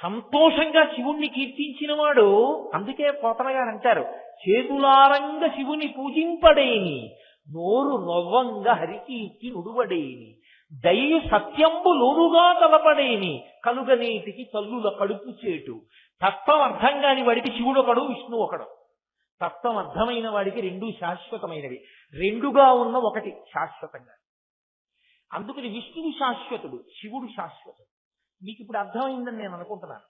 సంతోషంగా శివుణ్ణి కీర్తించిన వాడు, అందుకే పోతన గారు అంటారు, చేతులారంగ శివుని పూజింపడేని నోరు నొవ్వంగ హరికీర్తి నుడువడేని దయయు సత్యంబు లోనుగా తలపడేని కలుగనేటికి తల్లుల కడుపు చేటు. తత్వం అర్థం కాని వాడికి శివుడు ఒకడు, విష్ణువు ఒకడు. తత్వం అర్థమైన వాడికి రెండూ శాశ్వతమైనవి. రెండుగా ఉన్న ఒకటి శాశ్వతంగా. అందుకని విష్ణువు శాశ్వతుడు, శివుడు శాశ్వతుడు. మీకు ఇప్పుడు అర్థమైందని నేను అనుకుంటున్నాను.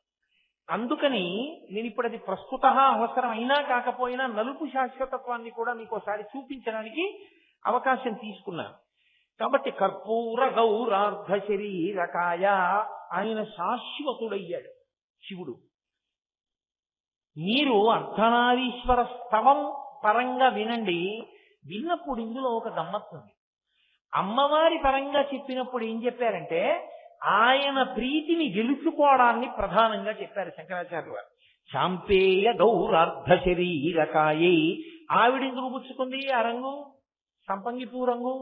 అందుకని నేను ఇప్పుడు అది ప్రస్తుత అవసరం అయినా కాకపోయినా నలుపు శాశ్వతత్వాన్ని కూడా మీకు ఒకసారి చూపించడానికి అవకాశం తీసుకున్నాను. కాబట్టి కర్పూర గౌరార్ధ శరీరకాయ, ఆయన శాశ్వతుడయ్యాడు శివుడు. మీరు అర్ధనారీశ్వర స్తవం పరంగా వినండి. విన్నప్పుడు ఇందులో ఒక గమ్మత్తుంది. అమ్మవారి పరంగా చెప్పినప్పుడు ఏం చెప్పారంటే, ఆయన ప్రీతిని గెలుచుకోవడాన్ని ప్రధానంగా చెప్పారు శంకరాచార్య వారు. శాంపేయ గౌరార్ధ శరీరకాయై. ఆవిడెందుకు పుచ్చుకుంది ఆ రంగు, సంపంగిపూ రంగు?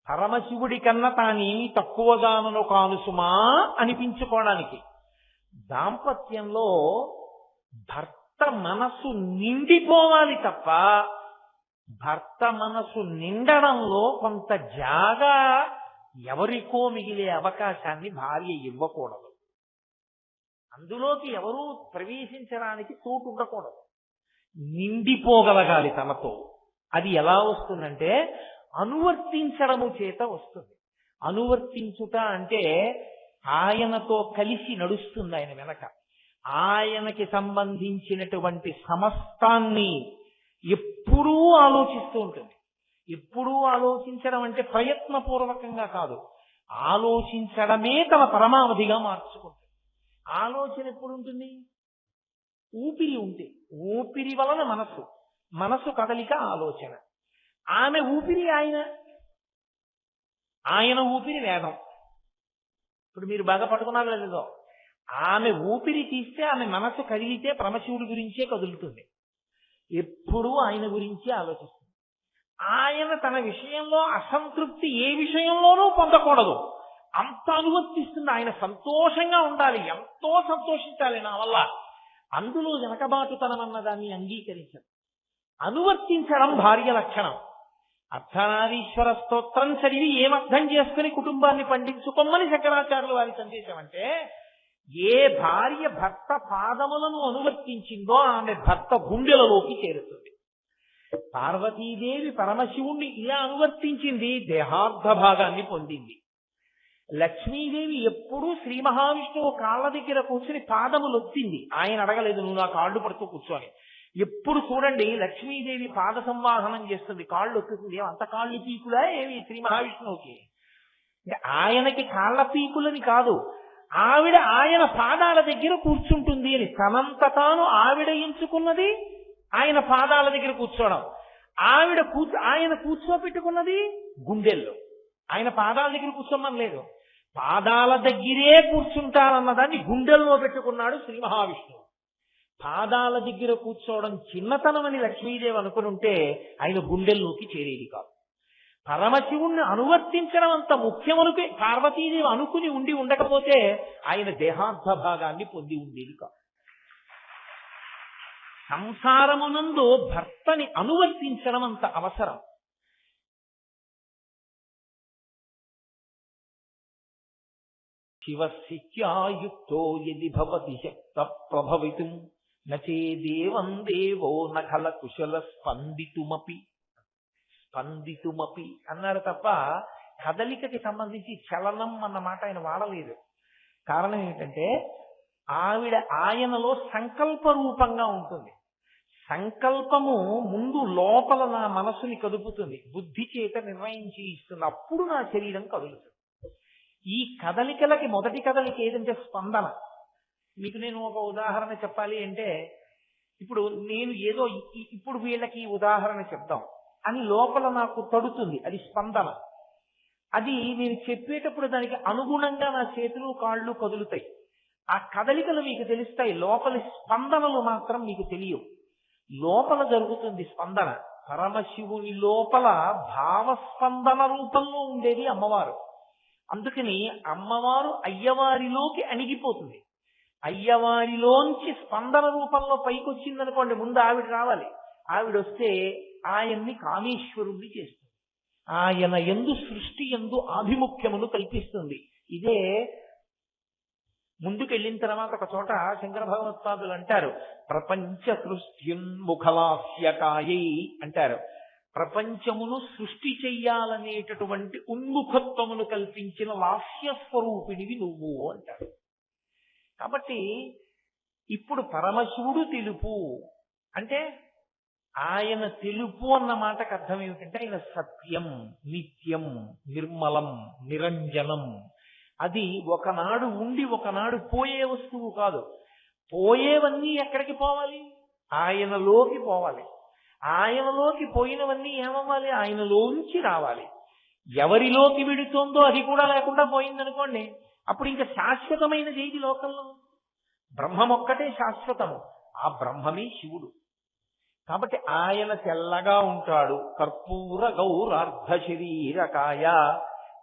పరమశివుడి కన్నా తానేమి తక్కువగానను కాను సుమా అనిపించుకోవడానికి. దాంపత్యంలో భర్త మనసు నిండిపోవాలి తప్ప, భర్త మనసు నిండడంలో కొంత జాగా ఎవరికో మిగిలే అవకాశాన్ని భార్య ఇవ్వకూడదు. అందులోకి ఎవరూ ప్రవేశించడానికి చోటు ఉండకూడదు. నిండిపోగలగాలి తనతో. అది ఎలా వస్తుందంటే అనువర్తించడము చేత వస్తుంది. అనువర్తించుట అంటే ఆయనతో కలిసి నడుస్తుంది ఆయన వెనక. ఆయనకి సంబంధించినటువంటి సమస్తాన్ని ఎప్పుడూ ఆలోచిస్తూ ఉంటుంది. ఎప్పుడూ ఆలోచించడం అంటే ప్రయత్నపూర్వకంగా కాదు, ఆలోచించడమే తన పరమావధిగా మార్చుకుంటుంది. ఆలోచన ఎప్పుడు ఉంటుంది? ఊపిరి ఉంటే. ఊపిరి వలన మనసు, మనసు కదలిక ఆలోచన. ఆమె ఊపిరి ఆయన, ఆయన ఊపిరి వేదం. ఇప్పుడు మీరు బాగా పట్టుకున్నారో లేదో, ఆమె ఊపిరి తీస్తే ఆమె మనసు కదిలితే పరమశివుడి గురించే కదులుతుంది. ఎప్పుడూ ఆయన గురించే ఆలోచిస్తుంది. ఆయన తన విషయంలో అసంతృప్తి ఏ విషయంలోనూ పొందకూడదు, అంత అనువర్తిస్తుంది. ఆయన సంతోషంగా ఉండాలి, ఎంతో సంతోషించాలి నా వల్ల. అందులో వెనకబాటుతనం అన్న దాన్ని అంగీకరించదు. అనువర్తించడం భార్య లక్షణం. అర్ధనారీశ్వర స్తోత్రం చదివి ఏమర్థం చేసుకుని కుటుంబాన్ని పండించుకోమని శంకరాచార్యులు వారి సందేశం. అంటే ఏ భార్య భర్త పాదములను అనువర్తించిందో ఆమె భర్త గుండెలలోకి చేరుతుంది. పార్వతీదేవి పరమశివుణ్ణి ఇలా అనువర్తించింది, దేహార్థ భాగాన్ని పొందింది. లక్ష్మీదేవి ఎప్పుడూ శ్రీ మహావిష్ణువు కాళ్ళ దగ్గర కూర్చుని పాదములు ఒత్తింది. ఆయన అడగలేదు, నువ్వు నా కాళ్ళు పడుతూ కూర్చొని. ఎప్పుడు చూడండి లక్ష్మీదేవి పాద సంవాహనం చేస్తుంది, కాళ్ళు ఒత్తుతుంది. అంత కాళ్ళు పీకులా ఏమి శ్రీ మహావిష్ణువుకి? ఆయనకి కాళ్ళ పీకులని కాదు, ఆవిడ ఆయన పాదాల దగ్గర కూర్చుంటుంది అని. తనంత తాను ఆవిడ ఎంచుకున్నది ఆయన పాదాల దగ్గర కూర్చోవడం. ఆయన కూర్చోపెట్టుకున్నది గుండెల్లో. ఆయన పాదాల దగ్గర కూర్చోమని లేదు, పాదాల దగ్గరే కూర్చుంటారన్నదాన్ని గుండెల్లో పెట్టుకున్నాడు శ్రీ మహావిష్ణువు. పాదాల దగ్గర కూర్చోవడం చిన్నతనమని లక్ష్మీదేవి అనుకుని ఉంటే ఆయన గుండెల్లోకి చేరేది కాదు. పరమశివుణ్ణి అనువర్తించడం అంత ముఖ్యమనుకే పార్వతీదేవి అనుకుని ఉండి ఉండకపోతే ఆయన దేహార్థ భాగాన్ని పొంది ఉండేది కాదు. సంసారమునందు భర్తని అనువర్తించడం అంత అవసరం. శివశిత్యాయుక్తో యది భవతి శక్త ప్రభవితుం నచేదేవం దేవో నఖల కుశల స్పందితుమపి. స్పందితుమపి అన్నారు తప్ప కదలికకి సంబంధించి చలనం అన్న మాట ఆయన వాడలేదు. కారణం ఏంటంటే ఆవిడ ఆయనలో సంకల్ప రూపంగా ఉంటుంది. సంకల్పము ముందు లోపల నా మనసుని కదుపుతుంది, బుద్ధి చేత నిర్ణయించి ఇస్తుంది, అప్పుడు నా శరీరం కదులుతుంది. ఈ కదలికలకి మొదటి కదలిక ఏదంటే స్పందన. మీకు నేను ఒక ఉదాహరణ చెప్పాలి అంటే, ఇప్పుడు నేను ఏదో ఇప్పుడు వీళ్ళకి ఉదాహరణ చెప్దాం అని లోపల నాకు తడుతుంది, అది స్పందన. అది నేను చెప్పేటప్పుడు దానికి అనుగుణంగా నా చేతులు కాళ్ళు కదులుతాయి. ఆ కదలికలు మీకు తెలుస్తాయి, లోపలి స్పందనలు మాత్రం మీకు తెలియవు. లోపల జరుగుతుంది స్పందన. పరమశివుని లోపల భావస్పందన రూపంలో ఉండేది అమ్మవారు. అందుకని అమ్మవారు అయ్యవారిలోకి అణిగిపోతుంది. అయ్యవారిలోంచి స్పందన రూపంలో పైకి వచ్చిందనుకోండి, ముందు ఆవిడ రావాలి. ఆవిడొస్తే ఆయన్ని కామేశ్వరుణ్ణి చేస్తుంది. ఆయన యందు సృష్టి యందు ఆభిముఖ్యమును కల్పిస్తుంది. ఇదే ముందుకెళ్ళిన తర్వాత ఒక చోట శంకర భగవత్పాదులు అంటారు, ప్రపంచ సృష్ట్యున్ముఖలాస్యకాయై అంటారు. ప్రపంచమును సృష్టి చెయ్యాలనేటటువంటి ఉన్ముఖత్వమును కల్పించిన లాస్య స్వరూపిణివి నువ్వు అంటారు. కాబట్టి ఇప్పుడు పరమశివుడు తెలుపు అంటే ఆయన తెలుపు అన్న మాటకు అర్థం ఏమిటంటే ఆయన సత్యం, నిత్యం, నిర్మలం, నిరంజనం. అది ఒకనాడు ఉండి ఒకనాడు పోయే వస్తువు కాదు. పోయేవన్నీ ఎక్కడికి పోవాలి? ఆయనలోకి పోవాలి. ఆయనలోకి పోయినవన్నీ ఏమవ్వాలి? ఆయనలోంచి రావాలి. ఎవరిలోకి విడుతోందో అది కూడా లేకుండా పోయిందనుకోండి, అప్పుడు ఇంకా శాశ్వతమైనది ఏది లోకంలో? బ్రహ్మమొక్కటే శాశ్వతము. ఆ బ్రహ్మమే శివుడు. కాబట్టి ఆయన తెల్లగా ఉంటాడు. కర్పూర గౌరార్ధ శరీరకాయ.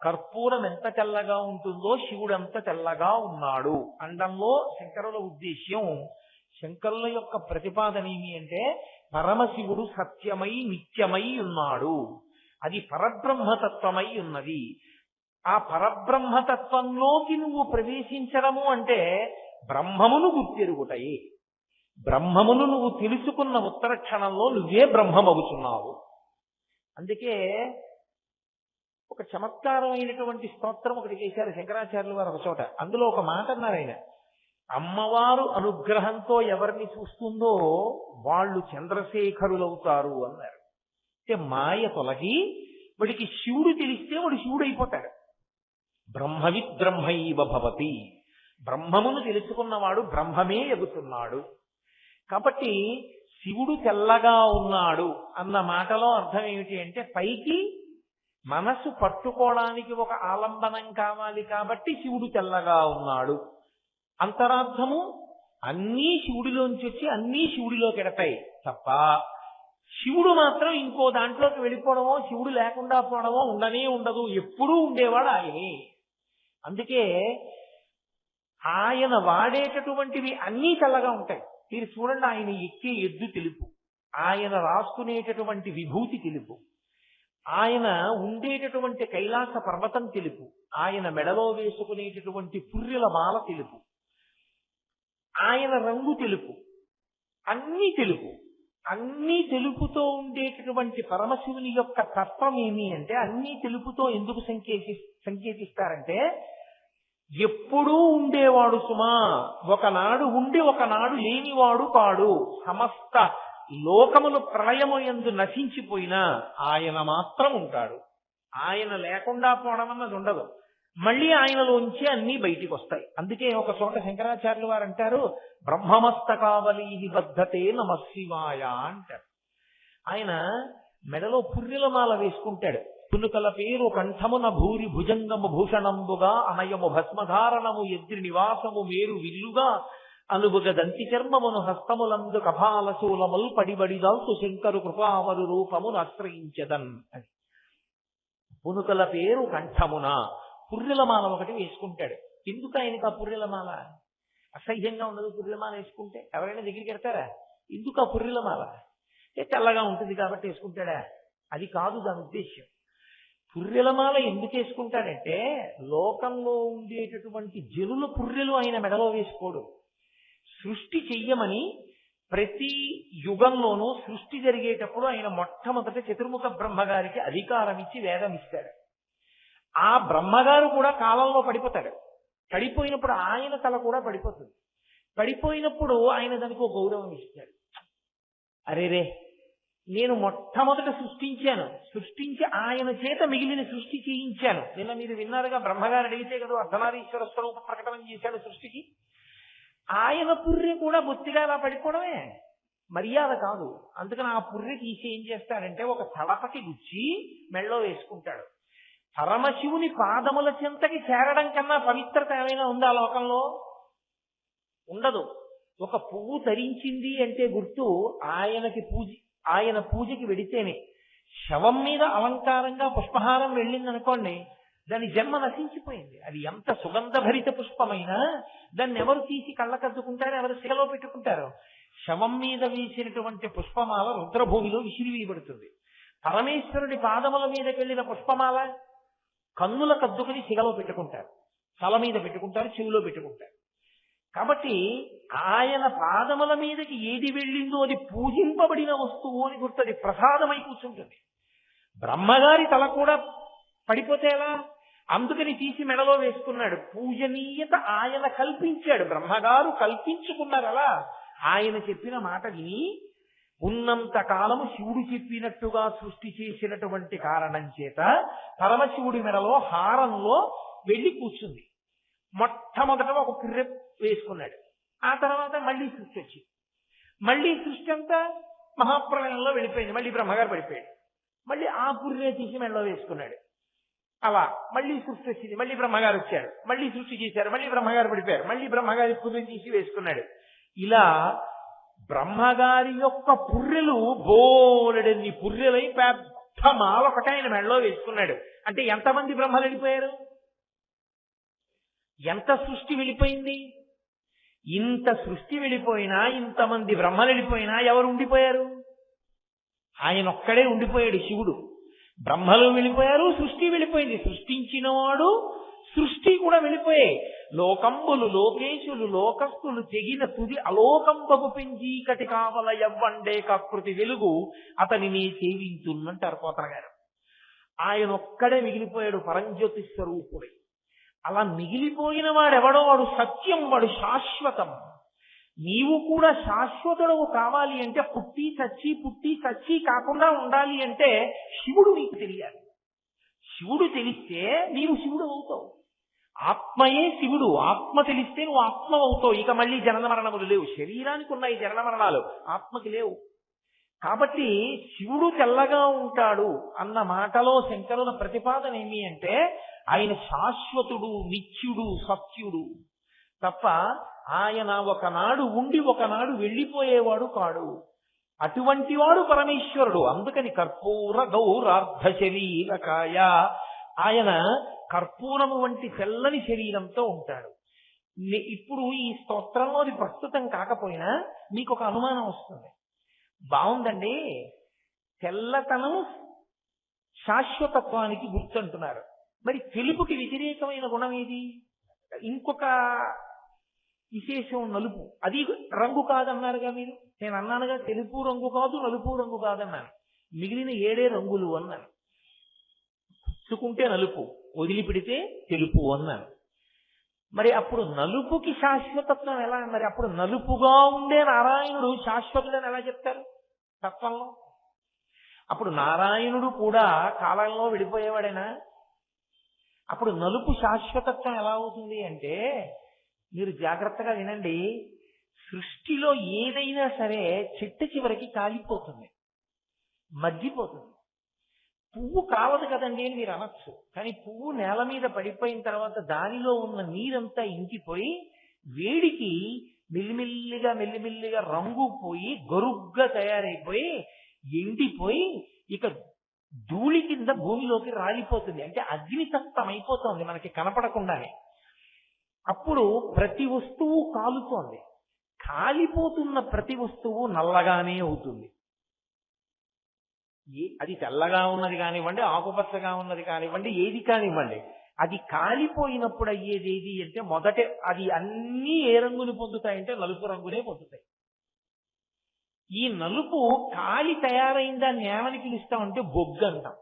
కర్పూరం ఎంత తెల్లగా ఉంటుందో శివుడు అంత తెల్లగా ఉన్నాడు అండంలో శంకరుల ఉద్దేశ్యం. శంకరుల యొక్క ప్రతిపాదన ఏమి అంటే పరమశివుడు సత్యమై నిత్యమై ఉన్నాడు. అది పరబ్రహ్మతత్వమై ఉన్నది. ఆ పరబ్రహ్మతత్వంలోకి నువ్వు ప్రవేశించడము అంటే బ్రహ్మమును గుర్తెరుగుటయే. బ్రహ్మమును నువ్వు తెలుసుకున్న ఉత్తర క్షణంలో నువ్వే బ్రహ్మమవుతున్నావు. అందుకే ఒక చమత్కారమైనటువంటి స్తోత్రం ఒకటి చేశారు శంకరాచార్యులు వారు ఒక చోట. అందులో ఒక మాట అన్నారు ఆయన, అమ్మవారు అనుగ్రహంతో ఎవరిని చూస్తుందో వాళ్ళు చంద్రశేఖరులవుతారు అన్నారు. అంటే మాయ తొలగి వాడికి శివుడు తెలిస్తే వాడు శివుడు అయిపోతాడు. బ్రహ్మవిద్ బ్రహ్మైవ భవతి. బ్రహ్మమును తెలుసుకున్నవాడు బ్రహ్మమే ఎగుతున్నాడు. కాబట్టి శివుడు తెల్లగా ఉన్నాడు అన్న మాటలో అర్థం ఏమిటి అంటే పైకి మనసు పట్టుకోవడానికి ఒక ఆలంబనం కావాలి కాబట్టి శివుడు తెల్లగా ఉన్నాడు. అంతరార్థము అన్నీ శివుడిలోంచి వచ్చి అన్నీ శివుడిలోకి ఎడతాయి తప్ప శివుడు మాత్రం ఇంకో దాంట్లోకి వెళ్ళిపోవడమో శివుడు లేకుండా పోవడమో ఉండనే ఉండదు. ఎప్పుడూ ఉండేవాడు ఆయనే. అందుకే ఆయన వాడేటటువంటివి అన్నీ తెల్లగా ఉంటాయి. మీరు చూడండి, ఆయన ఎక్కే ఎద్దు తెలుపు, ఆయన రాసుకునేటటువంటి విభూతి తెలుపు, ఆయన ఉండేటటువంటి కైలాస పర్వతం తెలుపు, ఆయన మెడలో వేసుకునేటటువంటి పుర్రెల మాల తెలుపు, ఆయన రంగు తెలుపు, అన్నీ తెలుపు. అన్నీ తెలుపుతో ఉండేటటువంటి పరమశివుని యొక్క తత్వం ఏమి అంటే అన్నీ తెలుపుతో ఎందుకు సంకేతిస్తారంటే ఎప్పుడూ ఉండేవాడు సుమా, ఒకనాడు ఉండి ఒకనాడు లేనివాడు కాడు. సమస్త లోకములు ప్రళయము యందు నశించిపోయినా ఆయన మాత్రం ఉంటాడు. ఆయన లేకుండా పోవడం అన్నది ఉండదు. మళ్ళీ ఆయనలోంచి అన్నీ బయటికి వస్తాయి. అందుకే ఒక చోట శంకరాచార్యులు వారు అంటారు, బ్రహ్మమస్తకావలి నిబద్ధతే నమశివాయ అంటారు. ఆయన మెడలో పుర్రెల మాల వేసుకుంటాడు. పునుకల పేరు కంఠమున భూరి భుజంగము భూషణంబుగా అనయము భస్మధారణము ఎద్రి నివాసము మేరు విల్లుగా అనుబుగ దంతి చర్మమును హస్తములందు కపాల శూలముల్ పడిబడిదాల్సు శంకరు కృపావరు రూపమును ఆశ్రయించదన్ అని. పునుకల పేరు కంఠమున పుర్రెల మాల ఒకటి వేసుకుంటాడు. ఎందుకు ఆయనకు ఆ పుర్రెల మాల? అసహ్యంగా ఉండదు పుర్రెల మాల వేసుకుంటే? ఎవరైనా దగ్గరికి వెళ్తారా? ఎందుకు ఆ పుర్రెల మాల? తెల్లగా ఉంటుంది కాబట్టి వేసుకుంటాడా? అది కాదు దాని ఉద్దేశ్యం. పుర్రెలమాల ఎందుకు వేసుకుంటాడంటే లోకంలో ఉండేటటువంటి జనుల పుర్రెలు ఆయన మెడలో వేసుకోడు. సృష్టి చెయ్యమని ప్రతి యుగంలోనూ సృష్టి జరిగేటప్పుడు ఆయన మొట్టమొదట చతుర్ముఖ బ్రహ్మగారికి అధికారం ఇచ్చి వేదం ఇస్తాడు. ఆ బ్రహ్మగారు కూడా కాలంలో పడిపోతాడు. పడిపోయినప్పుడు ఆయన తల కూడా పడిపోతుంది. పడిపోయినప్పుడు ఆయన దానికి ఒక గౌరవం ఇస్తాడు. అరేరే, నేను మొట్టమొదట సృష్టించి ఆయన చేత మిగిలిన సృష్టి చేయించాను. నిన్న మీరు విన్నారుగా, బ్రహ్మగారు అడిగితే కదా అర్ధనారీశ్వర స్వరూప ప్రకటన చేశాడు సృష్టికి. ఆయన పుర్రె కూడా బొత్తిగా అలా పడిపోవడమే మర్యాద కాదు. అందుకని ఆ పుర్రె తీసి ఏం చేస్తాడంటే ఒక తలపకి గుచ్చి మెళ్ళో వేసుకుంటాడు. పరమశివుని పాదముల చెంతకి చేరడం కన్నా పవిత్రత ఏమైనా ఉందా లోకంలో? ఉండదు. ఒక పువ్వు ధరించింది అంటే గుర్తు ఆయన పూజకి వెడితేనే. శవం మీద అలంకారంగా పుష్పహారం వెళ్ళిందనుకోండి, దాని జన్మ నశించిపోయింది. అది ఎంత సుగంధభరిత పుష్పమైనా దాన్ని ఎవరు తీసి కళ్ళకద్దుకుంటారో, ఎవరు శిలలో పెట్టుకుంటారో. శవం మీద వేసినటువంటి పుష్పమాల రుద్రభూమిలో విసిరివేయబడుతుంది. పరమేశ్వరుడి పాదముల మీదకి వెళ్ళిన పుష్పమాల కన్నుల కద్దుకుని శిలలో పెట్టుకుంటారు, తల మీద పెట్టుకుంటారు, చెవిలో పెట్టుకుంటారు. కాబట్టి ఆయన పాదముల మీదకి ఏది వెళ్ళిందో అది పూజింపబడిన వస్తువు అని గుర్తది ప్రసాదమై కూర్చుంటుంది. బ్రహ్మగారి తల కూడా పడిపోతే ఎలా? అందుకని తీసి మెడలో వేసుకున్నాడు. పూజనీయత ఆయన కల్పించాడు, బ్రహ్మగారు కల్పించుకున్నారు. అలా ఆయన చెప్పిన మాట విని ఉన్నంత కాలము శివుడు చెప్పినట్టుగా సృష్టి చేసినటువంటి కారణం చేత పరమశివుడి మెడలో హారంలో వెళ్ళి కూర్చుంది. మొట్టమొదట ఒక పుర్రె వేసుకున్నాడు. ఆ తర్వాత మళ్ళీ సృష్టి వచ్చింది. మళ్ళీ సృష్టి అంతా మహాప్రళయంలో వెళ్ళిపోయింది. మళ్ళీ బ్రహ్మగారు పడిపోయాడు. మళ్ళీ ఆ పుర్రె తీసి మెడలో వేసుకున్నాడు. అలా మళ్ళీ సృష్టి వచ్చింది. మళ్ళీ బ్రహ్మగారు వచ్చారు, మళ్ళీ సృష్టి చేశారు, మళ్ళీ బ్రహ్మగారు పడిపోయారు, మళ్ళీ బ్రహ్మగారి పుర్రె తీసి వేసుకున్నాడు. ఇలా బ్రహ్మగారి యొక్క పుర్రెలు బోలెడన్ని పుర్రెలై పెద్ద మాల ఒకటి ఆయన మెడలో వేసుకున్నాడు. అంటే ఎంతమంది బ్రహ్మలు వెళ్ళిపోయారు? ఎంత సృష్టి వెళ్ళిపోయింది? ఇంత సృష్టి వెళ్ళిపోయినా, ఇంతమంది బ్రహ్మలు వెళ్ళిపోయినా ఎవరు ఉండిపోయారు? ఆయన ఒక్కడే ఉండిపోయాడు, శివుడు. బ్రహ్మలు వెళ్ళిపోయారు, సృష్టి వెళ్ళిపోయింది. సృష్టించినవాడు సృష్టి కూడా వెళ్ళిపోయాయి. లోకంబులు లోకేశులు లోకస్తులు తెగిన తుది అలోకంబగు పెంచి కటి కావల ఎవ్వండే కకృతి వెలుగు అతని నీ సేవించున్నంటారు పోతన గారు. ఆయన ఒక్కడే మిగిలిపోయాడు పరంజ్యోతి స్వరూపుడే. అలా మిగిలిపోయిన వాడెవడో వాడు సత్యం, వాడు శాశ్వతం. నీవు కూడా శాశ్వతుడవు కావాలి అంటే పుట్టి చచ్చి కాకుండా ఉండాలి అంటే శివుడు నీకు తెలియాలి. శివుడు తెలిస్తే నీవు శివుడు అవుతావు. ఆత్మయే శివుడు. ఆత్మ తెలిస్తే నువ్వు ఆత్మ అవుతావు. ఇక మళ్ళీ జనన మరణములు లేవు. శరీరానికి ఉన్నాయి జనన మరణాలు, ఆత్మకి లేవు. కాబట్టి శివుడు తెల్లగా ఉంటాడు అన్న మాటలో శంకరుల ప్రతిపాదన ఏమి అంటే ఆయన శాశ్వతుడు, నిత్యుడు, సత్యుడు తప్ప ఆయన ఒకనాడు ఉండి ఒకనాడు వెళ్ళిపోయేవాడు కాడు. అటువంటి వాడు పరమేశ్వరుడు. అందుకని కర్పూర గౌరార్ధ శరీరకాయ, ఆయన కర్పూరము వంటి తెల్లని శరీరంతో ఉంటాడు. ఇప్పుడు ఈ స్తోత్రంలోది ప్రస్తుతం కాకపోయినా మీకు ఒక అనుమానం వస్తుంది. బాగుందండి, తెల్లతనం శాశ్వతత్వానికి గుర్తంటున్నారు. మరి తెలుపుకి వ్యతిరేకమైన గుణం ఏది? ఇంకొక విశేషం నలుపు. అది రంగు కాదన్నారుగా మీరు. నేను అన్నానుగా తెలుపు రంగు కాదు, నలుపు రంగు కాదన్నాను. మిగిలిన 7 రంగులు అన్నాను. పుచ్చుకుంటే నలుపు, వదిలిపెడితే తెలుపు అన్నాను. మరి అప్పుడు నలుపుకి శాశ్వతత్వం ఎలా? మరి అప్పుడు నలుపుగా ఉండే నారాయణుడు శాశ్వతుడని ఎలా చెప్తారు తత్వంలో? అప్పుడు నారాయణుడు కూడా కాలంలో విడిపోయేవాడేనా? అప్పుడు నలుపు శాశ్వతత్వం ఎలా అవుతుంది అంటే, మీరు జాగ్రత్తగా వినండి. సృష్టిలో ఏదైనా సరే చెట్టు చివరికి కాలిపోతుంది, మగ్గిపోతుంది. పువ్వు కావదు కదండి అని మీరు అనొచ్చు. కానీ పువ్వు నేల మీద పడిపోయిన తర్వాత దానిలో ఉన్న నీరంతా ఇంకిపోయి వేడికి మెల్లిమెల్లిగా రంగు పోయి గరుగ్గా తయారైపోయి ఎండిపోయి ఇక ధూళి కింద భూమిలోకి రాలిపోతుంది. అంటే అగ్నితప్తం అయిపోతుంది మనకి కనపడకుండానే. అప్పుడు ప్రతి వస్తువు కాలుతోంది. కాలిపోతున్న ప్రతి వస్తువు నల్లగానే అవుతుంది. అది తెల్లగా ఉన్నది కానివ్వండి, ఆకుపచ్చగా ఉన్నది కానివ్వండి, ఏది కానివ్వండి, అది కాలిపోయినప్పుడు అయ్యేది ఏది అంటే మొదట అది అన్నీ ఏ రంగుని పొందుతాయంటే నలుపు రంగునే పొందుతాయి. ఈ నలుపు కాలి తయారైందా ఏమని పిలుస్తామంటే బొగ్గు అంటాం.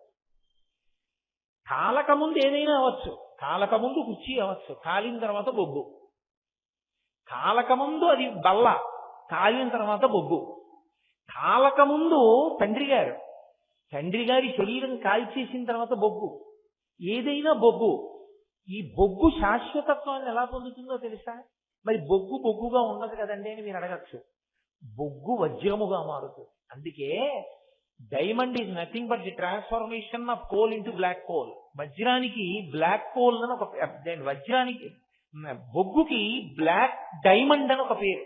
కాలకముందు ఏదైనా అవ్వచ్చు, కాలకముందు కుర్చీ అవ్వచ్చు, కాలిన తర్వాత బొగ్గు. కాలకముందు అది బల్ల, కాలిన తర్వాత బొగ్గు. కాలకముందు తండ్రి గారి శరీరం కాల్చేసిన తర్వాత బొగ్గు. ఏదైనా బొగ్గు. ఈ బొగ్గు శాశ్వతత్వాన్ని ఎలా పొందుతుందో తెలుసా? మరి బొగ్గు బొగ్గుగా ఉండదు కదండి అని మీరు అడగచ్చు. బొగ్గు వజ్రముగా మారుతుంది. అందుకే diamond is nothing but the transformation of coal into black coal. వజ్రానికి బ్లాక్ కోల్ అని ఒక, వజ్రానికి బొగ్గుకి బ్లాక్ డైమండ్ అని ఒక పేరు.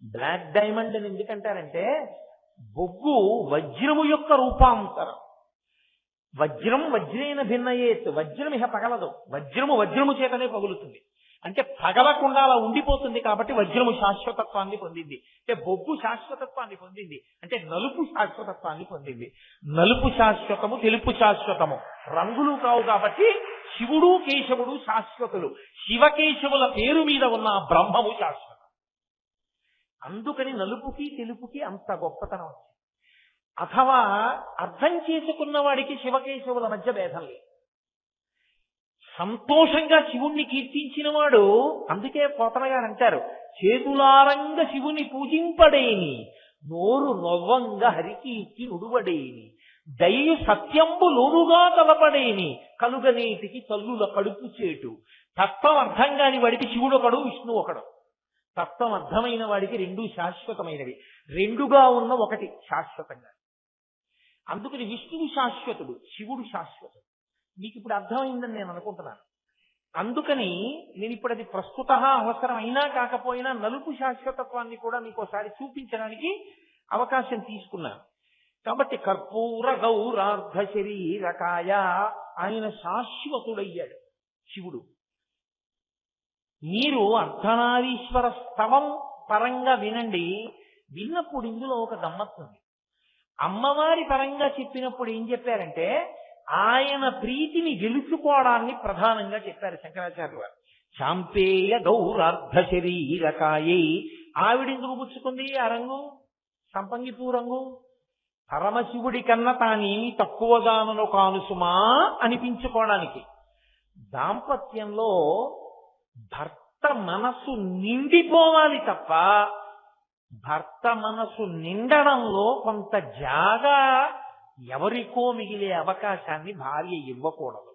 బ్లాక్ డైమండ్ అని ఎందుకంటారంటే బొగ్గు వజ్రము యొక్క రూపాంతరం. వజ్రం వజ్రేన భిన్నయేత్, వజ్రం ఇహ పగలదు, వజ్రము వజ్రము చేతనే పగులుతుంది. అంటే పగలకుండా అలా ఉండిపోతుంది కాబట్టి వజ్రము శాశ్వతత్వాన్ని పొందింది. అంటే బొగ్గు శాశ్వతత్వాన్ని పొందింది, అంటే నలుపు శాశ్వతత్వాన్ని పొందింది. నలుపు శాశ్వతము, తెలుపు శాశ్వతము, రంగులు కావు కాబట్టి శివుడు కేశవుడు శాశ్వతులు. శివకేశవుల పేరు మీద ఉన్న బ్రహ్మము శాశ్వతం. అందుకని నలుపుకి తెలుపుకి అంత గొప్పతనం వచ్చింది. అథవా అర్థం చేసుకున్న వాడికి శివకేశవుల మధ్య భేదం లేదు. సంతోషంగా శివుణ్ణి కీర్తించిన వాడు, అందుకే పోతన గారు అంటారు, చేతులారంగ శివుని పూజింపడేని, నోరు నొవ్వంగ హరికీర్తి నుడువడేని, దయయు సత్యంబు లోనుగా తలపడేని, కలుగనేటికి తల్లుల కడుపు చేటు. తత్వం అర్థం కాని వాడికి శివుడు ఒకడు, విష్ణు ఒకడు. తత్వం అర్థమైన వాడికి రెండూ శాశ్వతమైనవి. రెండుగా ఉన్న ఒకటి శాశ్వతంగా. అందుకని విష్ణువు శాశ్వతుడు, శివుడు శాశ్వతుడు. మీకు ఇప్పుడు అర్థమైందని నేను అనుకుంటున్నాను. అందుకని నేను ఇప్పుడు అది ప్రస్తుత అవసరం అయినా కాకపోయినా నలుపు శాశ్వతత్వాన్ని కూడా మీకు ఒకసారి చూపించడానికి అవకాశం తీసుకున్నాను. కాబట్టి కర్పూర గౌరార్ధ శరీరకాయ, ఆయన శాశ్వతుడయ్యాడు శివుడు. మీరు అర్ధనారీశ్వర స్తవం పరంగా వినండి. విన్నప్పుడు ఇందులో ఒక గమ్మత్తుంది. అమ్మవారి పరంగా చెప్పినప్పుడు ఏం చెప్పారంటే ఆయన ప్రీతిని గెలుచుకోవడాన్ని ప్రధానంగా చెప్పారు శంకరాచార్యులు వారు. చాంపేయ గౌరార్ధ శరీరకాయై, ఆవిడెందుకు పుచ్చుకుంది ఆ రంగు, సంపంగిపూ రంగు? పరమశివుడి కన్నా తానేమి తక్కువగానను కాను సుమా అనిపించుకోవడానికి. దాంపత్యంలో భర్త మనసు నిండిపోవాలి తప్ప భర్త మనసు నిండడంలో కొంత జాగా ఎవరికో మిగిలే అవకాశాన్ని భార్య ఇవ్వకూడదు.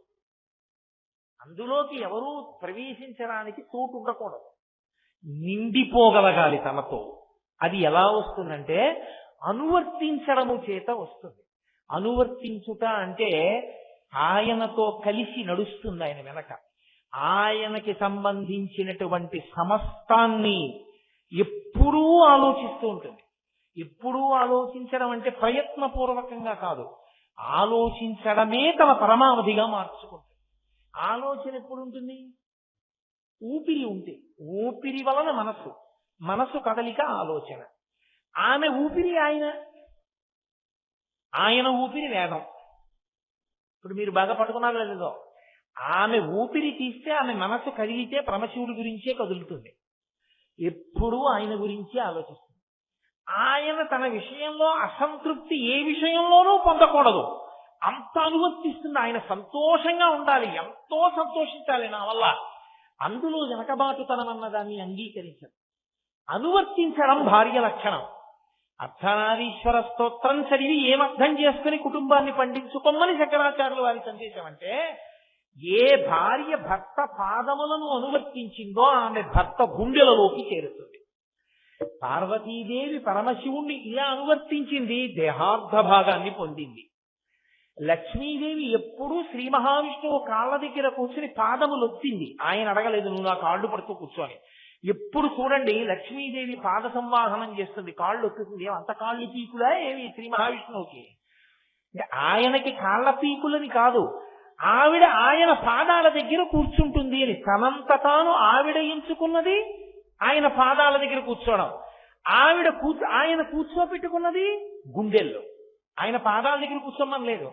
అందులోకి ఎవరూ ప్రవేశించడానికి చోటు ఉండకూడదు. నిండిపోగలగాలి తనతో. అది ఎలా వస్తుందంటే అనువర్తించడము చేత వస్తుంది. అనువర్తించుట అంటే ఆయనతో కలిసి నడుస్తుంది. ఆయన వెనక ఆయనకి సంబంధించినటువంటి సమస్తాన్ని ఎప్పుడూ ఆలోచిస్తూ ఉంటుంది. ఎప్పుడూ ఆలోచించడం అంటే ప్రయత్నపూర్వకంగా కాదు, ఆలోచించడమే తన పరమావధిగా మార్చుకుంటుంది. ఆలోచన ఎప్పుడు ఉంటుంది? ఊపిరి ఉంటే. ఊపిరి వలన మనసు, మనసు కదలిక ఆలోచన. ఆమె ఊపిరి ఆయన ఊపిరి వేదం. ఇప్పుడు మీరు బాగా పట్టుకున్నారు లేదో, ఆమె ఊపిరి తీస్తే ఆమె మనసు కదిలితే పరమశివుడి గురించే కదులుతుంది. ఎప్పుడూ ఆయన గురించే ఆలోచిస్తుంది. ఆయన తన విషయంలో అసంతృప్తి ఏ విషయంలోనూ పొందకూడదు, అంత అనువర్తిస్తుంది. ఆయన సంతోషంగా ఉండాలి, ఎంతో సంతోషించాలి నా వల్ల. అందులో వెనకబాటుతనం అన్న దాన్ని అంగీకరించదు. అనువర్తించడం భార్య లక్షణం. అర్ధనారీశ్వర స్తోత్రం చదివి ఏమర్థం చేసుకుని కుటుంబాన్ని పండించుకోమని శంకరాచార్యులు వారి సందేశం. అంటే ఏ భార్య భర్త పాదములను అనువర్తించిందో ఆమె భర్త గుండెలలోకి చేరుతుంది. పార్వతీదేవి పరమశివుణ్ణి ఇలా అనువర్తించింది, దేహార్థ భాగాన్ని పొందింది. లక్ష్మీదేవి ఎప్పుడూ శ్రీ మహావిష్ణువు కాళ్ళ దగ్గర కూర్చుని పాదములు ఒత్తింది. ఆయన అడగలేదు నువ్వు నా కాళ్ళు పడుతూ కూర్చొని. ఎప్పుడు చూడండి లక్ష్మీదేవి పాద సంవాహనం చేస్తుంది, కాళ్ళు ఒత్తుతుంది. అంత కాళ్ళు పీకులా ఏమి శ్రీ మహావిష్ణువుకి? ఆయనకి కాళ్ళ పీకులని కాదు, ఆవిడ ఆయన పాదాల దగ్గర కూర్చుంటుంది అని. తనంత తాను ఆవిడ ఎంచుకున్నది ఆయన పాదాల దగ్గర కూర్చోవడం. ఆయన కూర్చోపెట్టుకున్నది గుండెల్లో. ఆయన పాదాల దగ్గర కూర్చోమని లేదు,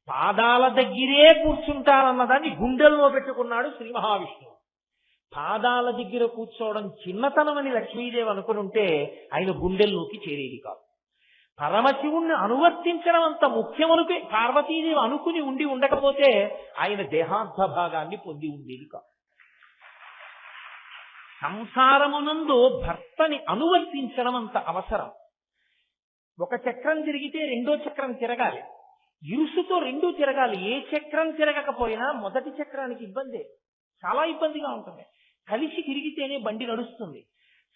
పాదాల దగ్గరే కూర్చుంటారన్నదాన్ని గుండెల్లో పెట్టుకున్నాడు శ్రీ మహావిష్ణువు. పాదాల దగ్గర కూర్చోవడం చిన్నతనమని లక్ష్మీదేవి అనుకుని ఉంటే ఆయన గుండెల్లోకి చేరేది కాదు. పరమశివుణ్ణి అనువర్తించడం అంత ముఖ్యమనుకు పార్వతీదేవి అనుకుని ఉండకపోతే ఆయన దేహార్థ భాగాన్ని పొంది ఉండేది కాదు. సంసారమునందు భర్తని అనువర్తించడం అంత అవసరం. ఒక చక్రం తిరిగితే రెండో చక్రం తిరగాలి, ఇరుసుతో రెండూ తిరగాలి. ఏ చక్రం తిరగకపోయినా మొదటి చక్రానికి ఇబ్బందే, చాలా ఇబ్బందిగా ఉంటుంది. కలిసి తిరిగితేనే బండి నడుస్తుంది.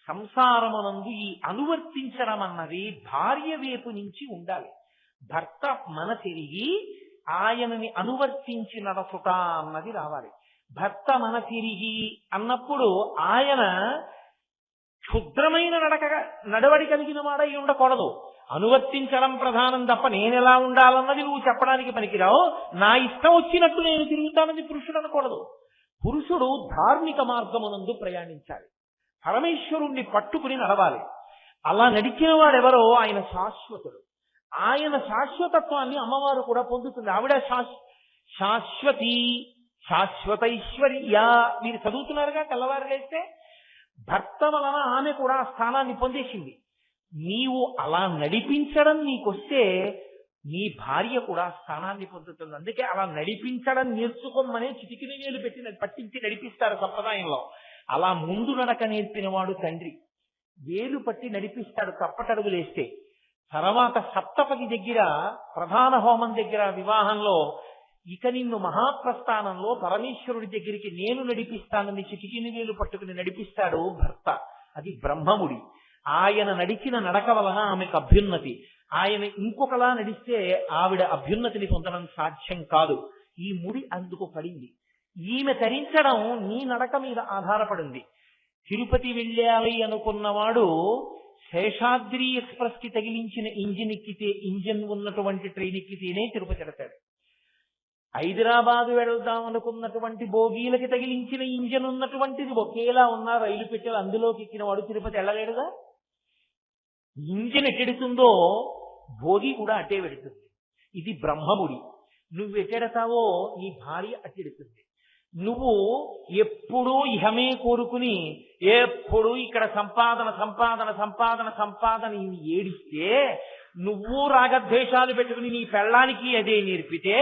సంసారమునందు ఈ అనువర్తించడం అన్నది భార్య వైపు నుంచి ఉండాలి. భర్త మన తిరిగి ఆయనని అనువర్తించి నడచుట అన్నది రావాలి. భర్త మన తిరిగి అన్నప్పుడు ఆయన క్షుద్రమైన నడవడి కలిగిన వాడై ఉండకూడదు. అనువర్తించడం ప్రధానం తప్ప నేనెలా ఉండాలన్నది నువ్వు చెప్పడానికి పనికిరావు. నా ఇష్టం వచ్చినట్టు నేను తిరుగుతానని పురుషుడు అనకూడదు. పురుషుడు ధార్మిక మార్గమునందు ప్రయాణించాలి, పరమేశ్వరుణ్ణి పట్టుకుని నడవాలి. అలా నడిచిన వాడెవరో ఆయన శాశ్వతుడు. ఆయన శాశ్వతత్వాన్ని అమ్మవారు కూడా పొందుతుంది. ఆవిడ శాశ్వతి, శాశ్వతైశ్వర్య. మీరు చదువుతున్నారుగా తెల్లవారు లేస్తే, భర్త వలన ఆమె కూడా ఆ స్థానాన్ని పొందేసింది. నీవు అలా నడిపించడం నీకొస్తే నీ భార్య కూడా స్థానాన్ని పొందుతుంది. అందుకే అలా నడిపించడం నేర్చుకోమనే చిటికిన వేలు పెట్టి పట్టించి నడిపిస్తారు సంప్రదాయంలో. అలా ముందు నడక నేర్పిన వాడు తండ్రి, వేలు పట్టి నడిపిస్తాడు తప్పటడుగులేస్తే. తర్వాత సప్తపది దగ్గర, ప్రధాన హోమం దగ్గర, వివాహంలో ఇక నిన్ను మహాప్రస్థానంలో పరమేశ్వరుడి దగ్గరికి నేను నడిపిస్తానని చిటికిన వేలు పట్టుకుని నడిపిస్తాడు భర్త. అది బ్రహ్మముడి. ఆయన నడిచిన నడక వలన ఆమెకు అభ్యున్నతి. ఆయన ఇంకొకలా నడిస్తే ఆవిడ అభ్యున్నతిని పొందడం సాధ్యం కాదు. ఈ ముడి అందుకు పడింది. ఈమె ధరించడం నీ నడక మీద ఆధారపడింది. తిరుపతి వెళ్ళాలి అనుకున్నవాడు శేషాద్రి ఎక్స్ప్రెస్ కి తగిలించిన ఇంజిన్ ఉన్నటువంటి ట్రైన్ ఎక్కితేనే తిరుపతి వెళతాడు. హైదరాబాద్ వెళ్దాం అనుకున్నటువంటి బోగీలకి తగిలించిన ఇంజన్ ఉన్నటువంటిది ఒకేలా ఉన్న రైలు పెట్టెలు అందులోకి ఎక్కిన వాడు తిరుపతి వెళ్ళలేడుగా. ఇంజన్ ఎట్టెడుతుందో భోగి కూడా అట్టే వెడుతుంది. ఇది బ్రహ్మముడి. నువ్వు ఎట్టెడతావో నీ భార్య అట్టెడుతుంది. నువ్వు ఎప్పుడూ ఇహమే కోరుకుని ఎప్పుడూ ఇక్కడ సంపాదన సంపాదన సంపాదన సంపాదన ఏడిస్తే, నువ్వు రాగద్వేషాలు పెట్టుకుని నీ పెళ్ళానికి అదే నేర్పితే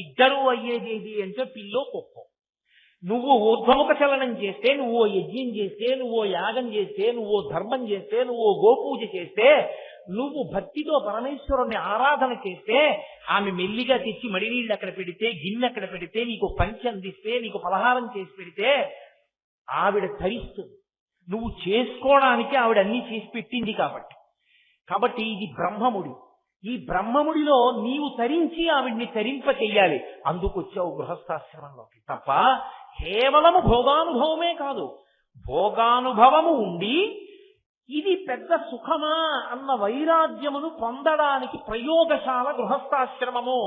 ఇద్దరూ అయ్యేదేది అంటే పిల్లో కుక్కో. నువ్వు ఊర్ధ్వముఖ చలనం చేస్తే, నువ్వు యజ్ఞం చేస్తే, నువ్వు యాగం చేస్తే, నువ్వు ధర్మం చేస్తే, నువ్వు గోపూజ చేస్తే, నువ్వు భక్తితో పరమేశ్వరుణ్ణి ఆరాధన చేస్తే, ఆమె మెల్లిగా తెచ్చి మడినీళ్ళు అక్కడ పెడితే, గిన్నె అక్కడ పెడితే, నీకు పంచి అందిస్తే, నీకు పలహారం చేసి పెడితే ఆవిడ ధరిస్తుంది. నువ్వు చేసుకోవడానికి ఆవిడ అన్ని చేసి పెట్టింది కాబట్టి ఇది బ్రహ్మముడి. ఈ బ్రహ్మముడిలో నీవు తరించి ఆవిడ్ని తరింప చెయ్యాలి. అందుకు వచ్చావు గృహస్థాశ్రమంలోకి. తప్ప కేవలము భోగానుభవమే కాదు, భోగానుభవము ఉండి ఇది పెద్ద సుఖమా అన్న వైరాగ్యమును పొందడానికి ప్రయోగశాల గృహస్థాశ్రమము.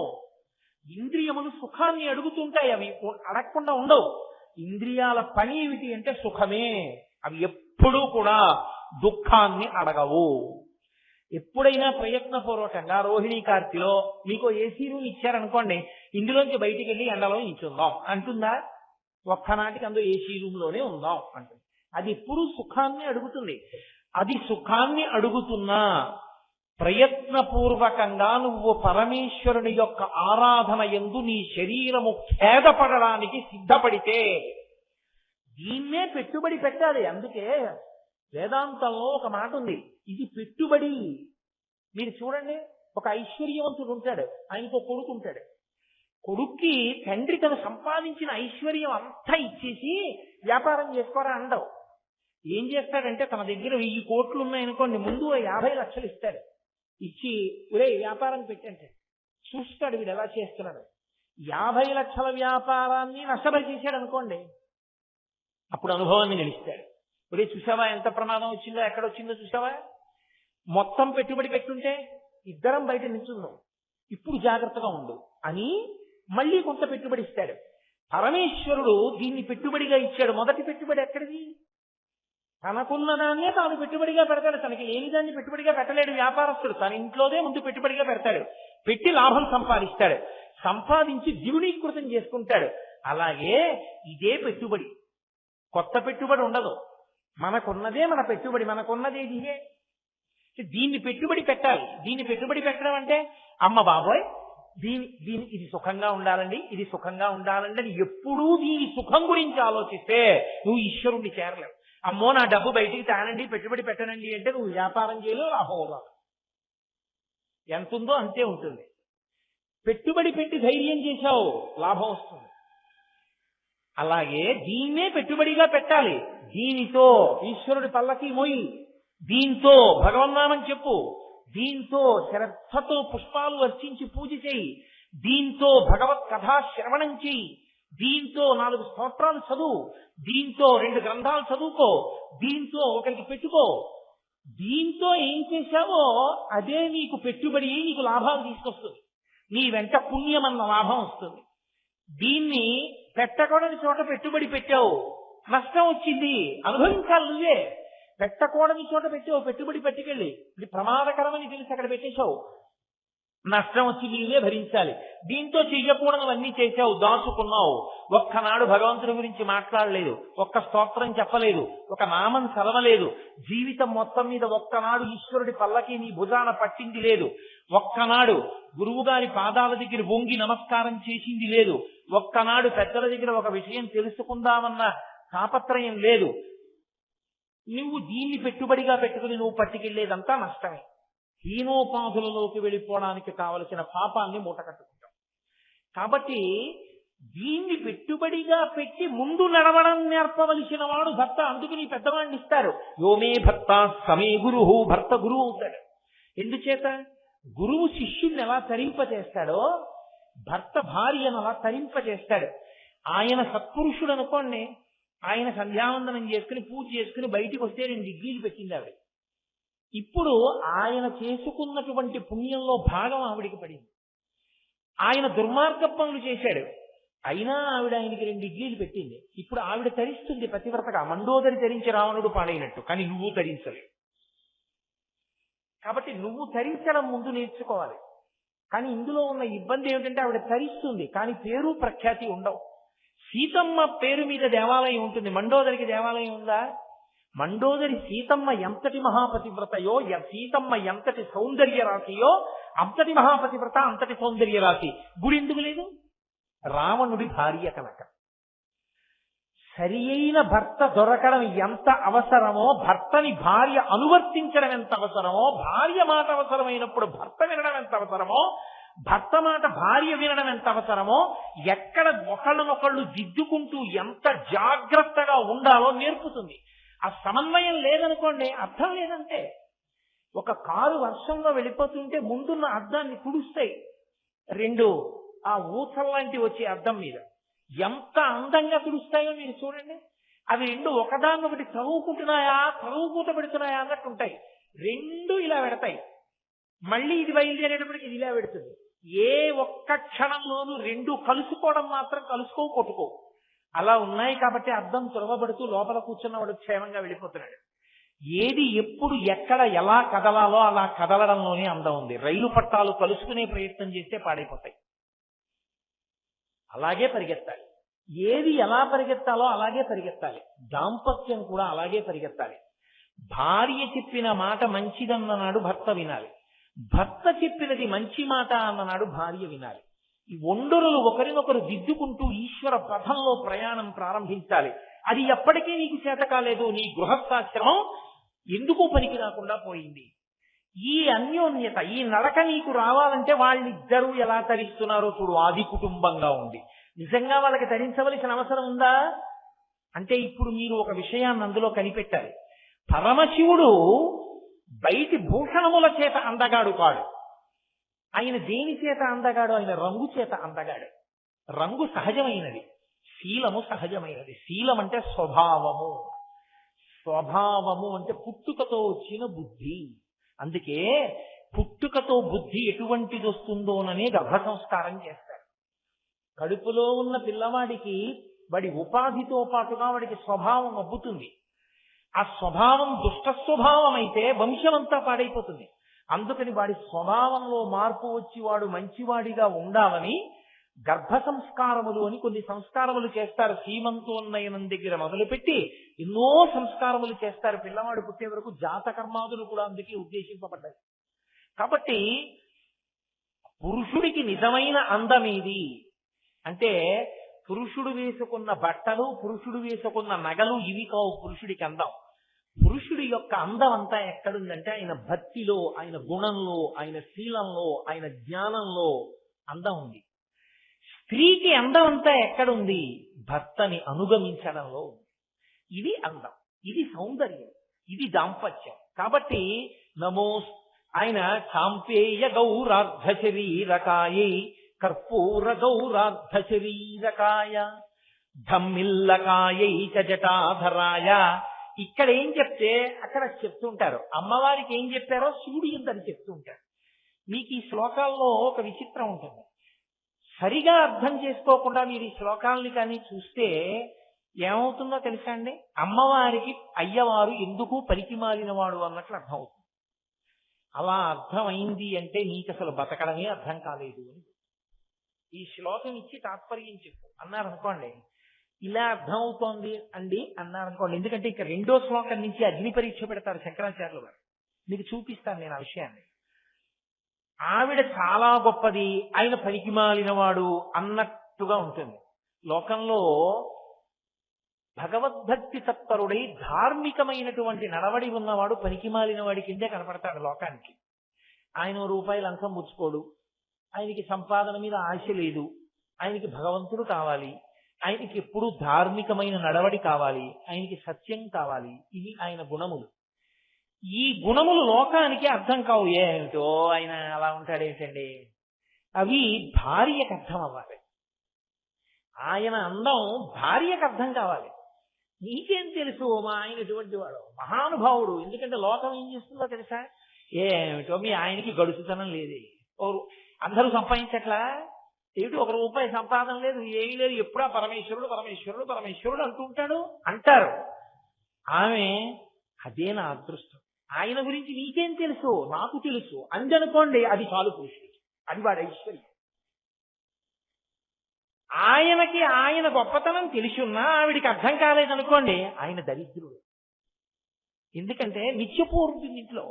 ఇంద్రియములు సుఖాన్ని అడుగుతుంటాయి, అవి అడగకుండా ఉండవు. ఇంద్రియాల పని ఏమిటి అంటే సుఖమే. అవి ఎప్పుడూ కూడా దుఃఖాన్ని అడగవు. ఎప్పుడైనా ప్రయత్నపూర్వకంగా రోహిణీ కార్తిలో మీకు ఏసీ రూమ్ ఇచ్చారనుకోండి, ఇందులోంచి బయటికి వెళ్ళి ఎండలో నిల్చుందాం అంటుందా? ఒక్కనాటికి అందులో ఏసీ రూమ్ లోనే ఉందాం అంటుంది. అది ఎప్పుడూ సుఖాన్ని అడుగుతుంది. అది సుఖాన్ని అడుగుతున్నా ప్రయత్నపూర్వకంగా నువ్వు పరమేశ్వరుని యొక్క ఆరాధన యందు నీ శరీరము ఖేదపడడానికి సిద్ధపడితే దీన్నే పెట్టుబడి పెట్టాలి. అందుకే వేదాంతంలో ఒక మాట ఉంది, ఇది పెట్టుబడి. మీరు చూడండి, ఒక ఐశ్వర్యవంతుడు ఉంటాడు, ఆయనకు కొడుకు ఉంటాడు. కొడుక్కి తండ్రి తను సంపాదించిన ఐశ్వర్యం అంతా ఇచ్చేసి వ్యాపారం చేసుకోరా అండవు. ఏం చేస్తాడంటే తన దగ్గర 1000 కోట్లు ఉన్నాయనుకోండి, ముందు 50 లక్షలు ఇస్తాడు. ఇచ్చి ఒరే వ్యాపారం పెట్టంటే చూస్తాడు వీడు ఎలా చేస్తున్నాడు. 50 లక్షల వ్యాపారాన్ని నష్టపరిచేశాడు అనుకోండి, అప్పుడు అనుభవాన్ని గెలుస్తాడు. ఒరే చూసావా ఎంత ప్రమాదం వచ్చిందో, ఎక్కడొచ్చిందో చూసావా, మొత్తం పెట్టుబడి పెట్టుంటే ఇద్దరం బయట నిల్చుందాం, ఇప్పుడు జాగ్రత్తగా ఉండు అని మళ్ళీ కొంత పెట్టుబడి ఇస్తాడు. పరమేశ్వరుడు దీన్ని పెట్టుబడిగా ఇచ్చాడు. మొదటి పెట్టుబడి ఎక్కడిది? తనకున్నదాన్నే తాను పెట్టుబడిగా పెడతాడు. తనకి లేని దాన్ని పెట్టుబడిగా పెట్టలేడు వ్యాపారస్తుడు. తన ఇంట్లోనే ముందు పెట్టుబడిగా పెడతాడు, పెట్టి లాభం సంపాదిస్తాడు, సంపాదించి ద్విగుణీకృతం చేసుకుంటాడు. అలాగే ఇదే పెట్టుబడి, కొత్త పెట్టుబడి ఉండదు. మనకున్నదే మన పెట్టుబడి, మనకున్నదే ఇదే. దీన్ని పెట్టుబడి పెట్టాలి. దీన్ని పెట్టుబడి పెట్టడం అంటే అమ్మ బాబోయ్ ఇది సుఖంగా ఉండాలండి, ఇది సుఖంగా ఉండాలండి అని ఎప్పుడూ దీని సుఖం గురించి ఆలోచిస్తే నువ్వు ఈశ్వరుణ్ణి చేరలేవు. అమ్మో నా డబ్బు బయటికి తానండి, పెట్టుబడి పెట్టనండి అంటే నువ్వు వ్యాపారం చేయలేవు, లాభం రాదు. ఎంత ఉందో అంతే ఉంటుంది. పెట్టుబడి పెట్టి ధైర్యం చేశావు, లాభం వస్తుంది. అలాగే దీన్నే పెట్టుబడిగా పెట్టాలి. దీనితో ఈశ్వరుడి పల్లకి మోయి, దీంతో భగవన్నామం చెప్పు, దీంతో శ్రద్ధతో పుష్పాలు అర్చించి పూజ చేయి, దీంతో భగవత్ కథా శ్రవణం చేయి, దీంతో 4 స్తోత్రాలు చదువు, దీంతో 2 గ్రంథాలు చదువుకో, దీంతో ఒకరికి పెట్టుకో. దీంతో ఏం చేశావో అదే నీకు పెట్టుబడి నీకు లాభాలు తీసుకొస్తుంది. నీ వెంట పుణ్యం అన్న లాభం వస్తుంది. దీన్ని పెట్టకూడని చోట పెట్టుబడి పెట్టావు, నష్టం వచ్చింది, అనుభవించాలి నువ్వే. పెట్టకూడని చోట పెట్టావు పెట్టుబడి పట్టుకెళ్ళి, ఇది ప్రమాదకరమని తెలిసి అక్కడ పెట్టేశావు, నష్టం వచ్చి నీవే భరించాలి. దీంతో చెయ్యకూడనివన్నీ చేశావు, దాచుకున్నావు. ఒక్కనాడు భగవంతుడి గురించి మాట్లాడలేదు, ఒక్క స్తోత్రం చెప్పలేదు, ఒక నామం చదవలేదు, జీవితం మొత్తం మీద ఒక్కనాడు ఈశ్వరుడి పల్లకి నీ భుజాన పట్టింది లేదు, ఒక్కనాడు గురువు గారి పాదాల దగ్గర వంగి నమస్కారం చేసింది లేదు, ఒక్కనాడు పెద్దల దగ్గర ఒక విషయం తెలుసుకుందామన్న తాపత్రయం లేదు. నువ్వు దీన్ని పెట్టుబడిగా పెట్టుకుని నువ్వు పట్టుకెళ్లేదంతా నష్టమే. హీనోపాధులలోకి వెళ్ళిపోవడానికి కావలసిన పాపాన్ని మూటకట్టుకుంటాం. కాబట్టి దీన్ని పెట్టుబడిగా పెట్టి ముందు నడవడం నేర్పవలసిన వాడు భర్త. అందుకు నీ పెద్దవాడిని ఇస్తారు. యోమే భర్త సమే గురువు, భర్త గురువు అవుతాడు. ఎందుచేత గురువు శిష్యుల్ని ఎలా తరింపచేస్తాడో భర్త భార్యను అలా తరింపచేస్తాడు. ఆయన సత్పురుషుడు అనుకోండి, ఆయన సంధ్యావందనం చేసుకుని పూజ చేసుకుని బయటికి వస్తే 2 ఇడ్లీలు పెట్టింది ఆవిడ. ఇప్పుడు ఆయన చేసుకున్నటువంటి పుణ్యంలో భాగం ఆవిడికి పడింది. ఆయన దుర్మార్గ పనులు చేశాడు, అయినా ఆవిడ ఆయనకి 2 ఇడ్లీలు పెట్టింది. ఇప్పుడు ఆవిడ తరిస్తుంది పతివ్రతగా. మండోదరి తరించి రావణుడు పాడైనట్టు, కానీ నువ్వు తరించలేవు. కాబట్టి నువ్వు తరించడం ముందు నేర్చుకోవాలి. కానీ ఇందులో ఉన్న ఇబ్బంది ఏమిటంటే ఆవిడ తరిస్తుంది, కానీ పేరు ప్రఖ్యాతి ఉండవు. సీతమ్మ పేరు మీద దేవాలయం ఉంటుంది, మండోదరికి దేవాలయం ఉందా? మండోదరి సీతమ్మ ఎంతటి మహాపతివ్రతయో, సీతమ్మ ఎంతటి సౌందర్య రాశియో, అంతటి మహాపతివ్రత, అంతటి సౌందర్య రాశి. గుడి ఎందుకు లేదు? రావణుడి భార్య కనుక. సరి అయిన భర్త దొరకడం ఎంత అవసరమో, భర్తని భార్య అనువర్తించడం ఎంత అవసరమో, భార్య మాట అవసరమైనప్పుడు భర్త వినడం ఎంత అవసరమో, భర్త మాట భార్య వినడం ఎంత అవసరమో, ఎక్కడ ఒకళ్ళనొకళ్ళు దిద్దుకుంటూ ఎంత జాగ్రత్తగా ఉండాలో నేర్పుతుంది. ఆ సమన్వయం లేదనుకోండి, అర్థం లేదంటే. ఒక కారు వర్షంలో వెళ్ళిపోతుంటే ముందున్న అద్దాన్ని తుడుస్తాయి 2 ఆ ఊసల్లాంటి వచ్చే అద్దం మీద, ఎంత అందంగా తుడుస్తాయో మీరు చూడండి. అవి 2 ఒకదాన్నొకటి చదువుకుంటున్నాయా, చదువుకూత పెడుతున్నాయా అన్నట్టు ఉంటాయి. 2 ఇలా పెడతాయి, మళ్ళీ ఇది బయలుదేరేటప్పటికి ఇది ఇలా పెడుతుంది. ఏ ఒక్క క్షణంలోనూ 2 కలుసుకోవడం మాత్రం కలుసుకోవు, కొట్టుకోవు. అలా ఉన్నాయి కాబట్టి అద్దం తురవబడుతూ లోపల కూర్చున్నవాడు క్షేమంగా వెళ్ళిపోతున్నాడు. ఏది ఎప్పుడు ఎక్కడ ఎలా కదలాలో అలా కదలడంలోనే అందం ఉంది. రైలు పట్టాలు కలుసుకునే ప్రయత్నం చేస్తే పాడైపోతాయి. అలాగే పరిగెత్తాలి. ఏది ఎలా పరిగెత్తాలో అలాగే పరిగెత్తాలి. దాంపత్యం కూడా అలాగే పరిగెత్తాలి. భార్య చెప్పిన మాట మంచిదన్ననాడు భర్త వినాలి, భర్త చెప్పినది మంచి మాట అన్ననాడు భార్య వినాలి. ఈ ఒండరులు ఒకరినొకరు దిద్దుకుంటూ ఈశ్వర పథంలో ప్రయాణం ప్రారంభించాలి. అది ఎప్పటికీ నీకు చేత కాలేదు, నీ గృహస్థాశ్రమం ఎందుకు పనికి రాకుండా పోయింది. ఈ అన్యోన్యత, ఈ నడక నీకు రావాలంటే వాళ్ళిద్దరూ ఎలా తరిస్తున్నారో చూడు. ఆది కుటుంబంగా ఉంది. నిజంగా వాళ్ళకి తరించవలసిన అవసరం ఉందా అంటే ఇప్పుడు మీరు ఒక విషయాన్ని అందులో కనిపెట్టాలి. పరమశివుడు బయటి భూషణముల చేత అందగాడు కాడు. ఆయన దేని చేత అందగాడు? ఆయన రంగు చేత అందగాడు. రంగు సహజమైనది, శీలము సహజమైనది. శీలం అంటే స్వభావము, స్వభావము అంటే పుట్టుకతో వచ్చిన బుద్ధి. అందుకే పుట్టుకతో బుద్ధి ఎటువంటిది వస్తుందోననే గర్భ సంస్కారం చేస్తారు. కడుపులో ఉన్న పిల్లవాడికి వాడి ఉపాధితో పాటుగా వాడికి స్వభావం అబ్బుతుంది. ఆ స్వభావం దుష్ట స్వభావం అయితే వంశమంతా పాడైపోతుంది. అందుకని వాడి స్వభావంలో మార్పు వచ్చి వాడు మంచివాడిగా ఉండాలని గర్భ సంస్కారములు అని కొన్ని సంస్కారములు చేస్తారు. సీమంతోన్నయనం దగ్గర మొదలుపెట్టి ఎన్నో సంస్కారములు చేస్తారు. పిల్లవాడు పుట్టే వరకు జాతకర్మాదులు కూడా అందుకే ఉద్దేశింపబడ్డాయి. కాబట్టి పురుషుడికి నిజమైన అందమేది అంటే పురుషుడు వేసుకున్న బట్టలు, పురుషుడు వేసుకున్న నగలు ఇవి కావు పురుషుడికి అందం. పురుషుడి యొక్క అందం అంతా ఎక్కడుందంటే ఆయన భక్తిలో, ఆయన గుణంలో, ఆయన శీలంలో, ఆయన జ్ఞానంలో అందం ఉంది. స్త్రీకి అందం అంతా ఎక్కడుంది? భర్తని అనుగమించడంలో ఉంది. ఇది అందం, ఇది సౌందర్యం, ఇది దాంపత్యం. కాబట్టి ఆయన చాంపేయ గౌరార్ధ శరీరకాయై కర్పూర గౌరార్ధ శరీరకాయ ధమ్మిల్లకాయై చ జటాధరాయ ఇక్కడ ఏం చెప్తే అక్కడ చెప్తుంటారు, అమ్మవారికి ఏం చెప్పారో శివుడు ఇందని చెప్తుంటారు. మీకు ఈ శ్లోకాల్లో ఒక విచిత్రం ఉంటుంది. సరిగా అర్థం చేసుకోకుండా మీరు ఈ శ్లోకాలని కానీ చూస్తే ఏమవుతుందో తెలుసా అండి? అమ్మవారికి అయ్యవారు ఎందుకు పనికి మాలినవాడు అన్నట్లు అర్థం అవుతుంది. అలా అర్థమైంది అంటే నీకు అసలు బతకడమే అర్థం కాలేదు అని. ఈ శ్లోకం ఇచ్చి తాత్పర్యం చెప్పు అన్నారనుకోండి, ఇలా అర్థం అవుతోంది అండి అన్నారనుకోండి. ఎందుకంటే ఇక రెండో శ్లోకం నుంచి అగ్ని పరీక్ష పెడతారు శంకరాచార్యులు గారు. మీకు చూపిస్తాను నేను ఆ విషయాన్ని. ఆవిడ చాలా గొప్పది, ఆయన పనికి మాలినవాడు అన్నట్టుగా ఉంటుంది. లోకంలో భగవద్భక్తి తత్పరుడై ధార్మికమైనటువంటి నడవడి ఉన్నవాడు పనికి మాలిన వాడి కిందే కనపడతాడు లోకానికి. ఆయన రూపాయి లంచం పుచ్చుకోడు, ఆయనకి సంపాదన మీద ఆశ లేదు, ఆయనకి భగవంతుడు కావాలి, ఆయనకి ఎప్పుడూ ధార్మికమైన నడవడి కావాలి, ఆయనకి సత్యం కావాలి. ఇవి ఆయన గుణములు. ఈ గుణములు లోకానికి అర్థం కావు. ఏమిటో ఆయన అలా ఉంటాడేంటండి, అవి భార్యకు అర్థం అవ్వాలి. ఆయన అందం భార్యకు అర్థం కావాలి. నీకేం తెలుసు మా ఆయన ఎటువంటి వాడు, మహానుభావుడు. ఎందుకంటే లోకం ఏం చేస్తుందో తెలుసా? ఏమిటో మీ ఆయనకి గడుచుతనం లేదే, అందరూ సంపాదించట్లా ఏమిటి, ఒక రూపాయి సంపాదన లేదు, ఏమీ లేదు, ఎప్పుడా పరమేశ్వరుడు పరమేశ్వరుడు పరమేశ్వరుడు అంటూ ఉంటాడు అంటారు. ఆమె అదే నా అదృష్టం, ఆయన గురించి నీకేం తెలుసు నాకు తెలుసు అందనుకోండి, అది చాలు పురుషుడికి, అది వాడి ఐశ్వర్యం. ఆయనకి ఆయన గొప్పతనం తెలిసున్నా ఆవిడికి అర్థం కాలేదనుకోండి, ఆయన దరిద్రుడు. ఎందుకంటే నిత్యపూర్వుతుంది ఇంట్లో.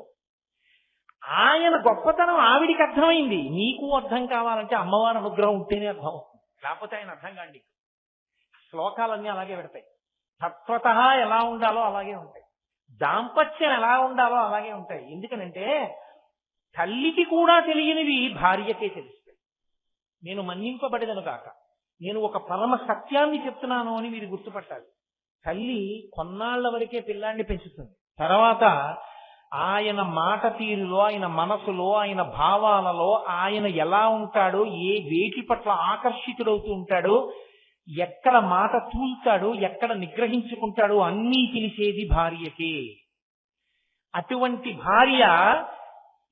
ఆయన గొప్పతనం ఆవిడికి అర్థమైంది, నీకు అర్థం కావాలంటే అమ్మవారి అనుగ్రహం ఉంటేనే అర్థం అవుతుంది, లేకపోతే ఆయన అర్థం కాండి. శ్లోకాలన్నీ అలాగే పెడతాయి. తత్వత ఎలా ఉండాలో అలాగే ఉంటాయి, దాంపత్యం ఎలా ఉండాలో అలాగే ఉంటాయి. ఎందుకనంటే తల్లికి కూడా తెలియనివి భార్యకే తెలుస్తాయి. నేను మన్నింపబడేదను కాక నేను ఒక పరమ సత్యాన్ని చెప్తున్నాను అని మీరు గుర్తుపట్టాలి. తల్లి కొన్నాళ్ల వరకే పిల్లాన్ని పెంచుతుంది, తర్వాత ఆయన మాట తీరులో, ఆయన మనసులో, ఆయన భావాలలో ఆయన ఎలా ఉంటాడో, ఏ వేటి పట్ల ఆకర్షితుడవుతూ ఉంటాడో, ఎక్కడ మాట తూల్తాడో, ఎక్కడ నిగ్రహించుకుంటాడో అన్నీ తెలిసేది భార్యకే. అటువంటి భార్య,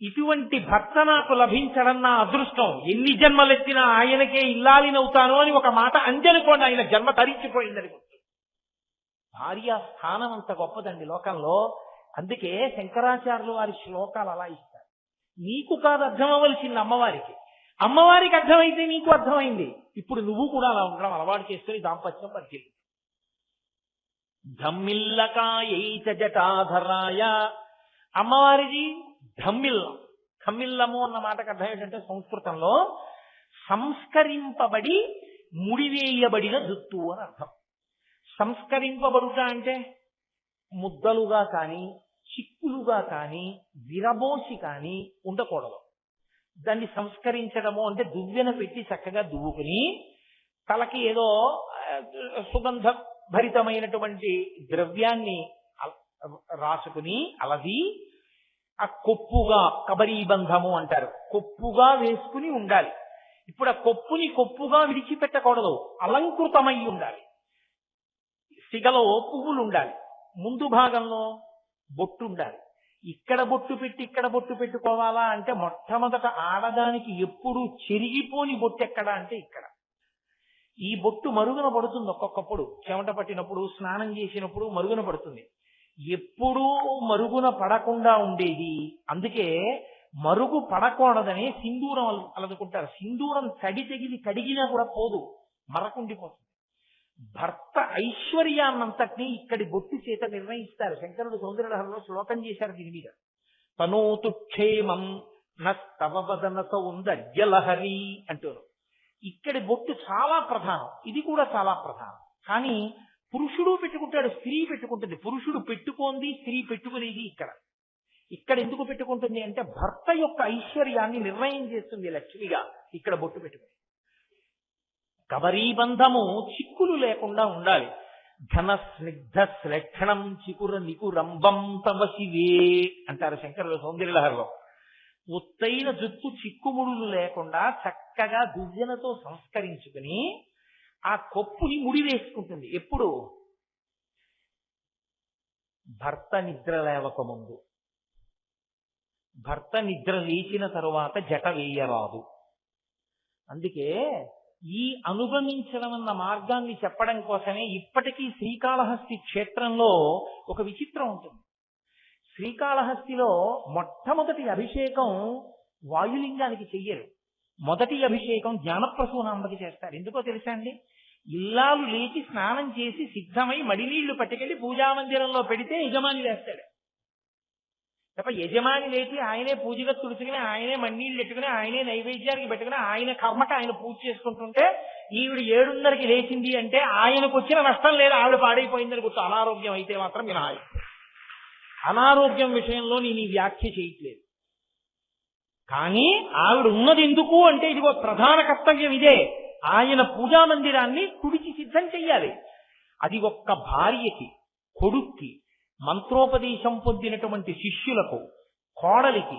ఇటువంటి భర్త నాకు లభించడం నా అదృష్టం, ఎన్ని జన్మలెత్తినా ఆయనకే ఇల్లాలినవుతాను అని ఒక మాట అంజనుకోండి, ఆయన జన్మ ధరించిపోయిందని. భార్య స్థానం అంత గొప్పదండి లోకంలో. అందుకే శంకరాచార్యులు వారి శ్లోకాలు అలా ఇస్తారు. నీకు కాదు అర్థం అవ్వవలసింది అమ్మవారికి, అమ్మవారికి అర్థమైతే నీకు అర్థమైంది. ఇప్పుడు నువ్వు కూడా అలా ఉండడం అలవాటు చేసుకుని దాంపత్యం పరిచయం. ధమ్మిల్లకాయైత జటాధరాయ, అమ్మవారిది ధమ్మిల్లం. ధమ్మిల్లము అన్న మాటకు అర్థం ఏంటంటే సంస్కృతంలో సంస్కరింపబడి ముడివేయబడిన జుత్తు అని అర్థం. సంస్కరింపబడుట అంటే ముద్దలుగా కానీ చిక్కులుగా కానీ విరబోసి కానీ ఉండకూడదు. దాన్ని సంస్కరించడము అంటే దువ్వెన పెట్టి చక్కగా దువ్వుకుని తలకి ఏదో సుగంధ భరితమైనటువంటి ద్రవ్యాన్ని రాసుకుని అలది ఆ కొప్పుగా, కబరీబంధము అంటారు, కొప్పుగా వేసుకుని ఉండాలి. ఇప్పుడు ఆ కొప్పుని కొప్పుగా విడిచిపెట్టకూడదు, అలంకృతమై ఉండాలి. సిగలో పువ్వులు ఉండాలి, ముందు భాగంలో బొట్టు ఉండాలి. ఇక్కడ బొట్టు పెట్టి ఇక్కడ బొట్టు పెట్టుకోవాలా అంటే మొట్టమొదట ఆడదానికి ఎప్పుడు చెరిగిపోని బొట్టు ఎక్కడ అంటే ఇక్కడ. ఈ బొట్టు మరుగున పడుతుంది, ఒక్కొక్కప్పుడు చెమట పట్టినప్పుడు, స్నానం చేసినప్పుడు మరుగున పడుతుంది. ఎప్పుడూ మరుగున పడకుండా ఉండేది. అందుకే మరుగు పడకూడదని సింధూరం అలదుకుంటారు. సింధూరం తడి తెగిలి కడిగినా కూడా పోదు, మరకుండిపోతుంది. భర్త ఐశ్వర్యాన్నంతటినీ ఇక్కడి బొట్టు చేత నిర్ణయిస్తారు. శంకరుడు సౌందర్యలహరిలో శ్లోకం చేశారు దీని మీద. తనోతు క్షేమం నస్తవదన సౌందర్యలహరి అంటారు. ఇక్కడి బొట్టు చాలా ప్రధానం, ఇది కూడా చాలా ప్రధానం. కానీ పురుషుడు పెట్టుకుంటాడు, స్త్రీ పెట్టుకుంటుంది. పురుషుడు పెట్టుకోంది, స్త్రీ పెట్టుకునేది ఇక్కడ. ఇక్కడ ఎందుకు పెట్టుకుంటుంది అంటే భర్త యొక్క ఐశ్వర్యాన్ని నిర్ణయం చేస్తుంది లక్ష్మిగా ఇక్కడ బొట్టు పెట్టుకుని. కబరీబంధము చిక్కులు లేకుండా ఉండాలి. ఘన స్నిగ్ధ శ్లేక్షణం చికుర నికురంబం తవ శివే అంటారు శంకరుల సౌందర్యలహరిలో. ఒత్తైన జుత్తు చిక్కుముడులు లేకుండా చక్కగా దువ్వెనతో సంస్కరించుకుని ఆ కొప్పుని ముడి వేసుకుంటుంది. ఎప్పుడు భర్త నిద్ర లేవకముందు, భర్త నిద్ర లేచిన తరువాత జట వేయరాదు. అందుకే ఈ అనుగమించడం అన్న మార్గాన్ని చెప్పడం కోసమే ఇప్పటికీ శ్రీకాళహస్తి క్షేత్రంలో ఒక విచిత్రం ఉంటుంది. శ్రీకాళహస్తిలో మొట్టమొదటి అభిషేకం వాయులింగానికి చెయ్యరు. మొదటి అభిషేకం జ్ఞానప్రసూనాంబకి చేస్తారు. ఎందుకో తెలుసా అండి? ఇల్లాలు లేచి స్నానం చేసి సిద్ధమై మడినీళ్లు పట్టుకెళ్లి పూజామందిరంలో పెడితే యజమాని వేస్తాడు తప్ప, యజమాని లేచి ఆయనే పూజగా తుడుచుకుని ఆయనే మన్నీళ్లు పెట్టుకుని ఆయనే నైవేద్యానికి పెట్టుకుని ఆయన కర్మకి ఆయన పూజ చేసుకుంటుంటే ఈవిడ 7:30కి లేచింది అంటే ఆయనకు వచ్చిన నష్టం లేదు, ఆవిడ పాడైపోయిందని గుర్తు. అనారోగ్యం అయితే మాత్రం వినాలి. అనారోగ్యం విషయంలో నేను ఈ వ్యాఖ్య చేయట్లేదు. కానీ ఆవిడ ఉన్నది ఎందుకు అంటే ఇదిగో ప్రధాన కర్తవ్యం ఇదే. ఆయన పూజా మందిరాన్ని తుడిచి సిద్ధం చెయ్యాలి. అది ఒక్క భార్యకి, కొడుక్కి, మంత్రోపదేశం పొందినటువంటి శిష్యులకు, కోడలికి,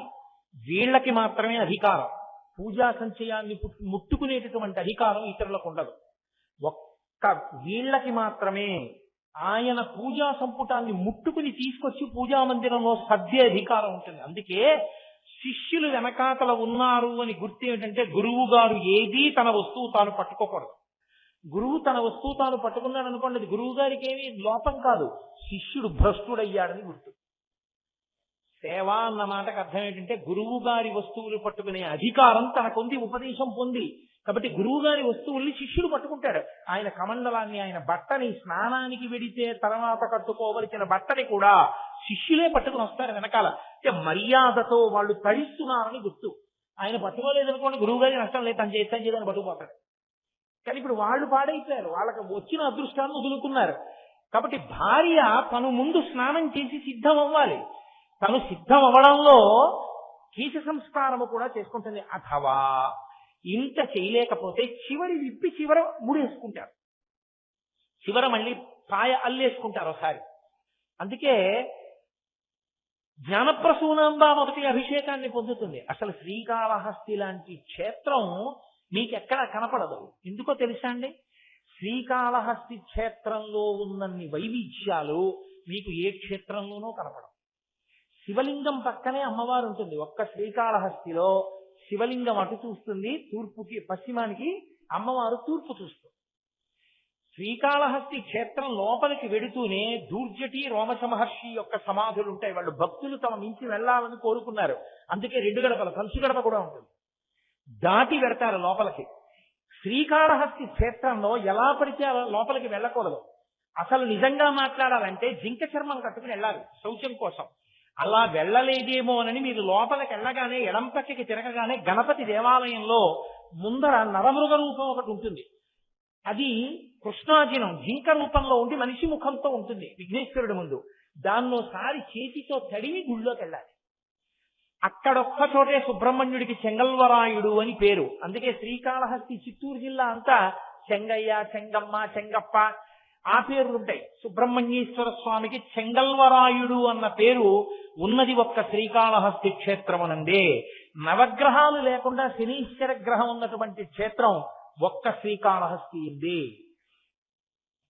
వీళ్ళకి మాత్రమే అధికారం. పూజా సంచయాన్ని ముట్టుకునేటటువంటి అధికారం ఇతరులకు ఉండదు. ఒక్క వీళ్ళకి మాత్రమే ఆయన పూజా సంపుటాన్ని ముట్టుకుని తీసుకొచ్చి పూజా మందిరంలో సర్దే అధికారం ఉంటుంది. అందుకే శిష్యులు వెనకాతల ఉన్నారు అని గుర్తు ఏమిటంటే, గురువు గారు ఏదీ తన వస్తువు తాను పట్టుకోకూడదు. గురువు తన వస్తువు తాను పట్టుకున్నాడు అనుకోండి, అది గురువు గారికి ఏమీ లోపం కాదు, శిష్యుడు భ్రష్టుడయ్యాడని గుర్తు. సేవ అన్న మాటకు అర్థం ఏంటంటే గురువు గారి వస్తువులు పట్టుకునే అధికారం తనకుంది, ఉపదేశం పొంది. కాబట్టి గురువు గారి వస్తువుల్ని శిష్యుడు పట్టుకుంటాడు. ఆయన కమండలాన్ని, ఆయన బట్టని, స్నానానికి వెడితే తర్వాత కట్టుకోవలసిన బట్టని కూడా శిష్యులే పట్టుకుని వస్తారు వెనకాల. అంటే మర్యాదతో వాళ్ళు తడిస్తున్నారని గుర్తు. ఆయన పట్టుకోలేదనుకోండి, గురువు గారి నష్టం లేదు, తను చేద్దని పట్టుకుపోతాడు. కానీ ఇప్పుడు వాళ్ళు పాడైపోయారు, వాళ్ళకి వచ్చిన అదృష్టాన్ని వదులుకున్నారు. కాబట్టి భార్య తను ముందు స్నానం చేసి సిద్ధం అవ్వాలి. తను సిద్ధం అవ్వడంలో కీచ సంస్కారము కూడా చేసుకుంటుంది. అథవా ఇంత చేయలేకపోతే చివరి విప్పి చివర ముడేసుకుంటారు, చివర మళ్ళీ పాయ అల్లేసుకుంటారు ఒకసారి. అందుకే జ్ఞానప్రసూనాంబ మొదటి అభిషేకాన్ని పొందుతుంది. అసలు శ్రీకాళహస్తి లాంటి క్షేత్రం మీకెక్కడా కనపడదు. ఎందుకో తెలుసా అండి? శ్రీకాళహస్తి క్షేత్రంలో ఉన్నన్ని వైవిధ్యాలు మీకు ఏ క్షేత్రంలోనూ కనపడవు. శివలింగం పక్కనే అమ్మవారు ఉంటుంది. ఒక్క శ్రీకాళహస్తిలో శివలింగం అటు చూస్తుంది, తూర్పుకి, పశ్చిమానికి అమ్మవారు తూర్పు చూస్తుంది. శ్రీకాళహస్తి క్షేత్రం లోపలికి వెడుతూనే దూర్జటి రోమశ మహర్షి యొక్క సమాధులు ఉంటాయి. వాళ్ళు భక్తులు తమ మించి వెళ్ళాలని కోరుకున్నారు. అందుకే 2 గడపలు, కంచు గడప కూడా ఉంటుంది. దాటి వెడతారు లోపలికి. శ్రీకాళహస్తి క్షేత్రంలో ఎలా పడితే లోపలికి వెళ్ళకూడదు. అసలు నిజంగా మాట్లాడాలంటే జింక చర్మం కట్టుకుని వెళ్ళాలి శౌచం కోసం. అలా వెళ్ళలేదేమోనని మీరు లోపలికి వెళ్ళగానే ఎడం పక్కకి తిరగగానే గణపతి దేవాలయంలో ముందర నరమృగ రూపం ఒకటి ఉంటుంది. అది కృష్ణాజినం జింక రూపంలో ఉండి మనిషి ముఖంతో ఉంటుంది విఘ్నేశ్వరుడి ముందు. దాన్నోసారి చేతితో తడివి గుళ్ళోకి వెళ్ళాలి. అక్కడొక్క చోటే సుబ్రహ్మణ్యుడికి చెంగల్వరాయుడు అని పేరు. అందుకే శ్రీకాళహస్తి, చిత్తూరు జిల్లా అంతా చెంగయ్య, చెంగమ్మ, చెంగప్ప ఆ పేర్లుంటాయి. సుబ్రహ్మణ్యేశ్వర స్వామికి చెంగల్వరాయుడు అన్న పేరు ఉన్నది ఒక్క శ్రీకాళహస్తి క్షేత్రమునందే. నవగ్రహాలు లేకుండా శనీశ్వర గ్రహం ఉన్నటువంటి క్షేత్రం ఒక్క శ్రీకాళహస్తి ఉంది.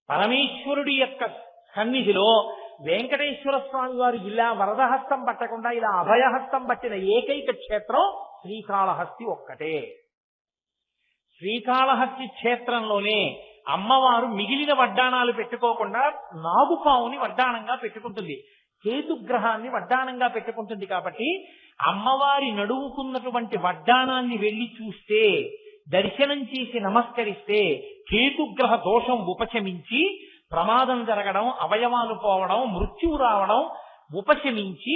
పరమేశ్వరుడి యొక్క సన్నిధిలో వెంకటేశ్వర స్వామి వారు ఇలా వరదహస్తం పట్టకుండా ఇలా అభయహస్తం పట్టిన ఏకైక క్షేత్రం శ్రీకాళహస్తి ఒక్కటే. శ్రీకాళహస్తి క్షేత్రంలోనే అమ్మవారు మిగిలిన వడ్డాణాలు పెట్టుకోకుండా నాగుపావుని వడ్డాణంగా పెట్టుకుంటుంది, కేతుగ్రహాన్ని వడ్డాణంగా పెట్టుకుంటుంది. కాబట్టి అమ్మవారి నడుముకున్నటువంటి వడ్డాణాన్ని వెళ్లి చూస్తే, దర్శనం చేసి నమస్కరిస్తే కేతుగ్రహ దోషం ఉపశమించి ప్రమాదం జరగడం, అవయవాలు పోవడం, మృత్యువు రావడం ఉపశమించి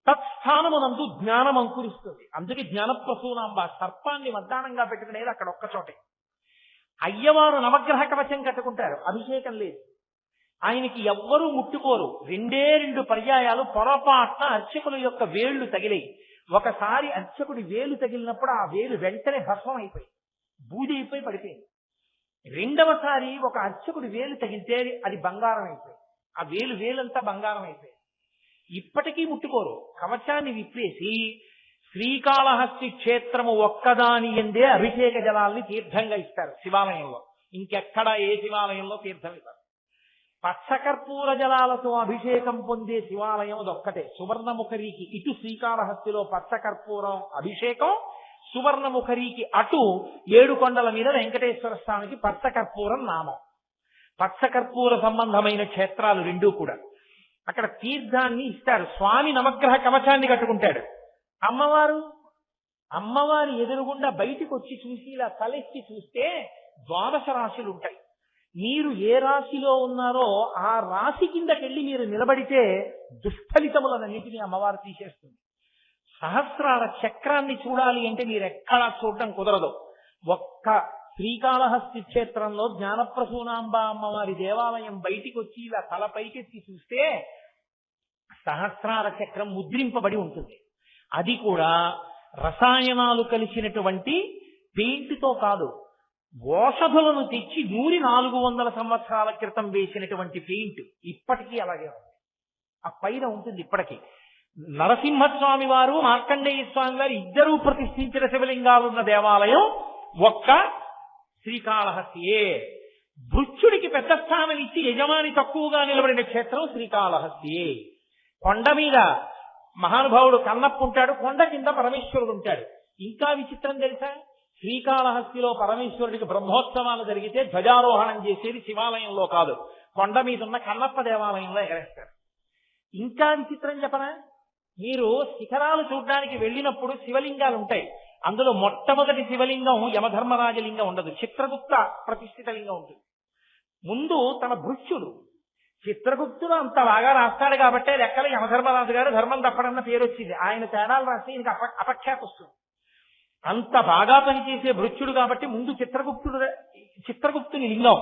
తత్స్థానమునందు జ్ఞానం అంకురిస్తుంది. అందుకే జ్ఞానప్రసూనాంబ సర్పాన్ని వడ్డాణంగా పెట్టుకునేది అక్కడ ఒక్క చోటే. అయ్యవారు నవగ్రహ కవచం కట్టుకుంటారు, అభిషేకం లేదు. ఆయనకి ఎవ్వరూ ముట్టుకోరు. 2 పర్యాయాలు పొరపాటున అర్చకుల యొక్క వేళ్లు తగిలాయి. ఒకసారి అర్చకుడి వేలు తగిలినప్పుడు ఆ వేలు వెంటనే భస్మం అయిపోయి బూదైపోయి పడిపోయింది. 2వసారి ఒక అర్చకుడి వేలు తగిలితే అది బంగారం అయిపోయింది. ఆ వేలంతా బంగారం అయిపోయింది. ఇప్పటికీ ముట్టుకోరు. కవచాన్ని విప్పేసి శ్రీకాళహస్తి క్షేత్రము ఒక్కదాని ఎందే అభిషేక జలాల్ని తీర్థంగా ఇస్తారు శివాలయంలో. ఇంకెక్కడా ఏ శివాలయంలో తీర్థం ఇస్తారు. పచ్చకర్పూర జలాలతో అభిషేకం పొందే శివాలయం అదొక్కటే. సువర్ణముఖరికి ఇటు శ్రీకాళహస్తిలో పచ్చకర్పూరం అభిషేకం, సువర్ణముఖరికి అటు ఏడుకొండల మీద వెంకటేశ్వర స్వామికి పచ్చకర్పూరం నామం. పచ్చకర్పూర సంబంధమైన క్షేత్రాలు రెండూ కూడా. అక్కడ తీర్థాన్ని ఇస్తారు. స్వామి నవగ్రహ కవచాన్ని కట్టుకుంటాడు. అమ్మవారి ఎదురుగుండా బయటికి వచ్చి చూసి ఇలా తలెత్తి చూస్తే 12 రాశులు ఉంటాయి. మీరు ఏ రాశిలో ఉన్నారో ఆ రాశి కిందకెళ్ళి మీరు నిలబడితే దుష్ఫలితములన్నింటినీ అమ్మవారు తీసేస్తుంది. సహస్రాల చక్రాన్ని చూడాలి అంటే మీరు ఎక్కడా చూడటం కుదరదు. ఒక్క శ్రీకాళహస్తి క్షేత్రంలో జ్ఞానప్రసూనాంబ అమ్మవారి దేవాలయం బయటికి వచ్చి ఇలా తల పైకెత్తి చూస్తే సహస్రాల చక్రం ముద్రింపబడి ఉంటుంది. అది కూడా రసాయనాలు కలిసినటువంటి పెయింట్తో కాదు, ఓషధులను తెచ్చి 400 సంవత్సరాల క్రితం వేసినటువంటి పెయింట్ ఇప్పటికీ అలాగే ఉంది. ఆ పైన ఉంటుంది ఇప్పటికీ. నరసింహస్వామి వారు, మార్కండేయ స్వామి వారు ఇద్దరూ ప్రతిష్ఠించిన శివలింగాలున్న దేవాలయం ఒక్క శ్రీకాళహస్తియే. భృత్యుడికి పెద్ద స్థానం ఇచ్చి యజమాని తక్కువగా నిలబడిన క్షేత్రం శ్రీకాళహస్తియే. కొండ మీద మహానుభావుడు కన్నప్ప ఉంటాడు, కొండ కింద పరమేశ్వరుడు ఉంటాడు. ఇంకా విచిత్రం తెలుసా, శ్రీకాళహస్తిలో పరమేశ్వరుడికి బ్రహ్మోత్సవాలు జరిగితే ధ్వజారోహణం చేసేది శివాలయంలో కాదు, కొండ మీద ఉన్న కన్నప్ప దేవాలయంలో ఎగరేస్తారు. ఇంకా విచిత్రం చెప్పనా, మీరు శిఖరాలు చూడడానికి వెళ్ళినప్పుడు శివలింగాలు ఉంటాయి. అందులో మొట్టమొదటి శివలింగం యమధర్మరాజలింగం ఉండదు, చిత్రగుప్త ప్రతిష్ఠిత లింగం ఉంటుంది. ముందు తన భృత్యుడు చిత్రగుప్తుడు అంత బాగా రాస్తాడు కాబట్టి లెక్కల యమధర్మరాజు గారు ధర్మం తప్పడన్న పేరు వచ్చింది. ఆయన తేడాలు రాస్తే ఈయనకి అపఖ్యాతి వస్తుంది. అంత బాగా పనిచేసే భృత్యుడు కాబట్టి ముందు చిత్రగుప్తుని లింగం.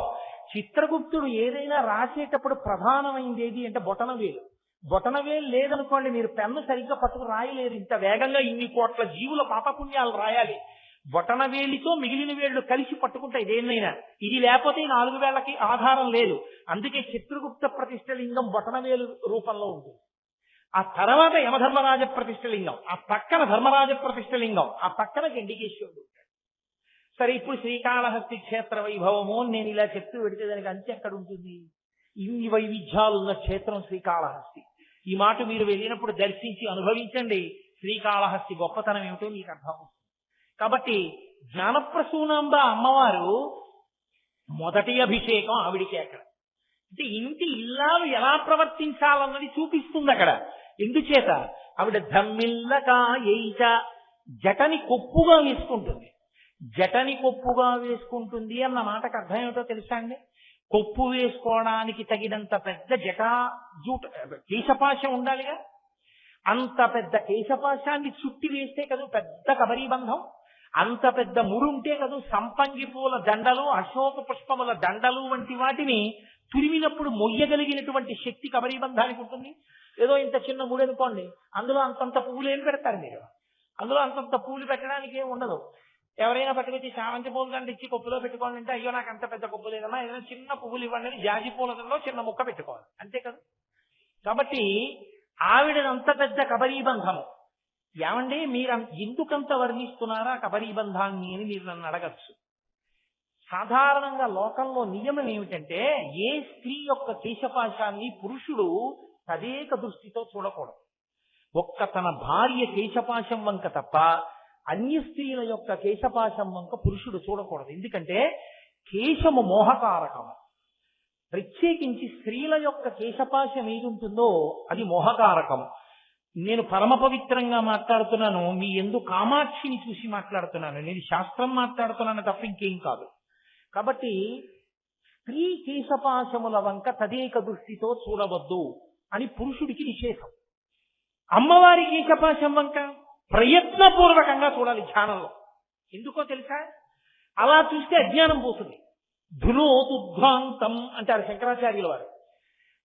చిత్రగుప్తుడు ఏదైనా రాసేటప్పుడు ప్రధానమైంది ఏది అంటే బొటనవేలు. బొటనవేలు లేదనుకోండి, మీరు పెన్ను సరిగ్గా పట్టుకు రాయలేరు. ఇంత వేగంగా ఇన్ని కోట్ల జీవుల పాపపుణ్యాలు రాయాలి. బొటనవేలితో మిగిలిన వేళ్లు కలిసి పట్టుకుంటాయి దేన్నైనా. ఇది లేకపోతే 4 వేళ్లకి ఆధారం లేదు. అందుకే చిత్రగుప్త ప్రతిష్ఠ లింగం బొటనవేలు రూపంలో ఉంటుంది. ఆ తర్వాత యమధర్మరాజ ప్రతిష్ఠ లింగం, ఆ పక్కన ధర్మరాజ ప్రతిష్ఠ లింగం, ఆ పక్కన గండికేశ్వరుడు. సరే, ఇప్పుడు శ్రీకాళహస్తి క్షేత్ర వైభవము నేను ఇలా చెప్తూ పెడితే దానికి అంచె ఎక్కడ ఉంటుంది? ఇన్ని వైవిధ్యాలున్న క్షేత్రం శ్రీకాళహస్తి. ఈ మాట మీరు వెళ్ళినప్పుడు దర్శించి అనుభవించండి. శ్రీకాళహస్తి గొప్పతనం ఏమిటో మీకు అర్థం. కాబట్టి జ్ఞానప్రసూనాంబ అమ్మవారు మొదటి అభిషేకం ఆవిడికి. అక్కడ అంటే ఇంటి ఇల్లాలు ఎలా ప్రవర్తించాలన్నది చూపిస్తుంది అక్కడ. ఎందుచేత ఆవిడ ధమ్మిల్లకాయైచ జటని కొప్పుగా వేసుకుంటుంది. జటని కొప్పుగా వేసుకుంటుంది అన్న మాటకు అర్థం ఏమిటో తెలుసా అండి? కొప్పు వేసుకోవడానికి తగినంత పెద్ద కేశపాశం ఉండాలిగా. అంత పెద్ద కేశపాశాన్ని చుట్టి వేస్తే కదా పెద్ద కబరీబంధం. అంత పెద్ద ముడుంటే కదా సంపంగి పూల దండలు, అశోక పుష్పముల దండలు వంటి వాటిని తురిమినప్పుడు మొయ్యగలిగినటువంటి శక్తి కబరీబంధానికి ఉంటుంది. ఏదో ఇంత చిన్న ముడి అనుకోండి, అందులో అంతంత పువ్వులు ఏం పెడతారు మీరు? అందులో అంతంత పువ్వులు పెట్టడానికి ఏమి ఉండదు. ఎవరైనా పట్టుకొచ్చి చామంతి పూల దండ ఇచ్చి కొప్పులో పెట్టుకోండి అంటే, అయ్యో నాకు అంత పెద్ద కొప్పు లేదమ్మా, ఏదైనా చిన్న పువ్వులు ఇవ్వండి అని జాజి పూల దండలో చిన్న ముక్క పెట్టుకోవాలి, అంతే కదా. కాబట్టి ఆవిడనంత పెద్ద కబరీబంధము. ఏమండి మీరు ఎందుకంత వర్ణిస్తున్నారా కబరీబంధాన్ని అని మీరు నన్ను అడగచ్చు. సాధారణంగా లోకంలో నియమం ఏమిటంటే, ఏ స్త్రీ యొక్క కేశపాశాన్ని పురుషుడు తదేక దృష్టితో చూడకూడదు. ఒక్క తన భార్య కేశపాశం వంక తప్ప అన్య స్త్రీల యొక్క కేశపాశం వంక పురుషుడు చూడకూడదు. ఎందుకంటే కేశము మోహకారకము. ప్రత్యేకించి స్త్రీల యొక్క కేశపాశం ఏది ఉంటుందో అది మోహకారకము. నేను పరమ పవిత్రంగా మాట్లాడుతున్నాను, మీ యందు కామాక్షిని చూసి మాట్లాడుతున్నాను. నేను శాస్త్రం మాట్లాడుతున్నాను తప్ప ఇంకేం కాదు. కాబట్టి స్త్రీ కేశపాశముల వంక తదేక దృష్టితో చూడవద్దు అని పురుషుడికి నిషేధం. అమ్మవారి కేశపాశం వంక ప్రయత్నపూర్వకంగా చూడాలి ధ్యానంలో. ఎందుకో తెలుసా? అలా చూస్తే అజ్ఞానం పోతుంది. ధునోతుధ్వాంతం అంటారు శంకరాచార్యుల వారు.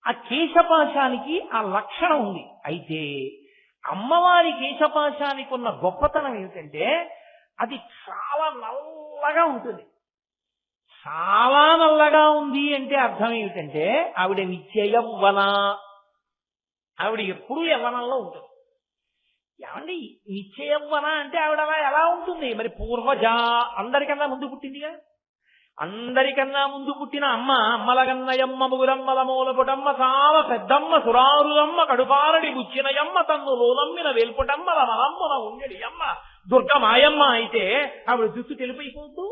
ఆ కేశపాశానికి ఆ లక్షణం ఉంది. అయితే అమ్మవారి కేశపాశానికి ఉన్న గొప్పతనం ఏమిటంటే అది చాలా నల్లగా ఉంటుంది. చాలా నల్లగా ఉంది అంటే అర్థం ఏమిటంటే ఆవిడ నిత్య యవ్వన, ఆవిడ ఎప్పుడూ యవ్వనంలో ఉంటుంది. ఏమండి నిత్య యవ్వన అంటే ఆవిడ ఎలా ఉంటుంది? మరి పూర్వజ అందరికన్నా ముందు పుట్టిందిగా. అందరికన్నా ముందు పుట్టిన అమ్మ అమ్మలగన్నయమ్మ ముగురమ్మల మూలపుటమ్మ సావ పెద్దమ్మ సురారులమ్మ కడుపారడి బుచ్చినయమ్మ తన్ను లోలమ్మిన వెల్పుటమ్మల మలమ్మన ఉండడి అమ్మ దుర్గమాయమ్మ అయితే ఆవిడ జుట్టు తెలుపైపోతూ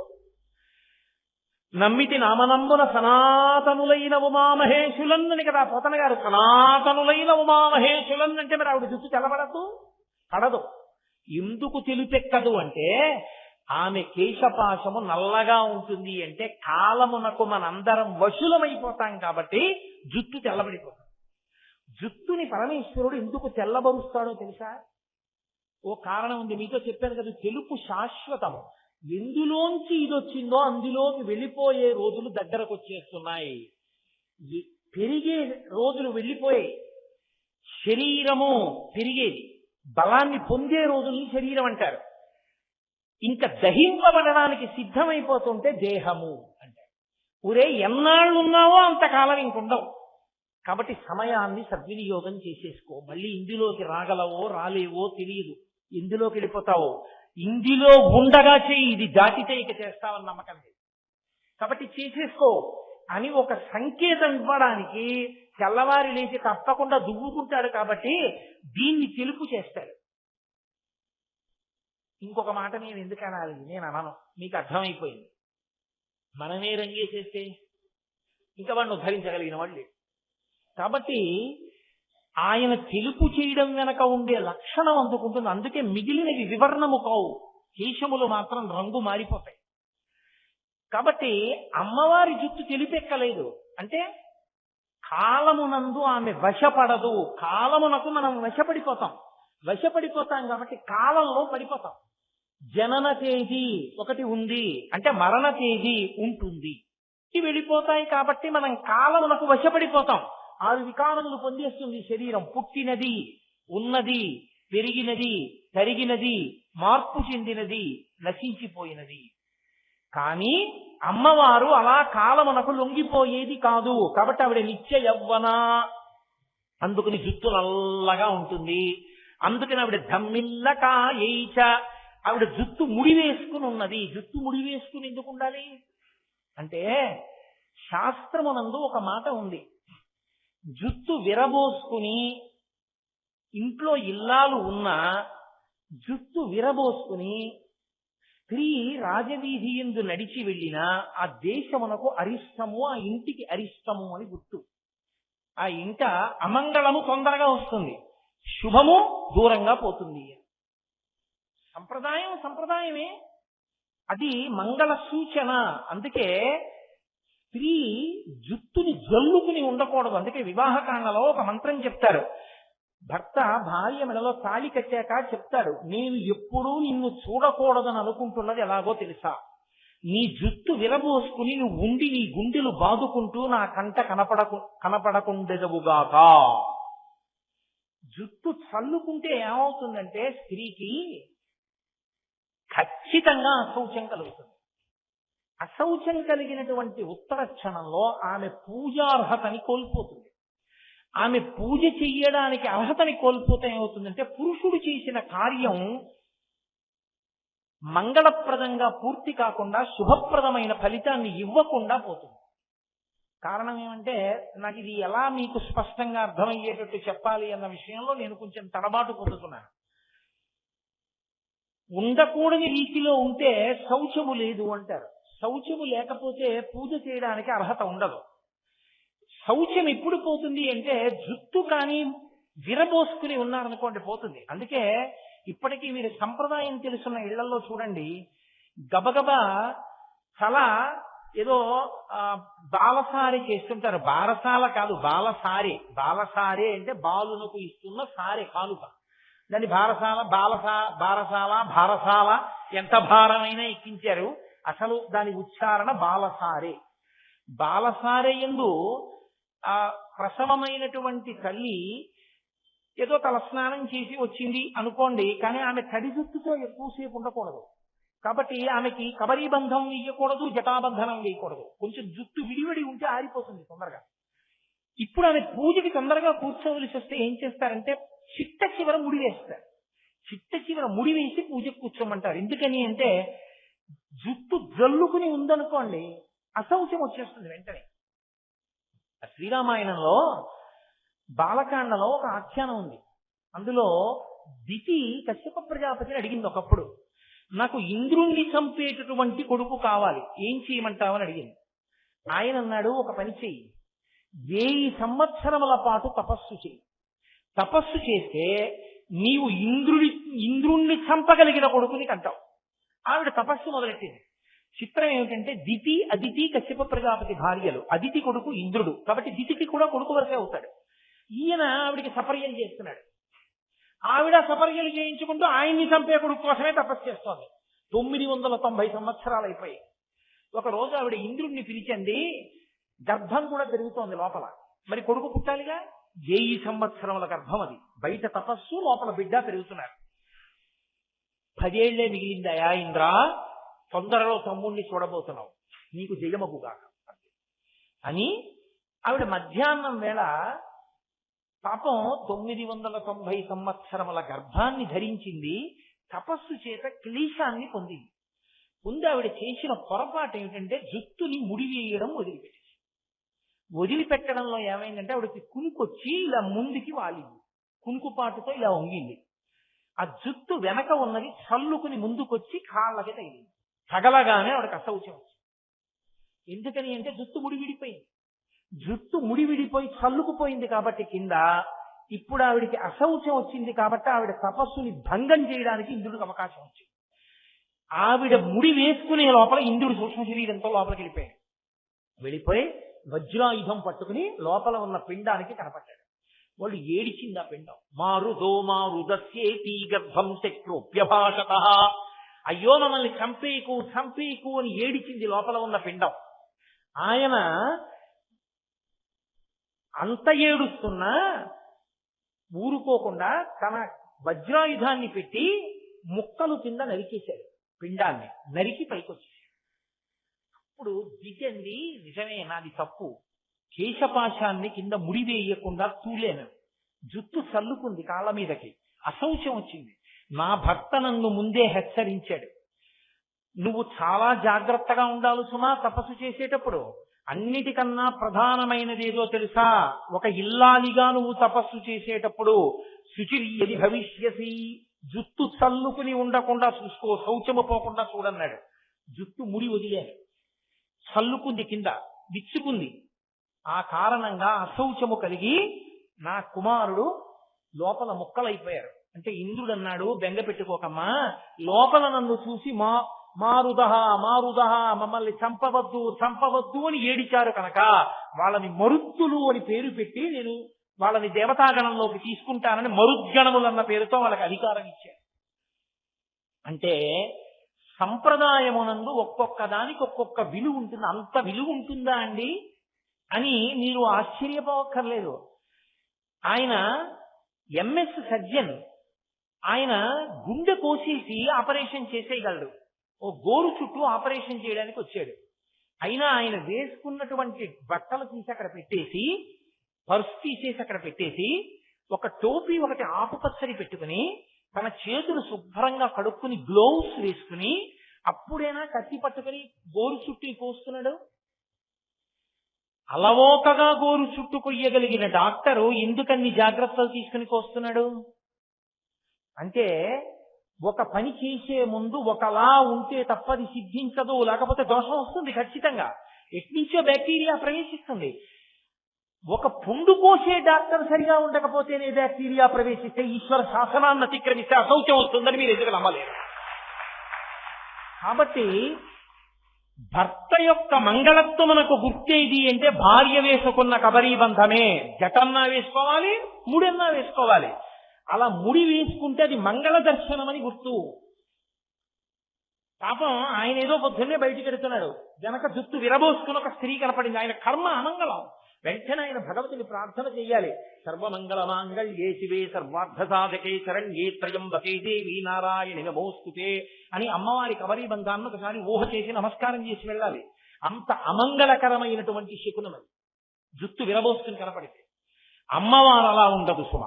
నమ్మితి నామనంబున సనాతనులైన ఉమామహేశులన్నని కదా పోతన గారు. సనాతనులైన ఉమామహేశులన్ అంటే మరి ఆవిడ జుట్టు తెల్లబడదు, పడదు. ఎందుకు తెలుపెక్కదు అంటే ఆమె కేశపాశము నల్లగా ఉంటుంది అంటే కాలమునకు మనందరం వశులమైపోతాం కాబట్టి జుట్టు తెల్లబడిపోతాం. జుట్టుని పరమేశ్వరుడు ఎందుకు తెల్లబరుస్తాడో తెలుసా? ఓ కారణం ఉంది. మీతో చెప్పాను కదా, తెలుపు శాశ్వతము. ఎందులోంచి ఇది వచ్చిందో అందులోకి వెళ్ళిపోయే రోజులు దగ్గరకు వచ్చేస్తున్నాయి. పెరిగే రోజులు వెళ్ళిపోయాయి. శరీరము పెరిగేది, బలాన్ని పొందే రోజుల్ని శరీరం అంటారు. ఇంకా దహింపబడడానికి సిద్ధమైపోతుంటే దేహము అంటారు. ఊరే ఎన్నాళ్ళు ఉన్నావో అంతకాలం ఇంకుండవు. కాబట్టి సమయాన్ని సద్వినియోగం చేసేసుకో. మళ్ళీ ఇందులోకి రాగలవో రాలేవో తెలియదు, ఎందులోకి వెళ్ళిపోతావో. ఇందులో ఉండగా చేయి, ఇది దాటితే ఇక చేస్తావని నమ్మకం లేదు. కాబట్టి చేసేసుకో అని ఒక సంకేతం ఇవ్వడానికి తెల్లవారి లేచి తప్పకుండా దువ్వుకుంటాడు. కాబట్టి దీన్ని తెలుపు చేస్తాడు. ఇంకొక మాట నేను ఎందుకు అనాలి, నేను అనను, మీకు అర్థమైపోయింది. మనమే రంగేసేస్తే ఇంకా వాడిని ఉద్ధరించగలిగిన వాడు లేడు. కాబట్టి ఆయన తెలుపు చేయడం వెనక ఉండే లక్షణం అందుకుంటుంది. అందుకే మిగిలినవి వివర్ణము కావు, కేశములు మాత్రం రంగు మారిపోతాయి. కాబట్టి అమ్మవారి జుట్టు తెలుపెక్కలేదు అంటే కాలమునందు ఆమె వశపడదు. కాలమునకు మనం వశపడిపోతాం కాబట్టి కాలంలో పడిపోతాం. జనన తేదీ ఒకటి ఉంది అంటే మరణ తేదీ ఉంటుంది, ఇవి వెళ్ళిపోతాయి. కాబట్టి మనం కాలమునకు వశపడిపోతాం. 6 వికారములు పొందేస్తుంది శరీరం. పుట్టినది, ఉన్నది, పెరిగినది, తరిగినది, మార్పు చెందినది, నశించిపోయినది. కానీ అమ్మవారు అలా కాలమునకు లొంగిపోయేది కాదు. కాబట్టి ఆవిడ నిత్య యవ్వన, అందుకని జుట్టు నల్లగా ఉంటుంది. అందుకని ఆవిడ ధమ్మిల్లకాయైచ, ఆవిడ జుట్టు ముడి వేసుకుని ఉన్నది. జుట్టు ముడి వేసుకుని ఎందుకు ఉండాలి అంటే శాస్త్రమునందు ఒక మాట ఉంది. జుట్టు విరబోసుకుని ఇంట్లో ఇల్లాలు ఉన్న జుట్టు విరబోసుకుని స్త్రీ రాజవీధి యందు నడిచి వెళ్ళినా ఆ దేశమునకు అరిష్టము, ఆ ఇంటికి అరిష్టము అని గుర్తు. ఆ ఇంట అమంగళము తొందరగా వస్తుంది, శుభము దూరంగా పోతుంది. సంప్రదాయమే, అది మంగళ సూచన. అందుకే స్త్రీ జుట్టుని జల్లుకుని ఉండకూడదు. అందుకే వివాహకాండలో ఒక మంత్రం చెప్తారు. భర్త భార్య మెడలో తాళి కట్టాక చెప్తాడు, నేను ఎప్పుడూ నిన్ను చూడకూడదని అనుకుంటున్నది ఎలాగో తెలుసా? నీ జుట్టు విరబోసుకుని నువ్వు ఉండి నీ గుండెలు బాదుకుంటూ నా కంట కనపడకుండెదవుగాక. జుట్టు చల్లుకుంటే ఏమవుతుందంటే స్త్రీకి ఖచ్చితంగా అశౌచం కలుగుతుంది. అశౌచం కలిగినటువంటి ఉత్తర క్షణంలో ఆమె పూజార్హతని కోల్పోతుంది. ఆమె పూజ చెయ్యడానికి అర్హతని కోల్పోతే ఏమవుతుందంటే పురుషుడు చేసిన కార్యం మంగళప్రదంగా పూర్తి కాకుండా శుభప్రదమైన ఫలితాన్ని ఇవ్వకుండా పోతుంది. కారణం ఏమంటే నాకు ఇది ఎలా మీకు స్పష్టంగా అర్థమయ్యేటట్టు చెప్పాలి అన్న విషయంలో నేను కొంచెం తడబాటు పొందుతున్నాను. ఉండకూడని రీతిలో ఉంటే శౌచము లేదు అంటారు. శౌచము లేకపోతే పూజ చేయడానికి అర్హత ఉండదు. శౌచం ఎప్పుడు పోతుంది అంటే జుట్టు కానీ విరబోసుకుని ఉన్నారనుకోండి పోతుంది. అందుకే ఇప్పటికీ మీరు సంప్రదాయం తెలుసున్న ఇళ్లలో చూడండి, గబగబా చాలా ఏదో బాలసారి చేస్తుంటారు. బారసాల కాదు, బాలసారే. బాలసారే అంటే బాలునకు ఇస్తున్న సారే, కానుక. దాన్ని బారసాల భారసాల ఎంత భారమైనా ఎక్కించారు. అసలు దాని ఉచ్చారణ బాలసారే. బాలసారే యందు ఆ ప్రసవమైనటువంటి తల్లి ఏదో తలస్నానం చేసి వచ్చింది అనుకోండి, కానీ ఆమె తడి జుట్టుతో ఎక్కువసేపు ఉండకూడదు. కాబట్టి ఆమెకి కబరీబంధం వేయకూడదు, జటాబంధనం వేయకూడదు. కొంచెం జుట్టు విడివిడి ఉంటే ఆరిపోతుంది తొందరగా. ఇప్పుడు ఆమె పూజకి తొందరగా కూర్చోవలసి వస్తే ఏం చేస్తారంటే చిట్ట చివర ముడి వేస్తారు. చిట్ట చివర ముడి వేసి పూజకు కూర్చోమంటారు. ఎందుకని అంటే జుట్టు జల్లుకుని ఉందనుకోండి అశౌచం వచ్చేస్తుంది వెంటనే. శ్రీరామాయణంలో బాలకాండలో ఒక ఆఖ్యానం ఉంది. అందులో దితి కశ్యప ప్రజాపతిని అడిగింది ఒకప్పుడు, నాకు ఇంద్రుణ్ణి చంపేటటువంటి కొడుకు కావాలి, ఏం చేయమంటావని అడిగింది. ఆయన అన్నాడు, ఒక పని చెయ్యి, 1000 సంవత్సరముల పాటు తపస్సు చెయ్యి. తపస్సు చేస్తే నీవు ఇంద్రుణ్ణి చంపగలిగిన కొడుకుని కంటావు. ఆవిడ తపస్సు మొదలెట్టింది. చిత్రం ఏమిటంటే దితి అదితి కశ్యప ప్రజాపతి భార్యలు. అదితి కొడుకు ఇంద్రుడు, కాబట్టి దితికి కూడా కొడుకు వరకే అవుతాడు. ఈయన ఆవిడికి సపర్యలు చేస్తున్నాడు. ఆవిడ సపర్యలు చేయించుకుంటూ ఆయన్ని చంపే కొడుకు కోసమే తపస్సు చేస్తోంది. 990 సంవత్సరాలు అయిపోయాయి. ఒక రోజు ఆవిడ ఇంద్రుణ్ణి పిలిచింది. గర్భం కూడా పెరుగుతోంది లోపల, మరి కొడుకు పుట్టాలిగా. 1000 సంవత్సరముల గర్భం అది. బయట తపస్సు, లోపల బిడ్డ పెరుగుతున్నారు. 10 ఏళ్లే మిగిలిందయా ఇంద్ర, తొందరలో తమ్ముణ్ణి చూడబోతున్నావు, నీకు జయమగుగా అని ఆవిడ మధ్యాహ్నం వేళ పాపం 990 సంవత్సరముల గర్భాన్ని ధరించింది. తపస్సు చేత క్లేశాన్ని పొందింది. ఆవిడ చేసిన పొరపాటు ఏమిటంటే జుట్టుని ముడివేయడం వదిలిపెట్టడంలో ఏమైందంటే ఆవిడకి కునుకొచ్చి ఇలా ముందుకి వాలింది. కునుకుపాటుతో ఇలా వంగింది. ఆ జుట్టు వెనక ఉన్నది చల్లుకుని ముందుకొచ్చి కాళ్ళకి తగిలింది. తగలగానే ఆవిడకి అశౌచం వచ్చింది. ఎందుకని అంటే జుట్టు ముడివిడిపోయింది. జుట్టు ముడివిడిపోయి చల్లుకుపోయింది కాబట్టి కింద. ఇప్పుడు ఆవిడికి అశౌచం వచ్చింది కాబట్టి ఆవిడ తపస్సుని భంగం చేయడానికి ఇంద్రుడికి అవకాశం వచ్చింది. ఆవిడ ముడి వేసుకునే లోపల ఇంద్రుడు సూక్ష్మ శరీరంతో లోపలికి వెళ్ళిపోయి వజ్రాయుధం పట్టుకుని లోపల ఉన్న పిండానికి కనపడ్డాడు. వాళ్ళు ఏడిచింది ఆ పిండం. మారుదో మారుదస్యేతి గర్భం శక్రోప్యభాషత. అయ్యో మమ్మల్ని చంపేకు చంపేకు అని ఏడిచింది లోపల ఉన్న పిండం. ఆయన అంత ఏడుస్తున్నా ఊరుకోకుండా తన వజ్రాయుధాన్ని పెట్టి ముక్కలు కింద నరికేశాడు. పిండాన్ని నరికి పైకొచ్చేసాడు. అప్పుడు దిగంది, నిజమే నాది తప్పు, కేశపాశాన్ని కింద ముడివేయకుండా తూలేను, జుట్టు చల్లుకుంది కాళ్ళ మీదకి, అశౌచం వచ్చింది. నా భర్త నన్ను ముందే హెచ్చరించాడు, నువ్వు చాలా జాగ్రత్తగా ఉండాలి సుమా తపస్సు చేసేటప్పుడు. అన్నిటికన్నా ప్రధానమైనది ఏదో తెలుసా, ఒక ఇల్లాలిగా నువ్వు తపస్సు చేసేటప్పుడు శుచిర్యది భవిష్యసి, జుట్టు చల్లుకుని ఉండకుండా చూసుకో, శౌచము పోకుండా చూడన్నాడు. జుట్టు ముడి వదిలేను, చల్లుకుంది, కింద విచ్చుకుంది. ఆ కారణంగా అశౌచము కలిగి నా కుమారుడు లోపల ముక్కలైపోయారు. అంటే ఇంద్రుడు అన్నాడు, బెంగ పెట్టుకోకమ్మా, లోపల నన్ను చూసి మారుదహ మారుదహ మమ్మల్ని చంపవద్దు చంపవద్దు అని ఏడిచారు కనుక వాళ్ళని మరుత్తులు అని పేరు పెట్టి నేను వాళ్ళని దేవతాగణంలోకి తీసుకుంటానని మరుద్గణములన్న పేరుతో వాళ్ళకి అధికారం ఇచ్చారు. అంటే సంప్రదాయమునందు ఒక్కొక్క దానికి ఒక్కొక్క విలువ ఉంటుంది. అంత విలువ ఉంటుందా అండి అని మీరు ఆశ్చర్యపోవక్కర్లేదు. ఆయన ఎంఎస్ సర్జన్, ఆయన గుండె కోసేసి ఆపరేషన్ చేసేయగలడు. ఓ గోరు చుట్టూ ఆపరేషన్ చేయడానికి వచ్చాడు. అయినా ఆయన వేసుకున్నటువంటి బట్టలు తీసి అక్కడ పెట్టేసి, పర్స్ తీసేసి అక్కడ పెట్టేసి, ఒక టోపీ ఒకటి ఆకుపచ్చడి పెట్టుకుని, తన చేతులు శుభ్రంగా కడుక్కుని గ్లోవ్స్ వేసుకుని, అప్పుడైనా కత్తి పట్టుకుని గోరు చుట్టూ కోస్తున్నాడు. అలవోకగా గోరు చుట్టూ కొయ్యగలిగిన డాక్టరు ఎందుకన్ని జాగ్రత్తలు తీసుకుని కోస్తున్నాడు అంటే, ఒక పని చేసే ముందు ఒకలా ఉంటే తప్పది సిద్ధించదు, లేకపోతే దోషం వస్తుంది ఖచ్చితంగా. ఎట్నుంచో బ్యాక్టీరియా ప్రవేశిస్తుంది. ఒక పుండు కోసే డాక్టర్ సరిగా ఉండకపోతేనే బ్యాక్టీరియా ప్రవేశిస్తే ఈశ్వర శాసనాన్ని అతిక్రమిస్తే అశౌచం వస్తుందని మీరు ఎందుకు నమ్మలేరు. కాబట్టి భర్త యొక్క మంగళత్వమునకు గుర్తేది అంటే భార్య వేసుకున్న కబరీ బంధమే. జటన్నా వేసుకోవాలి, ముడన్నా వేసుకోవాలి. అలా ముడి వేసుకుంటే అది మంగళ దర్శనం అని గుర్తు. పాపం ఆయన ఏదో పొద్దున్నే బయటికి వెడుతున్నాడు, వెనక జుట్టు విరబోసుకుని ఒక స్త్రీ కనపడింది. ఆయన కర్మ అమంగళం. వెంటనే ఆయన భగవతిని ప్రార్థన చెయ్యాలి. సర్వమంగళ మాంగళ్యే శివే సర్వార్థ సాధకే శరణ్యే త్రయంబకే దేవి నారాయణి నమోస్తుతే అని అమ్మవారి కబరీ బంధాన్ని ఒకసారి ఊహ చేసి నమస్కారం చేసి వెళ్ళాలి. అంత అమంగళకరమైనటువంటి శకునం అది, జుట్టు విరబోసుకుని కనపడితే. అమ్మవారు అలా ఉండదు సుమ.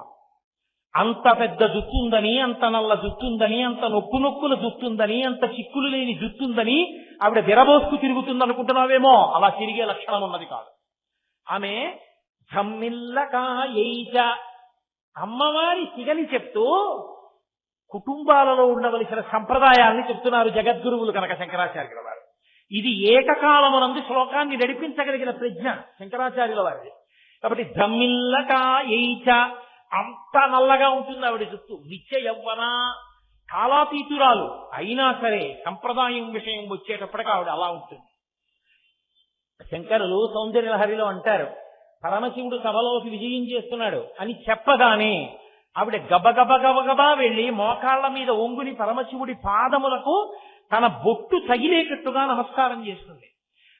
అంత పెద్ద జుత్తుందని, అంత నల్ల జుత్తుందని, అంత నొక్కుల జుత్తుందని, అంత చిక్కులు లేని జుత్తుందని ఆవిడ విరబోసుకు తిరుగుతుంది అనుకుంటున్నావేమో. అలా తిరిగే లక్షణం ఉన్నది కాదు. ఆమె ఝమ్మిల్లకాయైచ, అమ్మవారి సిగని చెప్తూ కుటుంబాలలో ఉండవలసిన సంప్రదాయాల్ని చెప్తున్నారు జగద్గురువులు కనుక శంకరాచార్యుల వారు. ఇది ఏకకాలమునందు శ్లోకాన్ని నడిపించగలిగిన ప్రజ్ఞ శంకరాచార్యుల వారిది. కాబట్టి ఝమ్మిల్లకాయైచ, అంత నల్లగా ఉంటుంది ఆవిడ జుట్టు. నిత్య యవ్వన, కాలాతీతురాలు అయినా సరే సంప్రదాయం విషయం వచ్చేటప్పటికి ఆవిడ అలా ఉంటుంది. శంకరులు సౌందర్యలహరిలో అంటారు, పరమశివుడు సభలోకి విజయం చేస్తున్నాడు అని చెప్పగానే ఆవిడ గబగబా వెళ్ళి మోకాళ్ల మీద ఒంగుని పరమశివుడి పాదములకు తన బొట్టు తగిలేటట్టుగా నమస్కారం చేస్తుంది.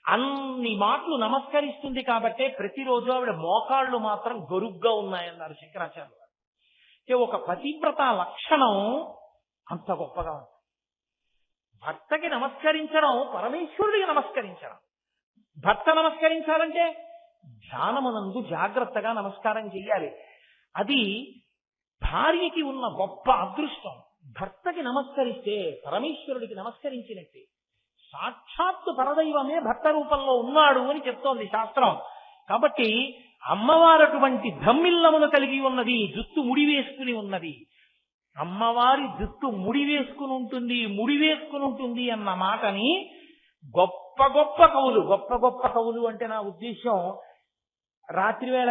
అన్ని మాటలు నమస్కరిస్తుంది కాబట్టే ప్రతిరోజు ఆవిడ మోకాళ్ళు మాత్రం గరుగ్గా ఉన్నాయన్నారు శంకరాచార్యులు గారు. ఒక పతివ్రత లక్షణం అంత గొప్పగా ఉంది. భర్తకి నమస్కరించడం పరమేశ్వరుడికి నమస్కరించడం. భర్త నమస్కరించాలంటే ధ్యానమునందు జాగ్రత్తగా నమస్కారం చెయ్యాలి. అది భార్యకి ఉన్న గొప్ప అదృష్టం. భర్తకి నమస్కరిస్తే పరమేశ్వరుడికి నమస్కరించినట్టే. సాక్షాత్తు పరదైవమే భర్త రూపంలో ఉన్నాడు అని చెప్తోంది శాస్త్రం. కాబట్టి అమ్మవారు అటువంటి ధమ్మిల్లమును కలిగి ఉన్నది, జుత్తు ముడి వేసుకుని ఉన్నది. అమ్మవారి జుత్తు ముడి వేసుకుని ఉంటుంది అన్న మాటని గొప్ప గొప్ప కవులు అంటే నా ఉద్దేశం రాత్రివేళ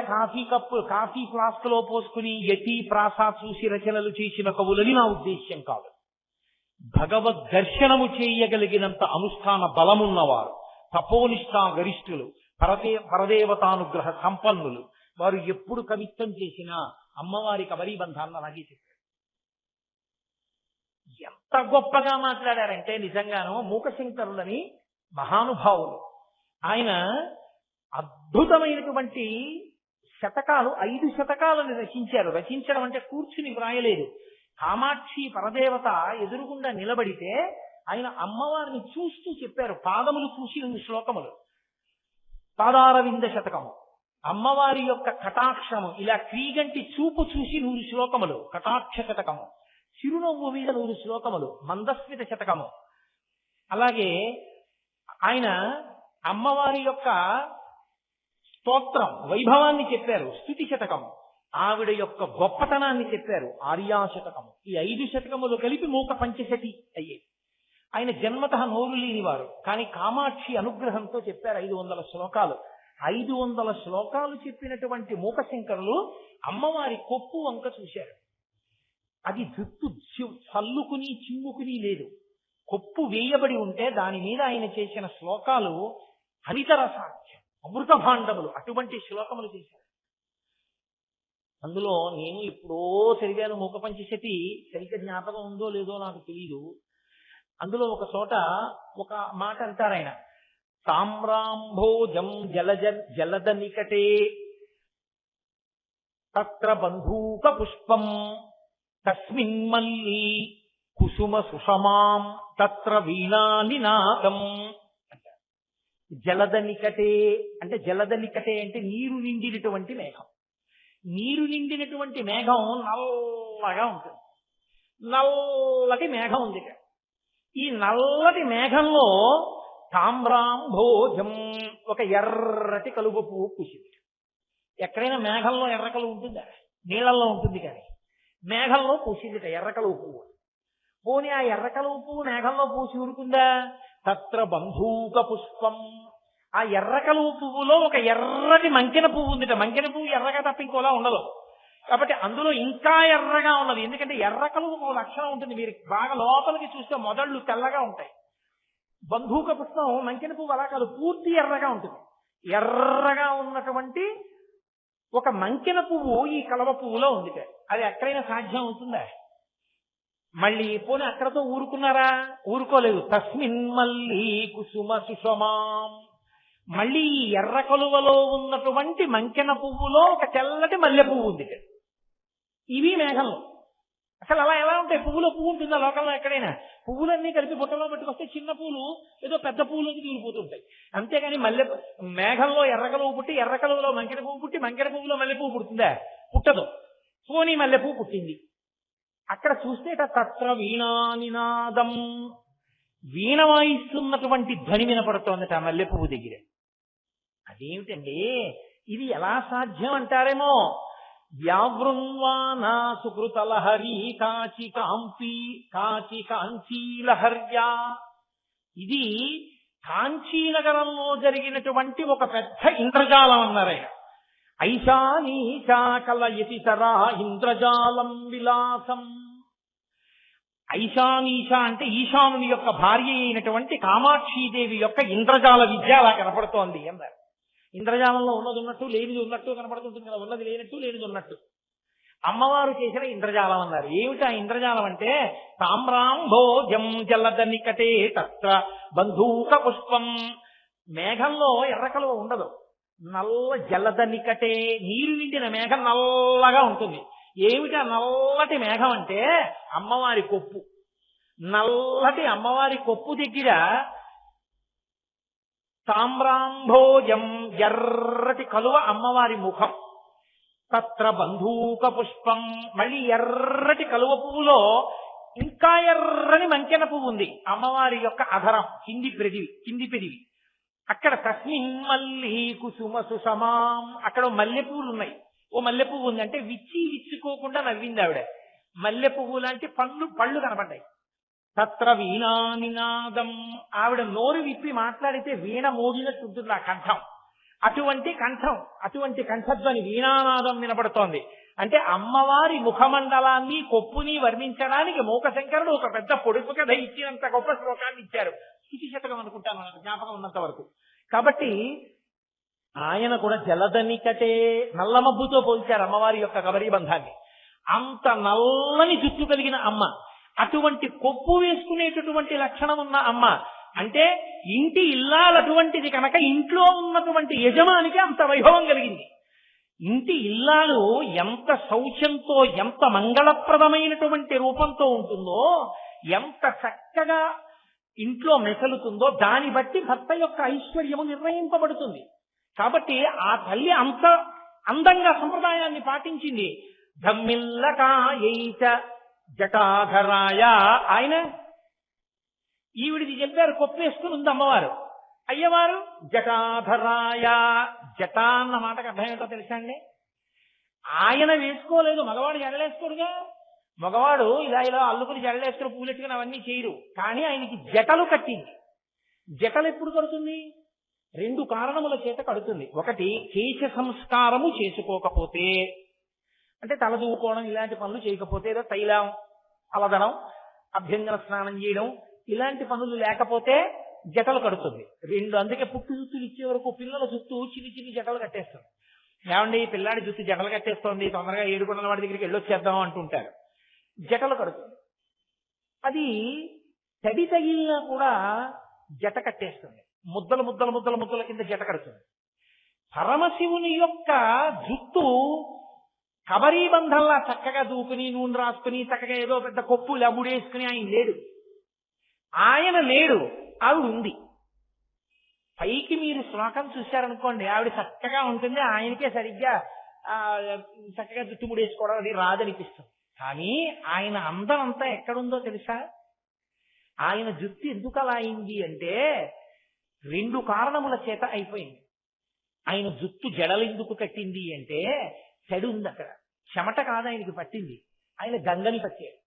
కాఫీ ఫ్లాస్క్ లో పోసుకుని యతి ప్రాస చూసి రచనలు చేసిన కవులని నా ఉద్దేశ్యం కాదు. భగవద్ దర్శనము చేయగలిగినంత అనుష్ఠాన బలమున్నవారు, తపోనిష్టా గరిష్ఠులు, పరదేవతానుగ్రహ సంపన్నులు, వారు ఎప్పుడు కవిత్వం చేసినా అమ్మవారి కబరీబంధాన్ని అలాగే చెప్పారు. ఎంత గొప్పగా మాట్లాడారంటే నిజంగానో మూకశంకరులని మహానుభావులు. ఆయన అద్భుతమైనటువంటి శతకాలు, 5 శతకాలను రచించారు. రచించడం అంటే కూర్చుని వ్రాయలేదు. కామాక్షి పరదేవత ఎదురుగుండా నిలబడితే ఆయన అమ్మవారిని చూస్తూ చెప్పారు. పాదములు చూసి 2 శ్లోకములు. పాదారవింద శతకము, అమ్మవారి యొక్క కటాక్షము, ఇలా క్రీగంటి చూపు చూసి 100 శ్లోకములు కటాక్ష శతకము. చిరునవ్వు మీద 100 శ్లోకములు మందస్మిత శతకము. అలాగే ఆయన అమ్మవారి యొక్క స్తోత్రం వైభవాన్ని చెప్పారు, స్తుతి శతకము. ఆవిడ యొక్క గొప్పతనాన్ని చెప్పారు, ఆర్యాశతకము. ఈ 5 శతకములు కలిపి మూక పంచశతి అయ్యేది. ఆయన జన్మతః నోరు లేనివారు, కానీ కామాక్షి అనుగ్రహంతో చెప్పారు 500 శ్లోకాలు. 500 శ్లోకాలు చెప్పినటువంటి మూకశంకరులు అమ్మవారి కొప్పు వంక చూశారు. అది జుట్టు చల్లుకుని చిమ్ముకుని లేదు, కొప్పు వేయబడి ఉంటే దాని మీద ఆయన చేసిన శ్లోకాలు హరితరసాఖ్యం, అమృత భాండములు. అటువంటి శ్లోకములు చేశారు. అందులో నేను ఎప్పుడో చదివాను మూక పంచశతి, సరిగ్గా జ్ఞాపకం ఉందో లేదో నాకు తెలియదు. అందులో ఒక చోట ఒక మాట అంటారు ఆయన, తామ్రాంభోజం జలద నికటే తత్ర బంధూక పుష్పం తస్మిన్మల్లీ కుసుమ సుషమాం తత్ర వీణానినాదం. జలద నికటే అంటే నీరు నిండినటువంటి మేఘం. నీరు నిండినటువంటి మేఘం నల్లగా ఉంటుంది. నల్లటి మేఘం ఉంది. ఈ నల్లటి మేఘంలో తామ్రాంభోజం, ఒక ఎర్రటి కలువ పువ్వు పూసింది. ఎక్కడైనా మేఘంలో ఎర్ర కలువ ఉంటుందా? నీళ్లలో ఉంటుంది, కానీ మేఘంలో పూసిందిట ఎర్ర కలువ పువ్వు. పోనీ ఆ ఎర్ర కలువ పువ్వు మేఘంలో పూసి ఊరుకుందా? తత్ర బంధూక పుష్పం, ఆ ఎర్ర కలువ పువ్వులో ఒక ఎర్రటి మంకెన పువ్వు ఉందిట. మంకెన పువ్వు ఎర్రగా తప్ప ఇంకోలా ఉండదు. కాబట్టి అందులో ఇంకా ఎర్రగా ఉన్నది. ఎందుకంటే ఎర్ర కలువకు ఒక లక్షణం ఉంటుంది, మీరు బాగా లోపలికి చూస్తే మొదళ్ళు తెల్లగా ఉంటాయి. బంధూక పుష్పం మంకెన పువ్వు అలా కాదు, పూర్తి ఎర్రగా ఉంటుంది. ఎర్రగా ఉన్నటువంటి ఒక మంకెన పువ్వు ఈ కలవ పువ్వులో ఉంది. అది ఎక్కడైనా సాధ్యం అవుతుందా? మళ్ళీ పోనీ అక్కడతో ఊరుకున్నారా? ఊరుకోలేదు. తస్మిన్ మళ్ళీ కుసుమ సుషమాం, మళ్ళీ ఈ ఎర్ర కలువలో ఉన్నటువంటి మంకెన పువ్వులో ఒక తెల్లటి మల్లె పువ్వు ఉంది. ఇవి మేఘంలో. అసలు అలా ఎలా ఉంటాయి? పువ్వులో పువ్వు ఉంటుందా లోకంలో ఎక్కడైనా? పువ్వులన్నీ కలిపి బుట్టలో పెట్టుకొస్తే చిన్న పువ్వులు ఏదో పెద్ద పువ్వులోకి తీరిపోతుంటాయి. అంతేగాని మేఘంలో ఎర్ర కలువ పుట్టి, ఎర్ర కలువలో మంకెన పువ్వు పుట్టి, మంకెన పువ్వులో మల్లె పువ్వు పుడుతుందా? పుట్టదు. పోనీ మల్లెపూ పుట్టింది. అక్కడ చూస్తే తత్ర వీణానినాదం, వీణ వాయిస్తున్నటువంటి ధ్వని వినపడుతోందట ఆ మల్లె పువ్వు దగ్గర. అదేమిటండి ఇది ఎలా సాధ్యం అంటారేమో. వ్యావృన్వానా సుకృతలహరి కాచి కాంచీలహర్యా, ఇది కాంచీనగరంలో జరిగినటువంటి ఒక పెద్ద ఇంద్రజాలం అన్నారు ఆయన. ఐశానీశా కలయతి సరా ఇంద్రజాలం విలాసం. ఐశానీశ అంటే ఈశానుని యొక్క భార్య అయినటువంటి కామాక్షీదేవి యొక్క ఇంద్రజాల విద్య అలా కనపడుతోంది అన్నారు. ఇంద్రజాలంలో ఉన్నది ఉన్నట్టు లేనిది ఉన్నట్టు కనపడుతుంటుంది కదా, ఉన్నది లేనట్టు లేనిది ఉన్నట్టు. అమ్మవారు చేసిన ఇంద్రజాలం అన్నారు. ఏమిటి ఆ ఇంద్రజాలం అంటే తామ్రాంభోజం జలద నికటే తత్ర బంధూక పుష్పం. మేఘంలో ఎర్రకలువ ఉండదు, నల్ల జలద నికటే, నీరు నిండిన మేఘం నల్లగా ఉంటుంది. ఏమిటి ఆ నల్లటి మేఘం అంటే అమ్మవారి కొప్పు. నల్లటి అమ్మవారి కొప్పు దగ్గర తామ్రాంభోజం ఎర్రటి కలువ అమ్మవారి ముఖం. తత్ర బంధూక పుష్పం, మళ్ళీ ఎర్రటి కలువ పువ్వులో ఇంకా ఎర్రని మంకెన పువ్వు ఉంది అమ్మవారి యొక్క అధరం, కింది పెదివి. అక్కడ తస్మిన్ మల్లి కుసుమ సుసమాం, అక్కడ మల్లె పువ్వులు ఉన్నాయి. ఓ మల్లె పువ్వు ఉంది అంటే విచ్చుకోకుండా నవ్వింది ఆవిడ. మల్లె పువ్వు లాంటి పళ్ళు కనపడ్డాయి. తత్ర వీణానినాదం, ఆవిడ నోరు విప్పి మాట్లాడితే వీణ మోగినట్టు ఉంటుంది ఆ కంఠం. అటువంటి కంఠధ్వని వీణానాదం వినపడుతోంది. అంటే అమ్మవారి ముఖమండలాన్ని కొప్పుని వర్ణించడానికి మూకశంకరుడు ఒక పెద్ద పొడుపు కథ ఇచ్చినంత గొప్ప శ్లోకాన్ని ఇచ్చారు. స్థితి శతకం అనుకుంటాను నాకు జ్ఞాపకం ఉన్నంత వరకు. కాబట్టి ఆయన కూడా జలదనికటే, నల్లమబ్బుతో పోల్చారు అమ్మవారి యొక్క కబరీ బంధాన్ని. అంత నల్లని జుట్టు కలిగిన అమ్మ, అటువంటి కొప్పు వేసుకునేటటువంటి లక్షణం ఉన్న అమ్మ అంటే ఇంటి ఇల్లాలటువంటిది కనుక ఇంట్లో ఉన్నటువంటి యజమానికి అంత వైభవం కలిగింది. ఇంటి ఇల్లాలు ఎంత శౌచంతో, ఎంత మంగళప్రదమైనటువంటి రూపంతో ఉంటుందో, ఎంత చక్కగా ఇంట్లో మెసలుతుందో దాన్ని బట్టి భర్త యొక్క ఐశ్వర్యము నిర్ణయింపబడుతుంది. కాబట్టి ఆ తల్లి అంత అందంగా సంప్రదాయాన్ని పాటించింది. ధమ్మిల్లకాయైచ జటాధరాయ, ఆయన ఈవిడిది చెప్పారు కొప్పేసుకుని ఉంది అమ్మవారు. అయ్యవారు జటాధరాయ, జట అన్న మాటకు అర్థం ఏంటో తెలుసా అండి? ఆయన వేసుకోలేదు, మగవాడు జడలేసుకోరుగా. మగవాడు ఇలా అల్లుకుని జడలేసుకుని పూలెట్టుకుని అవన్నీ చేయరు. కానీ ఆయనకి జటలు కట్టింది. జటలు ఎప్పుడు కడుతుంది? 2 కారణముల చేత కడుతుంది. ఒకటి, కేశ సంస్కారము చేసుకోకపోతే, అంటే తల దూకోవడం ఇలాంటి పనులు చేయకపోతే, ఏదో తైలం అలదనం, అభ్యంగన స్నానం చేయడం ఇలాంటి పనులు లేకపోతే జటలు కడుతుంది. 2, అందుకే పుట్టు జుత్తులు ఇచ్చే వరకు పిల్లల జుత్తు చిన్ని జటలు కట్టేస్తారు. ఏమండి పిల్లాడి జుత్తు జటలు కట్టేస్తోంది, తొందరగా 7 కొండల వాడి దగ్గరికి వెళ్ళొచ్చేద్దాం అంటుంటారు. జటలు కడుతుంది. అది తడి తగిలినా కూడా జట కట్టేస్తుంది. ముద్దల కింద జట కడుతుంది. పరమశివుని యొక్క జుత్తు కబరీ బంధంలా చక్కగా దూకుని నూనె రాసుకుని చక్కగా ఏదో పెద్ద కొప్పు లబుడేసుకుని ఆయన లేడు, ఆవిడ ఉంది. పైకి మీరు శ్లోకం చూశారనుకోండి, ఆవిడ చక్కగా ఉంటుంది, ఆయనకే సరిగ్గా చక్కగా జుట్టు ముడేసుకోవడం అది రాదనిపిస్తుంది. కానీ ఆయన అందం అంతా ఎక్కడుందో తెలుసా? ఆయన జుట్టు ఎందుకు అలా అయింది అంటే 2 కారణముల చేత అయిపోయింది. ఆయన జుట్టు జడలు ఎందుకు కట్టింది అంటే చెడు ఉంది అక్కడ, చెమట కాదు ఆయనకి పట్టింది, ఆయన గంగని పట్టాడు.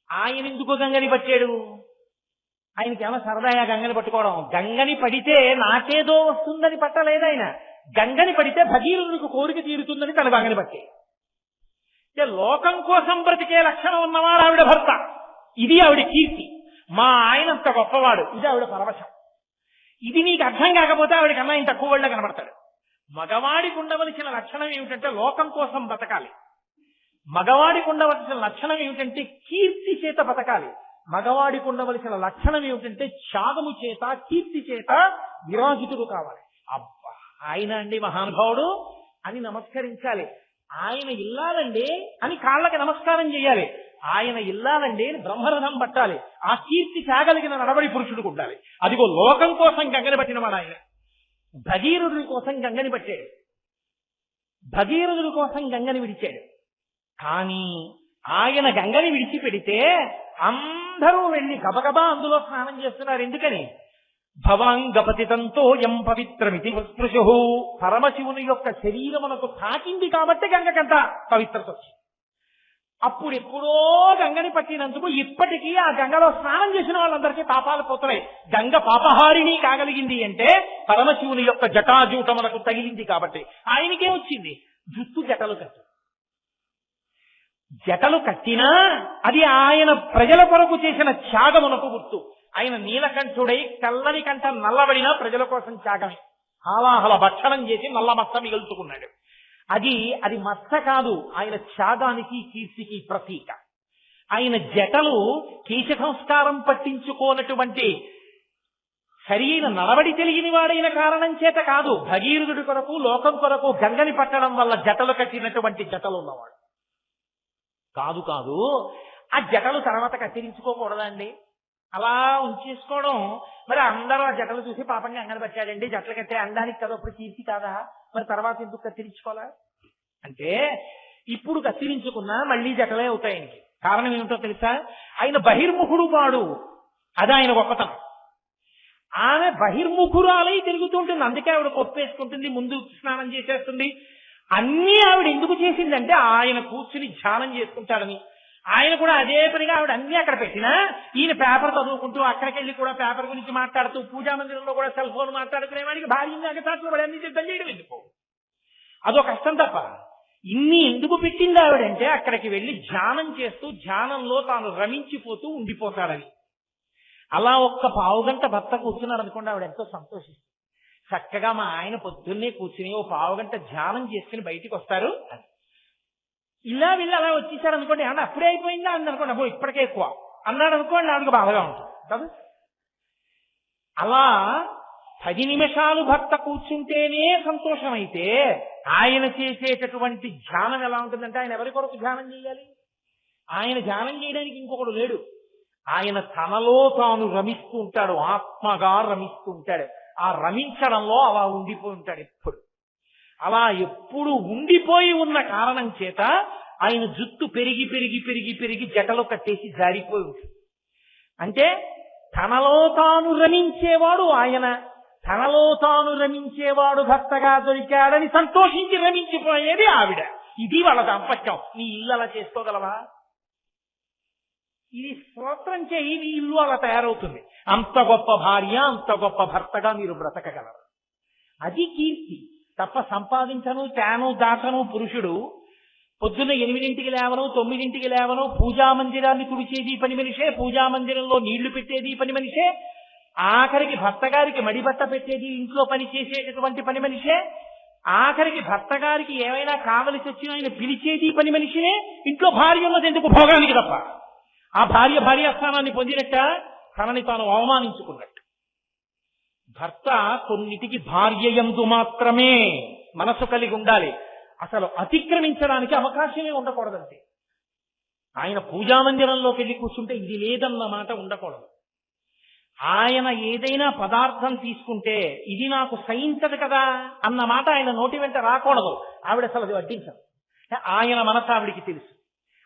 ఆయన ఎందుకు గంగని పట్టాడు? ఆయనకేమో సరదాగా గంగని పట్టుకోవడం. గంగని పడితే నాకేదో వస్తుందని పట్టలేదు ఆయన. గంగని పడితే భగీరథుడికి కోరిక తీరుతుందని తన గంగని పట్టాడు. లోకం కోసం బ్రతికే లక్షణం ఉన్నవాడు ఆవిడ భర్త. ఇది ఆవిడ కీర్తి. మా ఆయనంత గొప్పవాడు, ఇది ఆవిడ పరవశం. ఇది నీకు అర్థం కాకపోతే ఆవిడకన్నా ఆయన తక్కువ వాళ్ళ కనబడతాడు. మగవాడికి ఉండవలసిన లక్షణం ఏమిటంటే లోకం కోసం బతకాలి. మగవాడికి ఉండవలసిన లక్షణం ఏమిటంటే కీర్తి చేత బతకాలి. మగవాడికి ఉండవలసిన లక్షణం ఏమిటంటే త్యాగము చేత, కీర్తి చేత విరాజితుడు కావాలి. అబ్బా, ఆయన అండి మహానుభావుడు అని నమస్కరించాలి. ఆయన ఇల్లాలండి అని కాళ్ళకి నమస్కారం చేయాలి. ఆయన ఇల్లాలండి అని బ్రహ్మరథం పట్టాలి. ఆ కీర్తి త్యాగలిగిన నడబడి పురుషుడికి ఉండాలి. అదిగో లోకం కోసం గంగని పట్టినవాడు ఆయన. భగీరథుడి కోసం గంగని పట్టాడు, భగీరథుడి కోసం గంగని విడిచాడు. కానీ ఆయన గంగని విడిచిపెడితే అందరూ వెళ్ళి గబగబా అందులో స్నానం చేస్తున్నారు. ఎందుకని? భవాంగపతితంతో యం పవిత్రమితి స్పృశు, పరమశివుని యొక్క శరీరమునకు తాకింది కాబట్టి గంగకంత పవిత్రత వచ్చింది. అప్పుడెప్పుడో గంగని పట్టినందుకు ఇప్పటికీ ఆ గంగలో స్నానం చేసిన వాళ్ళందరికీ పాపాలు పోతున్నాయి. గంగ పాపహారిణి కాగలిగింది అంటే పరమశివుని యొక్క జటాజూటమునకు తగిలింది కాబట్టి. ఆయనకే వచ్చింది జుట్టు జటలు కట్టినా అది ఆయన ప్రజల కొరకు చేసిన త్యాగమునకు గుర్తు. ఆయన నీలకంఠుడై తెల్లని కంఠ నల్లబడినా ప్రజల కోసం త్యాగమే. హాలాహల భక్షణం చేసి నల్ల మచ్చ మిగుల్చుకున్నాడు. అది మచ్చ కాదు, ఆయన త్యాగానికి కీర్తికి ప్రతీక. ఆయన జటలు కేశ సంస్కారం పట్టించుకోనటువంటి సరైన నడవడి తెలియని వాడైన కారణం చేత కాదు, భగీరథుడి కొరకు లోకం కొరకు గంగని పట్టడం వల్ల జటలు కట్టినటువంటి జటలు ఉన్నవాడు కాదు. ఆ జటలు తర్వాత కత్తిరించుకోకూడదండి, అలా ఉంచేసుకోవడం. మరి అందరూ ఆ జటలు చూసి పాపంగా గంగని పట్టాడండి, జటలు కట్టే అందానికి కదా అప్పుడు కీర్తి కాదా, మరి తర్వాత ఎందుకు కత్తిరించుకోవాలా అంటే ఇప్పుడు కత్తిరించుకున్నా మళ్ళీ జటలే అవుతాయి ఆయనకి. కారణం ఏమిటో తెలుసా? ఆయన బహిర్ముఖుడు వాడు, అది ఆయన గొప్పతనం. ఆమె బహిర్ముఖురాలై తిరుగుతూ ఉంటుంది, అందుకే ఆవిడ కొప్పేసుకుంటుంది, ముందు స్నానం చేసేస్తుంది. అన్నీ ఆవిడ ఎందుకు చేసిందంటే ఆయన కూర్చుని ధ్యానం చేసుకుంటాడని. ఆయన కూడా అదే పనిగా ఆవిడ అన్ని అక్కడ పెట్టినా ఈయన పేపర్ చదువుకుంటూ అక్కడికి వెళ్ళి కూడా పేపర్ గురించి మాట్లాడుతూ పూజా మందిరంలో కూడా సెల్ ఫోన్ మాట్లాడుకునేవాడికి భార్య అగతాట్లు కూడా అన్ని సిద్ధం చేయడం ఎందుకు? అదో కష్టం తప్ప. ఇన్ని ఎందుకు పెట్టింది ఆవిడంటే అక్కడికి వెళ్ళి ధ్యానం చేస్తూ ధ్యానంలో తాను రమించిపోతూ ఉండిపోతాడని. అలా ఒక్క పావుగంట భర్త కూర్చున్నాడు అనుకోండి, ఆవిడ ఎంతో సంతోషిస్తుంది. చక్కగా మా ఆయన పొద్దున్నే కూర్చుని ఓ పావుగంట ధ్యానం చేసుకుని బయటికి వస్తారు అని. ఇలా వెళ్ళి అలా వచ్చేసారు అనుకోండి, ఏమన్నా అప్పుడే అయిపోయిందా అని అనుకోండి, అబ్బో ఇప్పటికే ఎక్కువ అన్నాడు అనుకోండి, ఆవిడకి బాధగా ఉంటుంది కదా. అలా 10 నిమిషాలు భర్త కూర్చుంటేనే సంతోషమైతే ఆయన చేసేటటువంటి ధ్యానం ఎలా ఉంటుందంటే, ఆయన ఎవరి కొరకు ధ్యానం చేయాలి? ఆయన ధ్యానం చేయడానికి ఇంకొకడు లేడు. ఆయన తనలో తాను రమిస్తూ ఉంటాడు, ఆత్మగా రమిస్తూ ఉంటాడు. ఆ రమించడంలో అలా ఉండిపోయి ఉంటాడు ఎప్పుడు. అలా ఎప్పుడు ఉండిపోయి ఉన్న కారణం చేత ఆయన జుట్టు పెరిగి పెరిగి పెరిగి పెరిగి జటలో కట్టేసి జారిపోయి ఉంటుంది. అంటే తనలో తాను రమించేవాడు ఆయన, తనలో తాను రమించేవాడు భర్తగా దొరికాడని సంతోషించి రమించిపోయేది ఆవిడ. ఇది వాళ్ళ దాంపత్యం. నీ ఇల్లు అలా చేసుకోగలవా? ఇది స్తోత్రం చేయి, నీ ఇల్లు అలా తయారవుతుంది. అంత గొప్ప భార్య, అంత గొప్ప భర్తగా మీరు బ్రతకగలరు. అది కీర్తి తప్ప సంపాదించను తేను దాచను పురుషుడు పొద్దున్న 8 లేవను 9 లేవను పూజా మందిరాన్ని తుడిచేది పని మనిషే, పూజా మందిరంలో నీళ్లు పెట్టేది పని మనిషే, ఆఖరికి భర్త గారికి మడిబట్ట పెట్టేది ఇంట్లో పని చేసేటటువంటి పని మనిషే, ఆఖరికి భర్త గారికి ఏమైనా కావలసి వచ్చినా ఆయన పిలిచేది పని మనిషినే. ఇంట్లో భార్య ఉన్నది ఎందుకు? భోగానికి తప్ప. ఆ భార్యాస్థానాన్ని పొందినట్ట తనని తాను అవమానించుకున్నట్టు. భర్త కొన్నిటికి భార్య యందు మాత్రమే మనసు కలిగి ఉండాలి, అసలు అతిక్రమించడానికి అవకాశమే ఉండకూడదంటే. ఆయన పూజా మందిరంలోకి వెళ్ళి కూర్చుంటే ఇది లేదన్న మాట ఉండకూడదు. ఆయన ఏదైనా పదార్థం తీసుకుంటే ఇది నాకు సహించదు కదా అన్న మాట ఆయన నోటి వెంట రాకూడదు. ఆవిడ అసలు అది వడ్డించదు. ఆయన మనసు ఆవిడికి తెలుసు.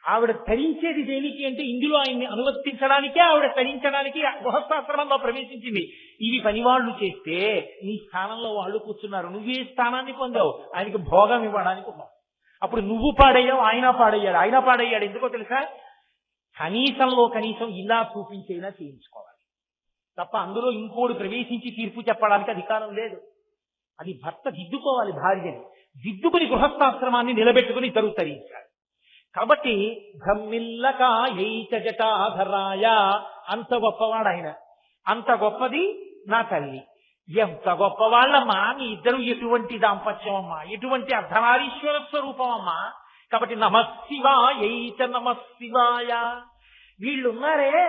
ఆవిడ తరించేది దేనికి అంటే ఇందులో ఆయన్ని అనువర్తించడానికే ఆవిడ తరించడానికి గృహస్థాశ్రమంలో ప్రవేశించింది. ఇవి పనివాళ్లు చేస్తే నీ స్థానంలో వాళ్ళు కూర్చున్నారు, నువ్వే స్థానాన్ని పొందావు, ఆయనకి భోగం ఇవ్వడానికి ఉన్నావు. అప్పుడు నువ్వు పాడయ్యావు, ఆయన పాడయ్యాడు. ఎందుకో తెలుసా? కనీసంలో కనీసం ఇలా చూపించైనా చేయించుకోవాలి తప్ప అందులో ఇంకోడు ప్రవేశించి తీర్పు చెప్పడానికి అధికారం లేదు. అది భర్త దిద్దుకోవాలి, భార్యని దిద్దుకుని గృహస్థాశ్రమాన్ని నిలబెట్టుకుని ఇద్దరు తరించాలి. కాబట్టి బ్రహ్మిల్లక ఏక జటాధరాయ, అంత గొప్పవాడు ఆయన, అంత గొప్పది నా తల్లి. ఎంత గొప్పవాళ్ళమ్మా మీ ఇద్దరు, ఎటువంటి దాంపత్యం అమ్మా, ఎటువంటి అర్ధనారీశ్వర స్వరూపం అమ్మా. కాబట్టి నమశివాయ వీళ్ళున్నారే,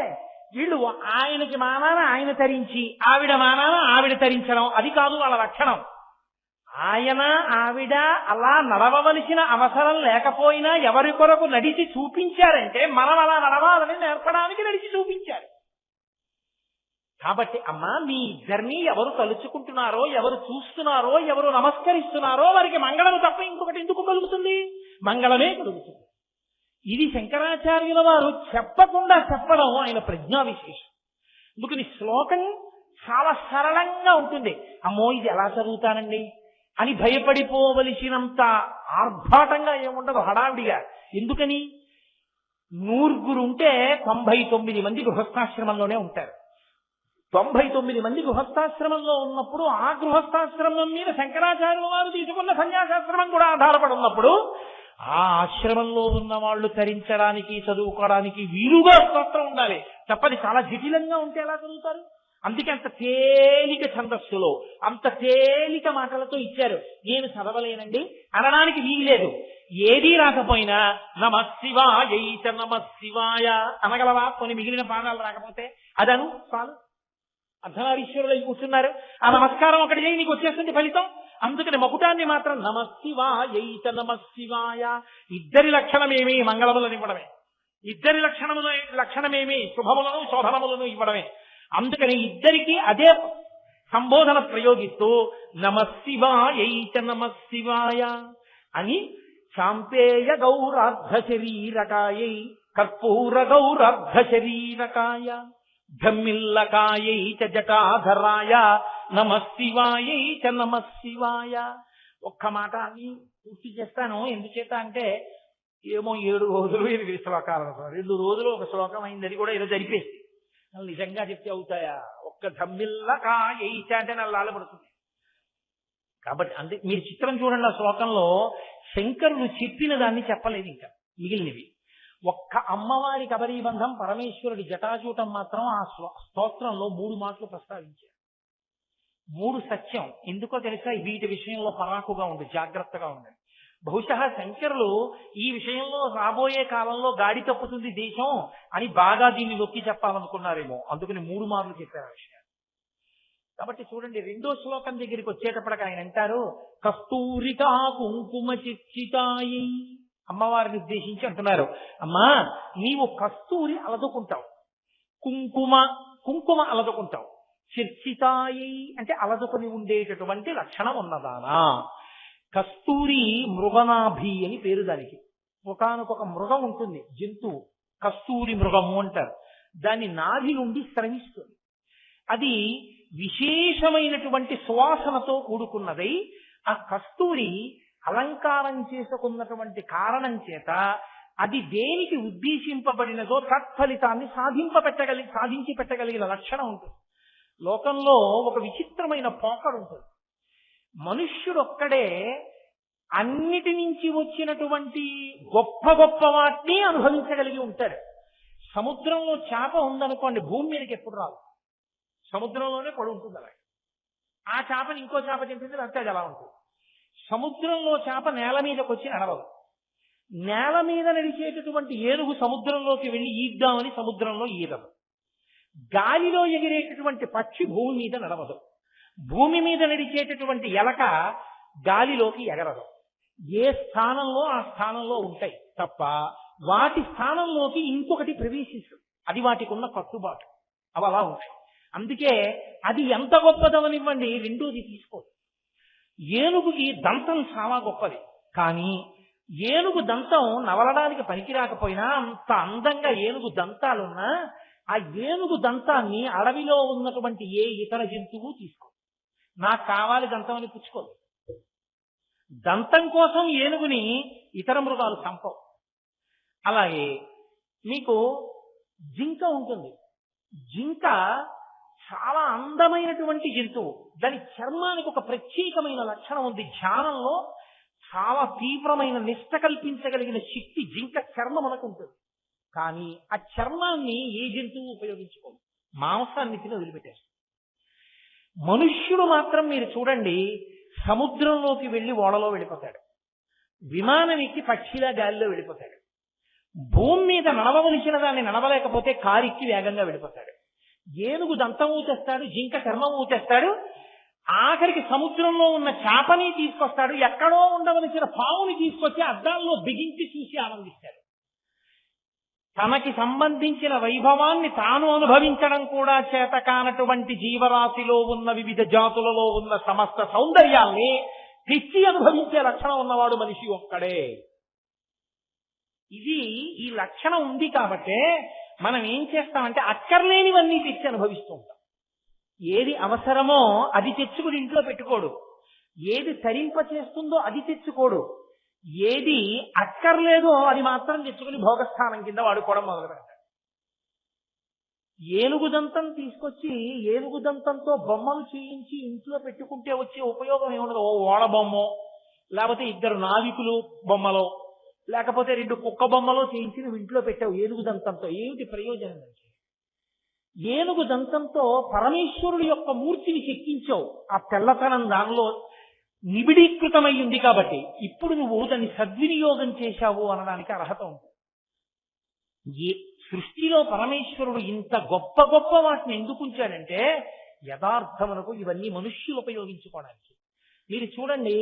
వీళ్ళు ఆయనకి మానాన ఆయన తరించి, ఆవిడ మానాన ఆవిడ తరించడం, అది కాదు వాళ్ళ లక్షణం. ఆయన ఆవిడ అలా నడవవలసిన అవసరం లేకపోయినా ఎవరి కొరకు నడిచి చూపించారంటే మనం అలా నడవాలని నేర్పడానికి నడిచి చూపించారు. కాబట్టి అమ్మా మీ ఇద్దరిని ఎవరు తలుచుకుంటున్నారో, ఎవరు చూస్తున్నారో, ఎవరు నమస్కరిస్తున్నారో వారికి మంగళం తప్ప ఇంకొకటి ఎందుకు కలుగుతుంది? మంగళమే కలుగుతుంది. ఇది శంకరాచార్యుల వారు చెప్పకుండా చెప్పడం ఆయన ప్రజ్ఞా విశేషం. అందుకని శ్లోకం చాలా సరళంగా ఉంటుంది. అమ్మో ఇది ఎలా చదువుతానండి అని భయపడిపోవలసినంత ఆర్భాటంగా ఏముండదు, హడావిడిగా. ఎందుకని? 100 ఉంటే 99 మంది గృహస్థాశ్రమంలోనే ఉంటారు. 99 మంది గృహస్థాశ్రమంలో ఉన్నప్పుడు ఆ గృహస్థాశ్రమం మీద శంకరాచార్యుల వారు తీసుకున్న సన్యాసాశ్రమం కూడా ఆధారపడి ఉన్నప్పుడు ఆ ఆశ్రమంలో ఉన్న వాళ్ళు తరించడానికి చదువుకోవడానికి వీలుగా స్తోత్రం ఉండాలి. తప్పది చాలా జటిలంగా ఉంటే ఎలా చదువుతారు? అందుకే అంత తేలిక ఛందస్సులో అంత తేలిక మాటలతో ఇచ్చారు. నేను చదవలేనండి అనడానికి వీల్లేదు. ఏదీ రాకపోయినా నమఃశివాయైచ నమఃశివాయ అనగలవా? కొన్ని మిగిలిన పాదాలు రాకపోతే అదను చాలు. అర్ధనారీశ్వరులు కూర్చున్నారు, ఆ నమస్కారం ఒకటి చేయి, నీకు వచ్చేస్తుంది ఫలితం. అందుకని మకుటాన్ని మాత్రం నమఃశివాయైచ నమఃశివాయ. ఇద్దరి లక్షణమేమి? మంగళములను ఇవ్వడమే. ఇద్దరి లక్షణమేమి? శుభములను శోభనములను ఇవ్వడమే. అందుకని ఇద్దరికి అదే సంబోధన ప్రయోగిస్తూ నమఃశివాయైచ నమఃశివాయ అని శాంపేయ గౌరార్ధ శరీరకాయై కర్పూర గౌరార్ధ శరీరకాయ ధమ్మిల్లకాయైచ జటాధరాయ నమఃశివాయైచ నమఃశివాయ. ఒక్క మాట అని పూర్తి చేస్తాను. ఎందుచేత అంటే ఏమో 7 రోజులు 8 శ్లోకాలు, 2 రోజులు ఒక శ్లోకం అయింది, అది కూడా ఏదో జరిపేసి. నిజంగా చెప్తే అవుతాయా? ఒక్క ధమ్మిల్లకాయైచ అంటే నల్లాల పడుతుంది. కాబట్టి అంటే మీరు చిత్రం చూడండి, ఆ శ్లోకంలో శంకరులు చెప్పిన దాన్ని చెప్పలేదు, ఇంకా మిగిలినవి. ఒక్క అమ్మవారి కబరీబంధం పరమేశ్వరుడి జటాజూటం మాత్రం ఆ స్తోత్రంలో 3 మాటలు ప్రస్తావించారు. 3 సత్యం. ఎందుకో తెలుసా? వీటి విషయంలో పరాకుగా ఉండి జాగ్రత్తగా ఉండండి. బహుశా శంకరులు ఈ విషయంలో రాబోయే కాలంలో గాడి తప్పుతుంది దేశం అని బాగా దీన్ని నొక్కి చెప్పాలనుకున్నారేమో, అందుకని 3 మార్లు చెప్పారు ఆ విషయాన్ని. కాబట్టి చూడండి, 2వ శ్లోకం దగ్గరికి వచ్చేటప్పటికి ఆయన అంటారు కస్తూరికా కుంకుమ చిర్చితాయి. అమ్మవారిని ఉద్దేశించి అంటున్నారు, అమ్మా నీవు కస్తూరి అలదుకుంటావు, కుంకుమ అలదుకుంటావు. చిర్చితాయి అంటే అలదుకొని ఉండేటటువంటి లక్షణం ఉన్నదానా. కస్తూరి మృగనాభి అని పేరు దానికి. ఒకానొక మృగం ఉంటుంది, జంతువు, కస్తూరి మృగము అంటారు. దాని నాభి నుండి స్రవిస్తుంది. అది విశేషమైనటువంటి సువాసనతో కూడుకున్నదై ఆ కస్తూరి అలంకారం చేసుకున్నటువంటి కారణం చేత అది దేనికి ఉద్దేశింపబడినదో తత్ఫలితాన్ని సాధించి పెట్టగలిగిన లక్షణం ఉంటుంది. లోకంలో ఒక విచిత్రమైన పోకడు ఉంటుంది. మనుష్యుడొక్కడే అన్నిటి నుంచి వచ్చినటువంటి గొప్ప గొప్ప వాటిని అనుభవించగలిగి ఉంటాడు. సముద్రంలో చేప ఉందనుకోండి, భూమి మీదకి ఎప్పుడు రాదు, సముద్రంలోనే పడి ఉంటుంది. అలా ఆ చేపని ఇంకో చేప తింటుంది, అంతే అలా ఉంటుంది. సముద్రంలో చేప నేల మీదకి వచ్చి నడవదు. నేల మీద నడిచేటటువంటి ఏనుగు సముద్రంలోకి వెళ్ళి ఈద్దామని సముద్రంలో ఈదదు. గాలిలో ఎగిరేటటువంటి పక్షి భూమి మీద నడవదు. భూమి మీద నడిచేటటువంటి ఎలక గాలిలోకి ఎగరదు. ఏ స్థానంలో ఆ స్థానంలో ఉంటాయి తప్ప వాటి స్థానంలోకి ఇంకొకటి ప్రవేశిస్తుంది. అది వాటికి ఉన్న కట్టుబాటు, అవి అలా ఉంటాయి. అందుకే అది ఎంత గొప్పదవనివ్వండి, రెండోది తీసుకోదు. ఏనుగుకి దంతం చాలా గొప్పది, కానీ ఏనుగు దంతం నవలడానికి పనికి రాకపోయినా అంత అందంగా ఏనుగు దంతాలున్నా ఆ ఏనుగు దంతాన్ని అడవిలో ఉన్నటువంటి ఏ ఇతర జంతువు తీసుకో. నాకు కావాలి దంతం అని పుచ్చుకోదు. దంతం కోసం ఏనుగుని ఇతర మృగాలు చంపవు. అలాగే మీకు జింక ఉంటుంది. జింక చాలా అందమైనటువంటి జంతువు. దాని చర్మానికి ఒక ప్రత్యేకమైన లక్షణం ఉంది. ధ్యానంలో చాలా తీవ్రమైన నిష్ట కల్పించగలిగిన శక్తి జింక చర్మమునకు ఉంటుంది. కానీ ఆ చర్మాన్ని ఏ జంతువు ఉపయోగించుకోదు, మాంసాన్ని తిని వదిలిపెట్టేస్తుంది. మనుష్యుడు మాత్రం మీరు చూడండి, సముద్రంలోకి వెళ్ళి ఓడలో వెళ్ళిపోతాడు, విమానం ఎక్కి పక్షిలా గాలిలో వెళ్ళిపోతాడు, భూమి మీద నడవవలసిన దాన్ని నడవలేకపోతే కారెక్కి వేగంగా వెళ్ళిపోతాడు. ఏనుగు దంతం ఊచేస్తాడు, జింక చర్మం ఊచేస్తాడు, ఆఖరికి సముద్రంలో ఉన్న చేపని తీసుకొస్తాడు, ఎక్కడో ఉండవలసిన పావుని తీసుకొచ్చి అద్దాల్లో బిగించి చూసి ఆనందిస్తాడు. తనకి సంబంధించిన వైభవాన్ని తాను అనుభవించడం కూడా చేత కానటువంటి జీవరాశిలో ఉన్న వివిధ జాతులలో ఉన్న సమస్త సౌందర్యాల్ని తెచ్చి అనుభవించే లక్షణం ఉన్నవాడు మనిషి ఒక్కడే. ఇది ఈ లక్షణం ఉంది కాబట్టే మనం ఏం చేస్తామంటే అక్కర్లేనివన్నీ తెచ్చి అనుభవిస్తూ ఉంటాం. ఏది అవసరమో అది తెచ్చుకుని ఇంట్లో పెట్టుకోడు, ఏది తరింప చేస్తుందో అది తెచ్చుకోడు, ఏది అక్కర్లేదో అది మాత్రం తెచ్చుకుని భోగస్థానం కింద వాడుకోవడం మొదలు పెడతాడు. ఏనుగుదంతం తీసుకొచ్చి ఏనుగుదంతంతో బొమ్మలు చేయించి ఇంట్లో పెట్టుకుంటే వచ్చే ఉపయోగం ఏముండదు. ఓ ఓడ బొమ్మో, లేకపోతే 2 నావికులు బొమ్మలో, లేకపోతే 2 కుక్క బొమ్మలో చేయించి నువ్వు ఇంట్లో పెట్టావు ఏనుగుదంతంతో. ఏమిటి ప్రయోజనం అంటే ఏనుగుదంతంతో పరమేశ్వరుడు యొక్క మూర్తిని చెక్కించావు. ఆ తెల్లతనం దానిలో నిబిడీకృతమై ఉంది కాబట్టి ఇప్పుడు నువ్వు దాన్ని సద్వినియోగం చేశావు అనడానికి అర్హత ఉంది. సృష్టిలో పరమేశ్వరుడు ఇంత గొప్ప గొప్ప వాటిని ఎందుకు ఉంచాడంటే యథార్థమునకు ఇవన్నీ మనుష్యులు ఉపయోగించుకోవడానికి. మీరు చూడండి,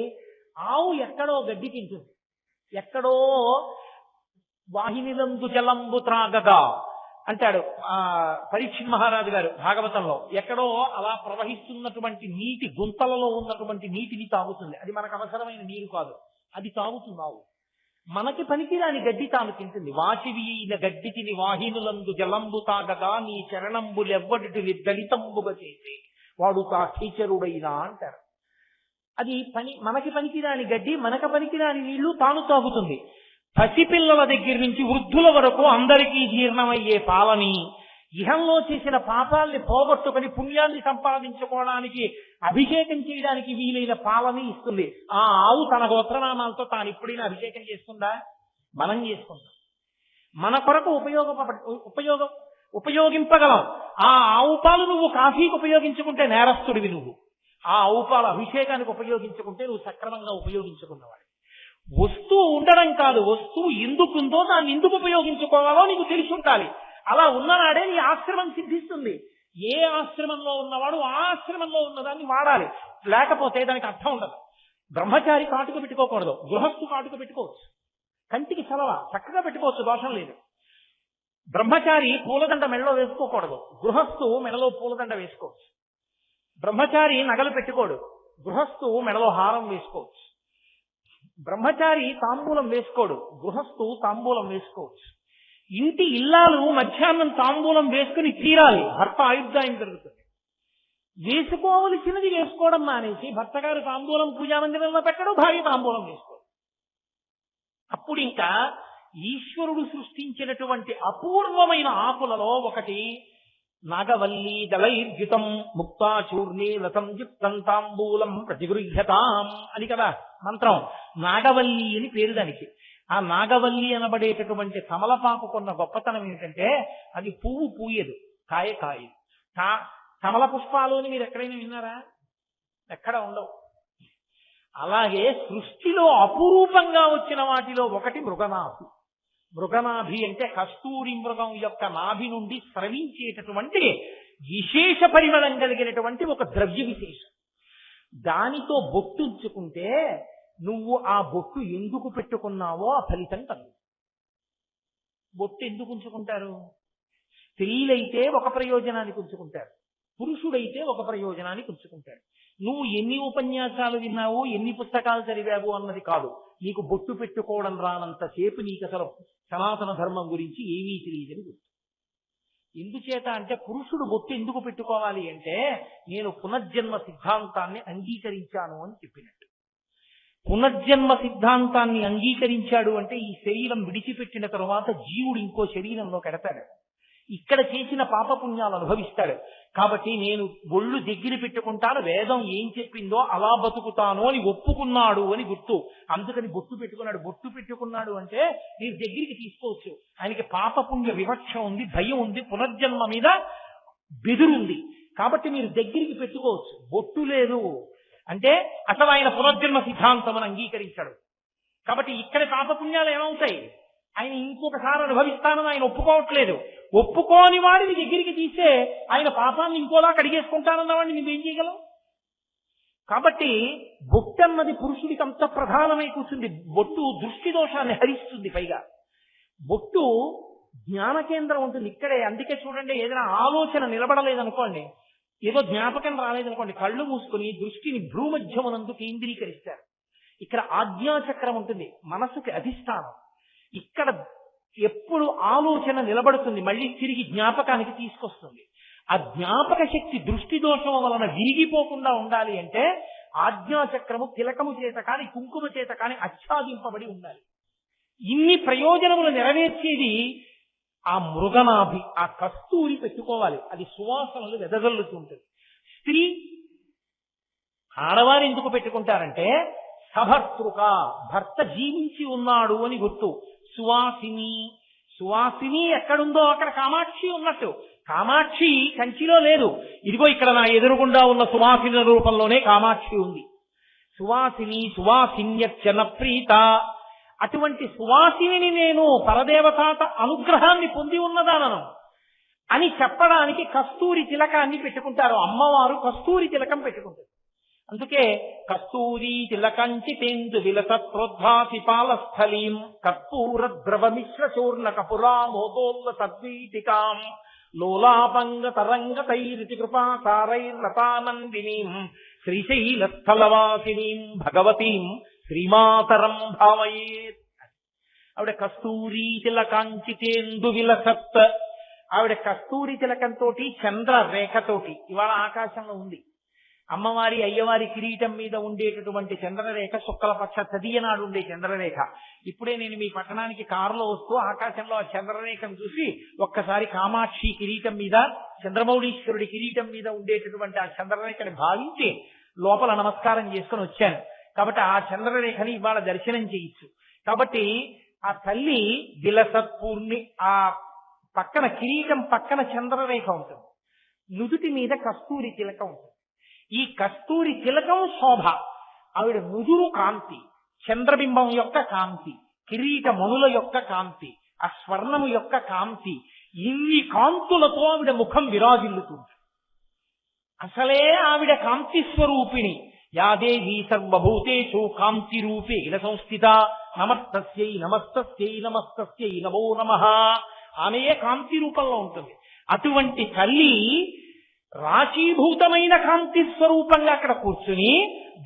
ఆవు ఎక్కడో గడ్డి తింటుంది, ఎక్కడో వాహినిలందు జలంబు త్రాగగా అంటాడు పరీక్షిత్ మహారాజు గారు భాగవతంలో. ఎక్కడో అలా ప్రవహిస్తున్నటువంటి నీటి గుంతలలో ఉన్నటువంటి నీటిని తాగుతుంది. అది మనకు అవసరమైన నీరు కాదు, అది తాగుతుంది ఆవు. మనకి పనికిరాని గడ్డి తాను తింటుంది. వాచివీన గడ్డి తిని వాహినులందు జలంబు తాగగా నీ చరణంబులెవ్వడిని దళితంబుగా చేసి వాడు తా కీచరుడైనా అంటారు. అది మనకి పనికిరాని గడ్డి, మనకు పనికిరాని నీళ్లు తాను తాగుతుంది. పసిపిల్లల దగ్గర నుంచి వృద్ధుల వరకు అందరికీ జీర్ణమయ్యే పాలని, ఇహంలో చేసిన పాపాల్ని పోగొట్టుకుని పుణ్యాన్ని సంపాదించుకోవడానికి అభిషేకం చేయడానికి వీలైన పాలని ఇస్తుంది. ఆ ఆవు తన గోత్రనామాలతో తాను ఎప్పుడైనా అభిషేకం చేస్తుందా? మనం చేసుకుంటాం. మన కొరకు ఉపయోగింపగలం. ఆ ఆవు పాలు నువ్వు కాఫీకి ఉపయోగించుకుంటే నేరస్తుడివి నువ్వు. ఆ ఆవు పాలు అభిషేకానికి ఉపయోగించుకుంటే నువ్వు సక్రమంగా ఉపయోగించుకున్నవాడు. వస్తువు ఉండడం కాదు, వస్తువు ఎందుకుందో దాన్ని ఎందుకు ఉపయోగించుకోవాలో నీకు తెలిసి ఉండాలి. అలా ఉన్ననాడే నీ ఆశ్రమం సిద్ధిస్తుంది. ఏ ఆశ్రమంలో ఉన్నవాడు ఆ ఆశ్రమంలో ఉన్నదాన్ని వాడాలి, లేకపోతే దానికి అర్థం ఉండదు. బ్రహ్మచారి కాటుక పెట్టుకోకూడదు, గృహస్థు కాటుక పెట్టుకోవచ్చు. కంటికి చలవ చక్కగా పెట్టుకోవచ్చు, దోషం లేదు. బ్రహ్మచారి పూలదండ మెడలో వేసుకోకూడదు, గృహస్థు మెడలో పూలదండ వేసుకోవచ్చు. బ్రహ్మచారి నగలు పెట్టుకోడు, గృహస్థు మెడలో హారం వేసుకోవచ్చు. బ్రహ్మచారి తాంబూలం వేసుకోడు, గృహస్థు తాంబూలం వేసుకోవచ్చు. ఇంటి ఇల్లాలు మధ్యాహ్నం తాంబూలం వేసుకుని తీరాలి, భర్త ఆయుర్దాయం జరుగుతుంది. వేసుకోవలసినది వేసుకోవడం మానేసి భర్త గారు తాంబూలం పూజామందిరంలో పెట్టడం, భార్య తాంబూలం వేసుకోవడం. అప్పుడు ఇంకా ఈశ్వరుడు సృష్టించినటువంటి అపూర్వమైన ఆకులలో ఒకటి నాగవల్లి దళైర్జితం ముక్తాచూర్ణే లతం జిప్తం తాంబూలం ప్రతిగృహ్యతాం అని కదా మంత్రం. నాగవల్లి అని పేరు దానికి. ఆ నాగవల్లి అనబడేటటువంటి కమలపాకుకున్న గొప్పతనం ఏంటంటే అది పువ్వు పూయదు, కాయ కాయదు. కమల పుష్పాలని మీరు ఎక్కడైనా విన్నారా? ఎక్కడ ఉండవు. అలాగే సృష్టిలో అపురూపంగా వచ్చిన వాటిలో ఒకటి మృగనాభి. మృగనాభి అంటే కస్తూరి మృగం యొక్క నాభి నుండి స్రవించేటటువంటి విశేష పరిమళం కలిగినటువంటి ఒక ద్రవ్య విశేషం. దానితో బొట్టుంచుకుంటే నువ్వు ఆ బొట్టు ఎందుకు పెట్టుకున్నావో ఆ ఫలితం కలుగు. బొట్టు ఎందుకు ఉంచుకుంటారు? స్త్రీలైతే ఒక ప్రయోజనానికి ఉంచుకుంటారు, పురుషుడైతే ఒక ప్రయోజనానికి ఉంచుకుంటాడు. నువ్వు ఎన్ని ఉపన్యాసాలు విన్నావు, ఎన్ని పుస్తకాలు చదివావు అన్నది కాదు. నీకు బొట్టు పెట్టుకోవడం రానంతసేపు నీకు అసలు సనాతన ధర్మం గురించి ఏమీ తెలియదని గుర్తు. ఎందుచేత అంటే పురుషుడు బొట్టు ఎందుకు పెట్టుకోవాలి అంటే నేను పునర్జన్మ సిద్ధాంతాన్ని అంగీకరించాను అని చెప్పినట్టు. పునర్జన్మ సిద్ధాంతాన్ని అంగీకరించాడు అంటే ఈ శరీరం విడిచిపెట్టిన తరువాత జీవుడు ఇంకో శరీరంలో కడతాడు, ఇక్కడ చేసిన పాపపుణ్యాలు అనుభవిస్తాడు. కాబట్టి నేను ఒళ్ళు దగ్గర పెట్టుకుంటాను, వేదం ఏం చెప్పిందో అలా బతుకుతాను అని ఒప్పుకున్నాడు అని గుర్తు. అందుకని బొట్టు పెట్టుకున్నాడు. బొట్టు పెట్టుకున్నాడు అంటే మీరు దగ్గరికి తీసుకోవచ్చు. ఆయనకి పాపపుణ్య వివక్ష ఉంది, భయం ఉంది, పునర్జన్మ మీద బెదురుంది. కాబట్టి మీరు దగ్గరికి పెట్టుకోవచ్చు. బొట్టు లేదు అంటే అసలు ఆయన పునర్జన్మ సిద్ధాంతం అని అంగీకరించాడు. కాబట్టి ఇక్కడ పాపపుణ్యాలు ఏమవుతాయి? ఆయన ఇంకొకసారి అనుభవిస్తానని ఆయన ఒప్పుకోవట్లేదు. ఒప్పుకోని వాడిని దగ్గరికి తీసే ఆయన పాపాన్ని ఇంకోలా కడిగేసుకుంటానన్న వాడిని నువ్వేం చేయగలవు? కాబట్టి బొట్టు అన్నది పురుషుడికి అంత ప్రధానమై కూర్చుంది. బొట్టు దృష్టి దోషాన్ని హరిస్తుంది. పైగా బొట్టు జ్ఞాన కేంద్రం ఉంటుంది ఇక్కడే. అందుకే చూడండి, ఏదైనా ఆలోచన నిలబడలేదనుకోండి, ఏదో జ్ఞాపకం రాలేదనుకోండి, కళ్ళు మూసుకుని దృష్టిని భ్రూమధ్యమునందు కేంద్రీకరిస్తారు. ఇక్కడ ఆజ్ఞాచక్రం ఉంటుంది, మనసుకి అధిష్టానం. ఇక్కడ ఎప్పుడు ఆలోచన నిలబడుతుంది, మళ్ళీ తిరిగి జ్ఞాపకానికి తీసుకొస్తుంది. ఆ జ్ఞాపక శక్తి దృష్టి దోషం వలన విరిగిపోకుండా ఉండాలి అంటే ఆజ్ఞాచక్రము తిలకము చేత కాని కుంకుమ చేత కాని ఆచ్ఛాదింపబడి ఉండాలి. ఇన్ని ప్రయోజనములు నెరవేర్చేది ఆ మృగనాభి, ఆ కస్తూరి పెట్టుకోవాలి. అది సువాసనలు వెదజల్లుతుంటుంది. స్త్రీ ఆడవారు ఎందుకు పెట్టుకుంటారంటే సభర్తృక, భర్త జీవించి ఉన్నాడు అని గుర్తు. సువాసిని, సువాసిని ఎక్కడుందో అక్కడ కామాక్షి ఉన్నట్టు. కామాక్షి కంచిలో లేదు, ఇదిగో ఇక్కడ నా ఎదురుగుండా ఉన్న సువాసిని రూపంలోనే కామాక్షి ఉంది. సువాసిని సువాసిన్యర్చన ప్రీత, అటువంటి సువాసిని నేను పరదేవతాత అనుగ్రహాన్ని పొంది ఉన్నదానను అని చెప్పడానికి కస్తూరి తిలకాన్ని పెట్టుకుంటారు. అమ్మవారు కస్తూరి తిలకం పెట్టుకుంటారు. అందుకే కస్తూరి తిలకంచితేందు విలసత్ప్రోద్భాసి పాలస్థలీం కర్పూర ద్రవమిశ్ర చూర్ణ కపురామోదోల్ల తద్వీటికాం లోలాపంగ తరంగతైరితి కృపాసారైర్లతానందినీం శ్రీశైలస్థలవాసినీం భగవతీం శ్రీమాతరం భావయేత్. ఆవిడ కస్తూరి తిలకాంచితేందు విలసత్, ఆవిడ కస్తూరి తిలకంతో చంద్ర రేఖతోటి ఇవాళ ఆకాశంలో ఉంది. అమ్మవారి అయ్యవారి కిరీటం మీద ఉండేటటువంటి చంద్రరేఖ శుక్లపక్ష తదియ నాడు ఉండే చంద్రరేఖ. ఇప్పుడే నేను మీ పట్టణానికి కారులో వస్తూ ఆకాశంలో ఆ చంద్రరేఖను చూసి ఒక్కసారి కామాక్షి కిరీటం మీద, చంద్రమౌళీశ్వరుడి కిరీటం మీద ఉండేటటువంటి ఆ చంద్రరేఖని భావించి లోపల నమస్కారం చేసుకుని వచ్చాను. కాబట్టి ఆ చంద్రరేఖని ఇవాళ దర్శనం చేయొచ్చు. కాబట్టి ఆ తల్లి విలసత్పూర్ణి, ఆ పక్కన కిరీటం పక్కన చంద్రరేఖ ఉంటుంది, నుదుటి మీద కస్తూరి తిలకం ఉంటుంది. ఈ కస్తూరి తిలకం శోభ, ఆవిడ నుదురు కాంతి, చంద్రబింబం యొక్క కాంతి, కిరీట మణుల యొక్క కాంతి, ఆ స్వర్ణము యొక్క కాంతి, ఇన్ని కాంతులతో ఆవిడ ముఖం విరాజిల్లుతుంది. అసలే ఆవిడ కాంతి స్వరూపిణి. యాదేవీ సర్వభూతేషు కాంతి రూపేణ సంస్థిత నమస్తస్యై నమస్తస్యై నమస్తస్యై నమో నమః. ఆమెయే కాంతి రూపంలో ఉంటుంది. అటువంటి తల్లి రాశీభూతమైన కాంతి స్వరూపంగా అక్కడ కూర్చుని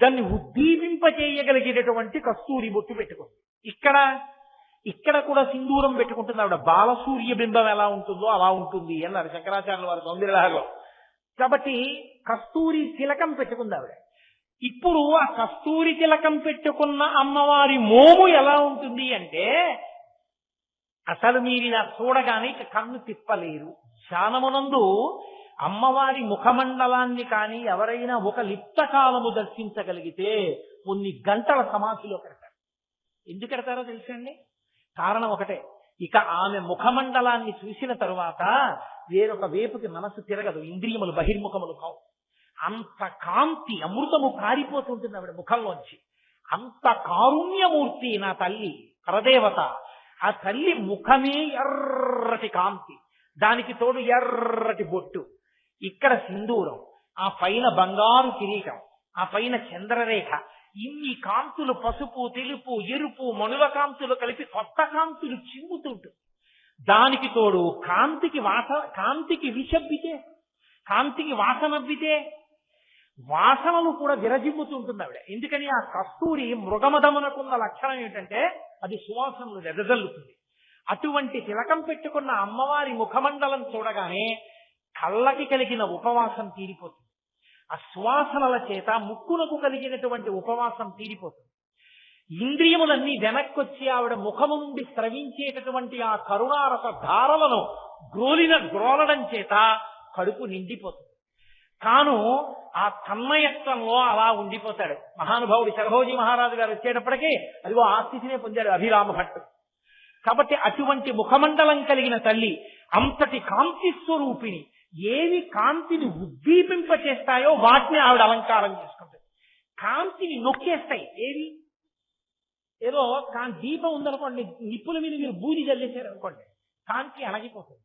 దాన్ని ఉద్దీపింపచేయగలిగేటటువంటి కస్తూరి బొట్టు పెట్టుకుంది. ఇక్కడ కూడా సింధూరం పెట్టుకుంటుంది ఆవిడ. బాలసూర్య బింబం ఎలా ఉంటుందో అలా ఉంటుంది అన్నారు శంకరాచార్యుల వారి సౌందర్యలహరిలో. కాబట్టి కస్తూరి తిలకం పెట్టుకుంది ఆవిడ. ఇప్పుడు ఆ కస్తూరి తిలకం పెట్టుకున్న అమ్మవారి మోము ఎలా ఉంటుంది అంటే అసలు మీరు ఇలా చూడగానే కన్ను తిప్పలేరు. ధ్యానమునందు అమ్మవారి ముఖమండలాన్ని కానీ ఎవరైనా ఒక లిప్త కాలము దర్శించగలిగితే కొన్ని గంటల సమాధిలో పెడతారు. ఎందుకు పెడతారో తెలుసండి? కారణం ఒకటే, ఇక ఆమె ముఖమండలాన్ని చూసిన తరువాత వేరొక వేపుకి మనసు తిరగదు, ఇంద్రియములు బహిర్ముఖములు కావు. అంత కాంతి, అమృతము కారిపోతుంటుంది ఆవిడ ముఖంలోంచి. అంత కారుణ్యమూర్తి నా తల్లి పరదేవత. ఆ తల్లి ముఖమే ఎర్రటి కాంతి, దానికి తోడు ఎర్రటి బొట్టు, ఇక్కడ సింధూరం, ఆ పైన బంగారు కిరీటం, ఆ పైన చంద్రరేఖ, ఇన్ని కాంతులు, పసుపు, తెలుపు, ఎరుపు, మణుల కాంతులు కలిపి కొత్త కాంతులు చిమ్ముతుంటూ, దానికి తోడు కాంతికి విషబ్బితే, కాంతికి వాసనబ్బితే వాసనలు కూడా విరజిమ్ముతుంటుంది ఆవిడ. ఎందుకని ఆ కస్తూరి మృగమదమునకున్న లక్షణం ఏమిటంటే అది సువాసనలు వెదజల్లుతుంది. అటువంటి తిలకం పెట్టుకున్న అమ్మవారి ముఖమండలం చూడగానే కళ్ళకి కలిగిన ఉపవాసం తీరిపోతుంది. ఆ సువాసనల చేత ముక్కునకు కలిగినటువంటి ఉపవాసం తీరిపోతుంది. ఇంద్రియములన్నీ వెనక్కొచ్చి ఆవిడ ముఖము నుండి స్రవించేటటువంటి ఆ కరుణారస ధారలను గ్రోలడం చేత కడుపు నిండిపోతుంది. తాను ఆ తన్మయత్వంలో అలా ఉండిపోతాడు. మహానుభావుడు శరభోజీ మహారాజు గారు వచ్చేటప్పటికీ అదిగో ఆ స్థితినే పొందాడు అభిరామ భట్టు. కాబట్టి అటువంటి ముఖమండలం కలిగిన తల్లి, అంతటి కాంతి స్వరూపిణి, ఏవి కాంతిని ఉద్దీపింపచేస్తాయో వాటిని ఆవిడ అలంకారం చేసుకుంటాయి. కాంతిని నొక్కేస్తాయి. ఏదో దీపం ఉందనుకోండి, నిప్పుల మీద మీరు బూది జల్లేశారనుకోండి, కాంతి అణగిపోతుంది.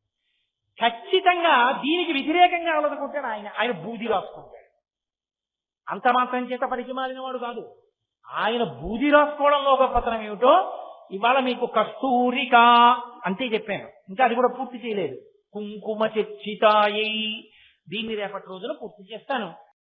ఖచ్చితంగా దీనికి వ్యతిరేకంగా ఆలోచుకుంటాడు ఆయన బూది రాసుకుంటాడు. అంత మాత్రం చేత పనికి మాలిన వాడు కాదు. ఆయన బూది రాసుకోవడంలో గొప్పతనం ఏమిటో ఇవాళ మీకు కస్తూరిక అంతే చెప్పాను, ఇంకా అది కూడా పూర్తి చేయలేదు. కుంకుమ చర్చితాయై, దీన్ని రేపటి రోజున పూర్తి చేస్తాను.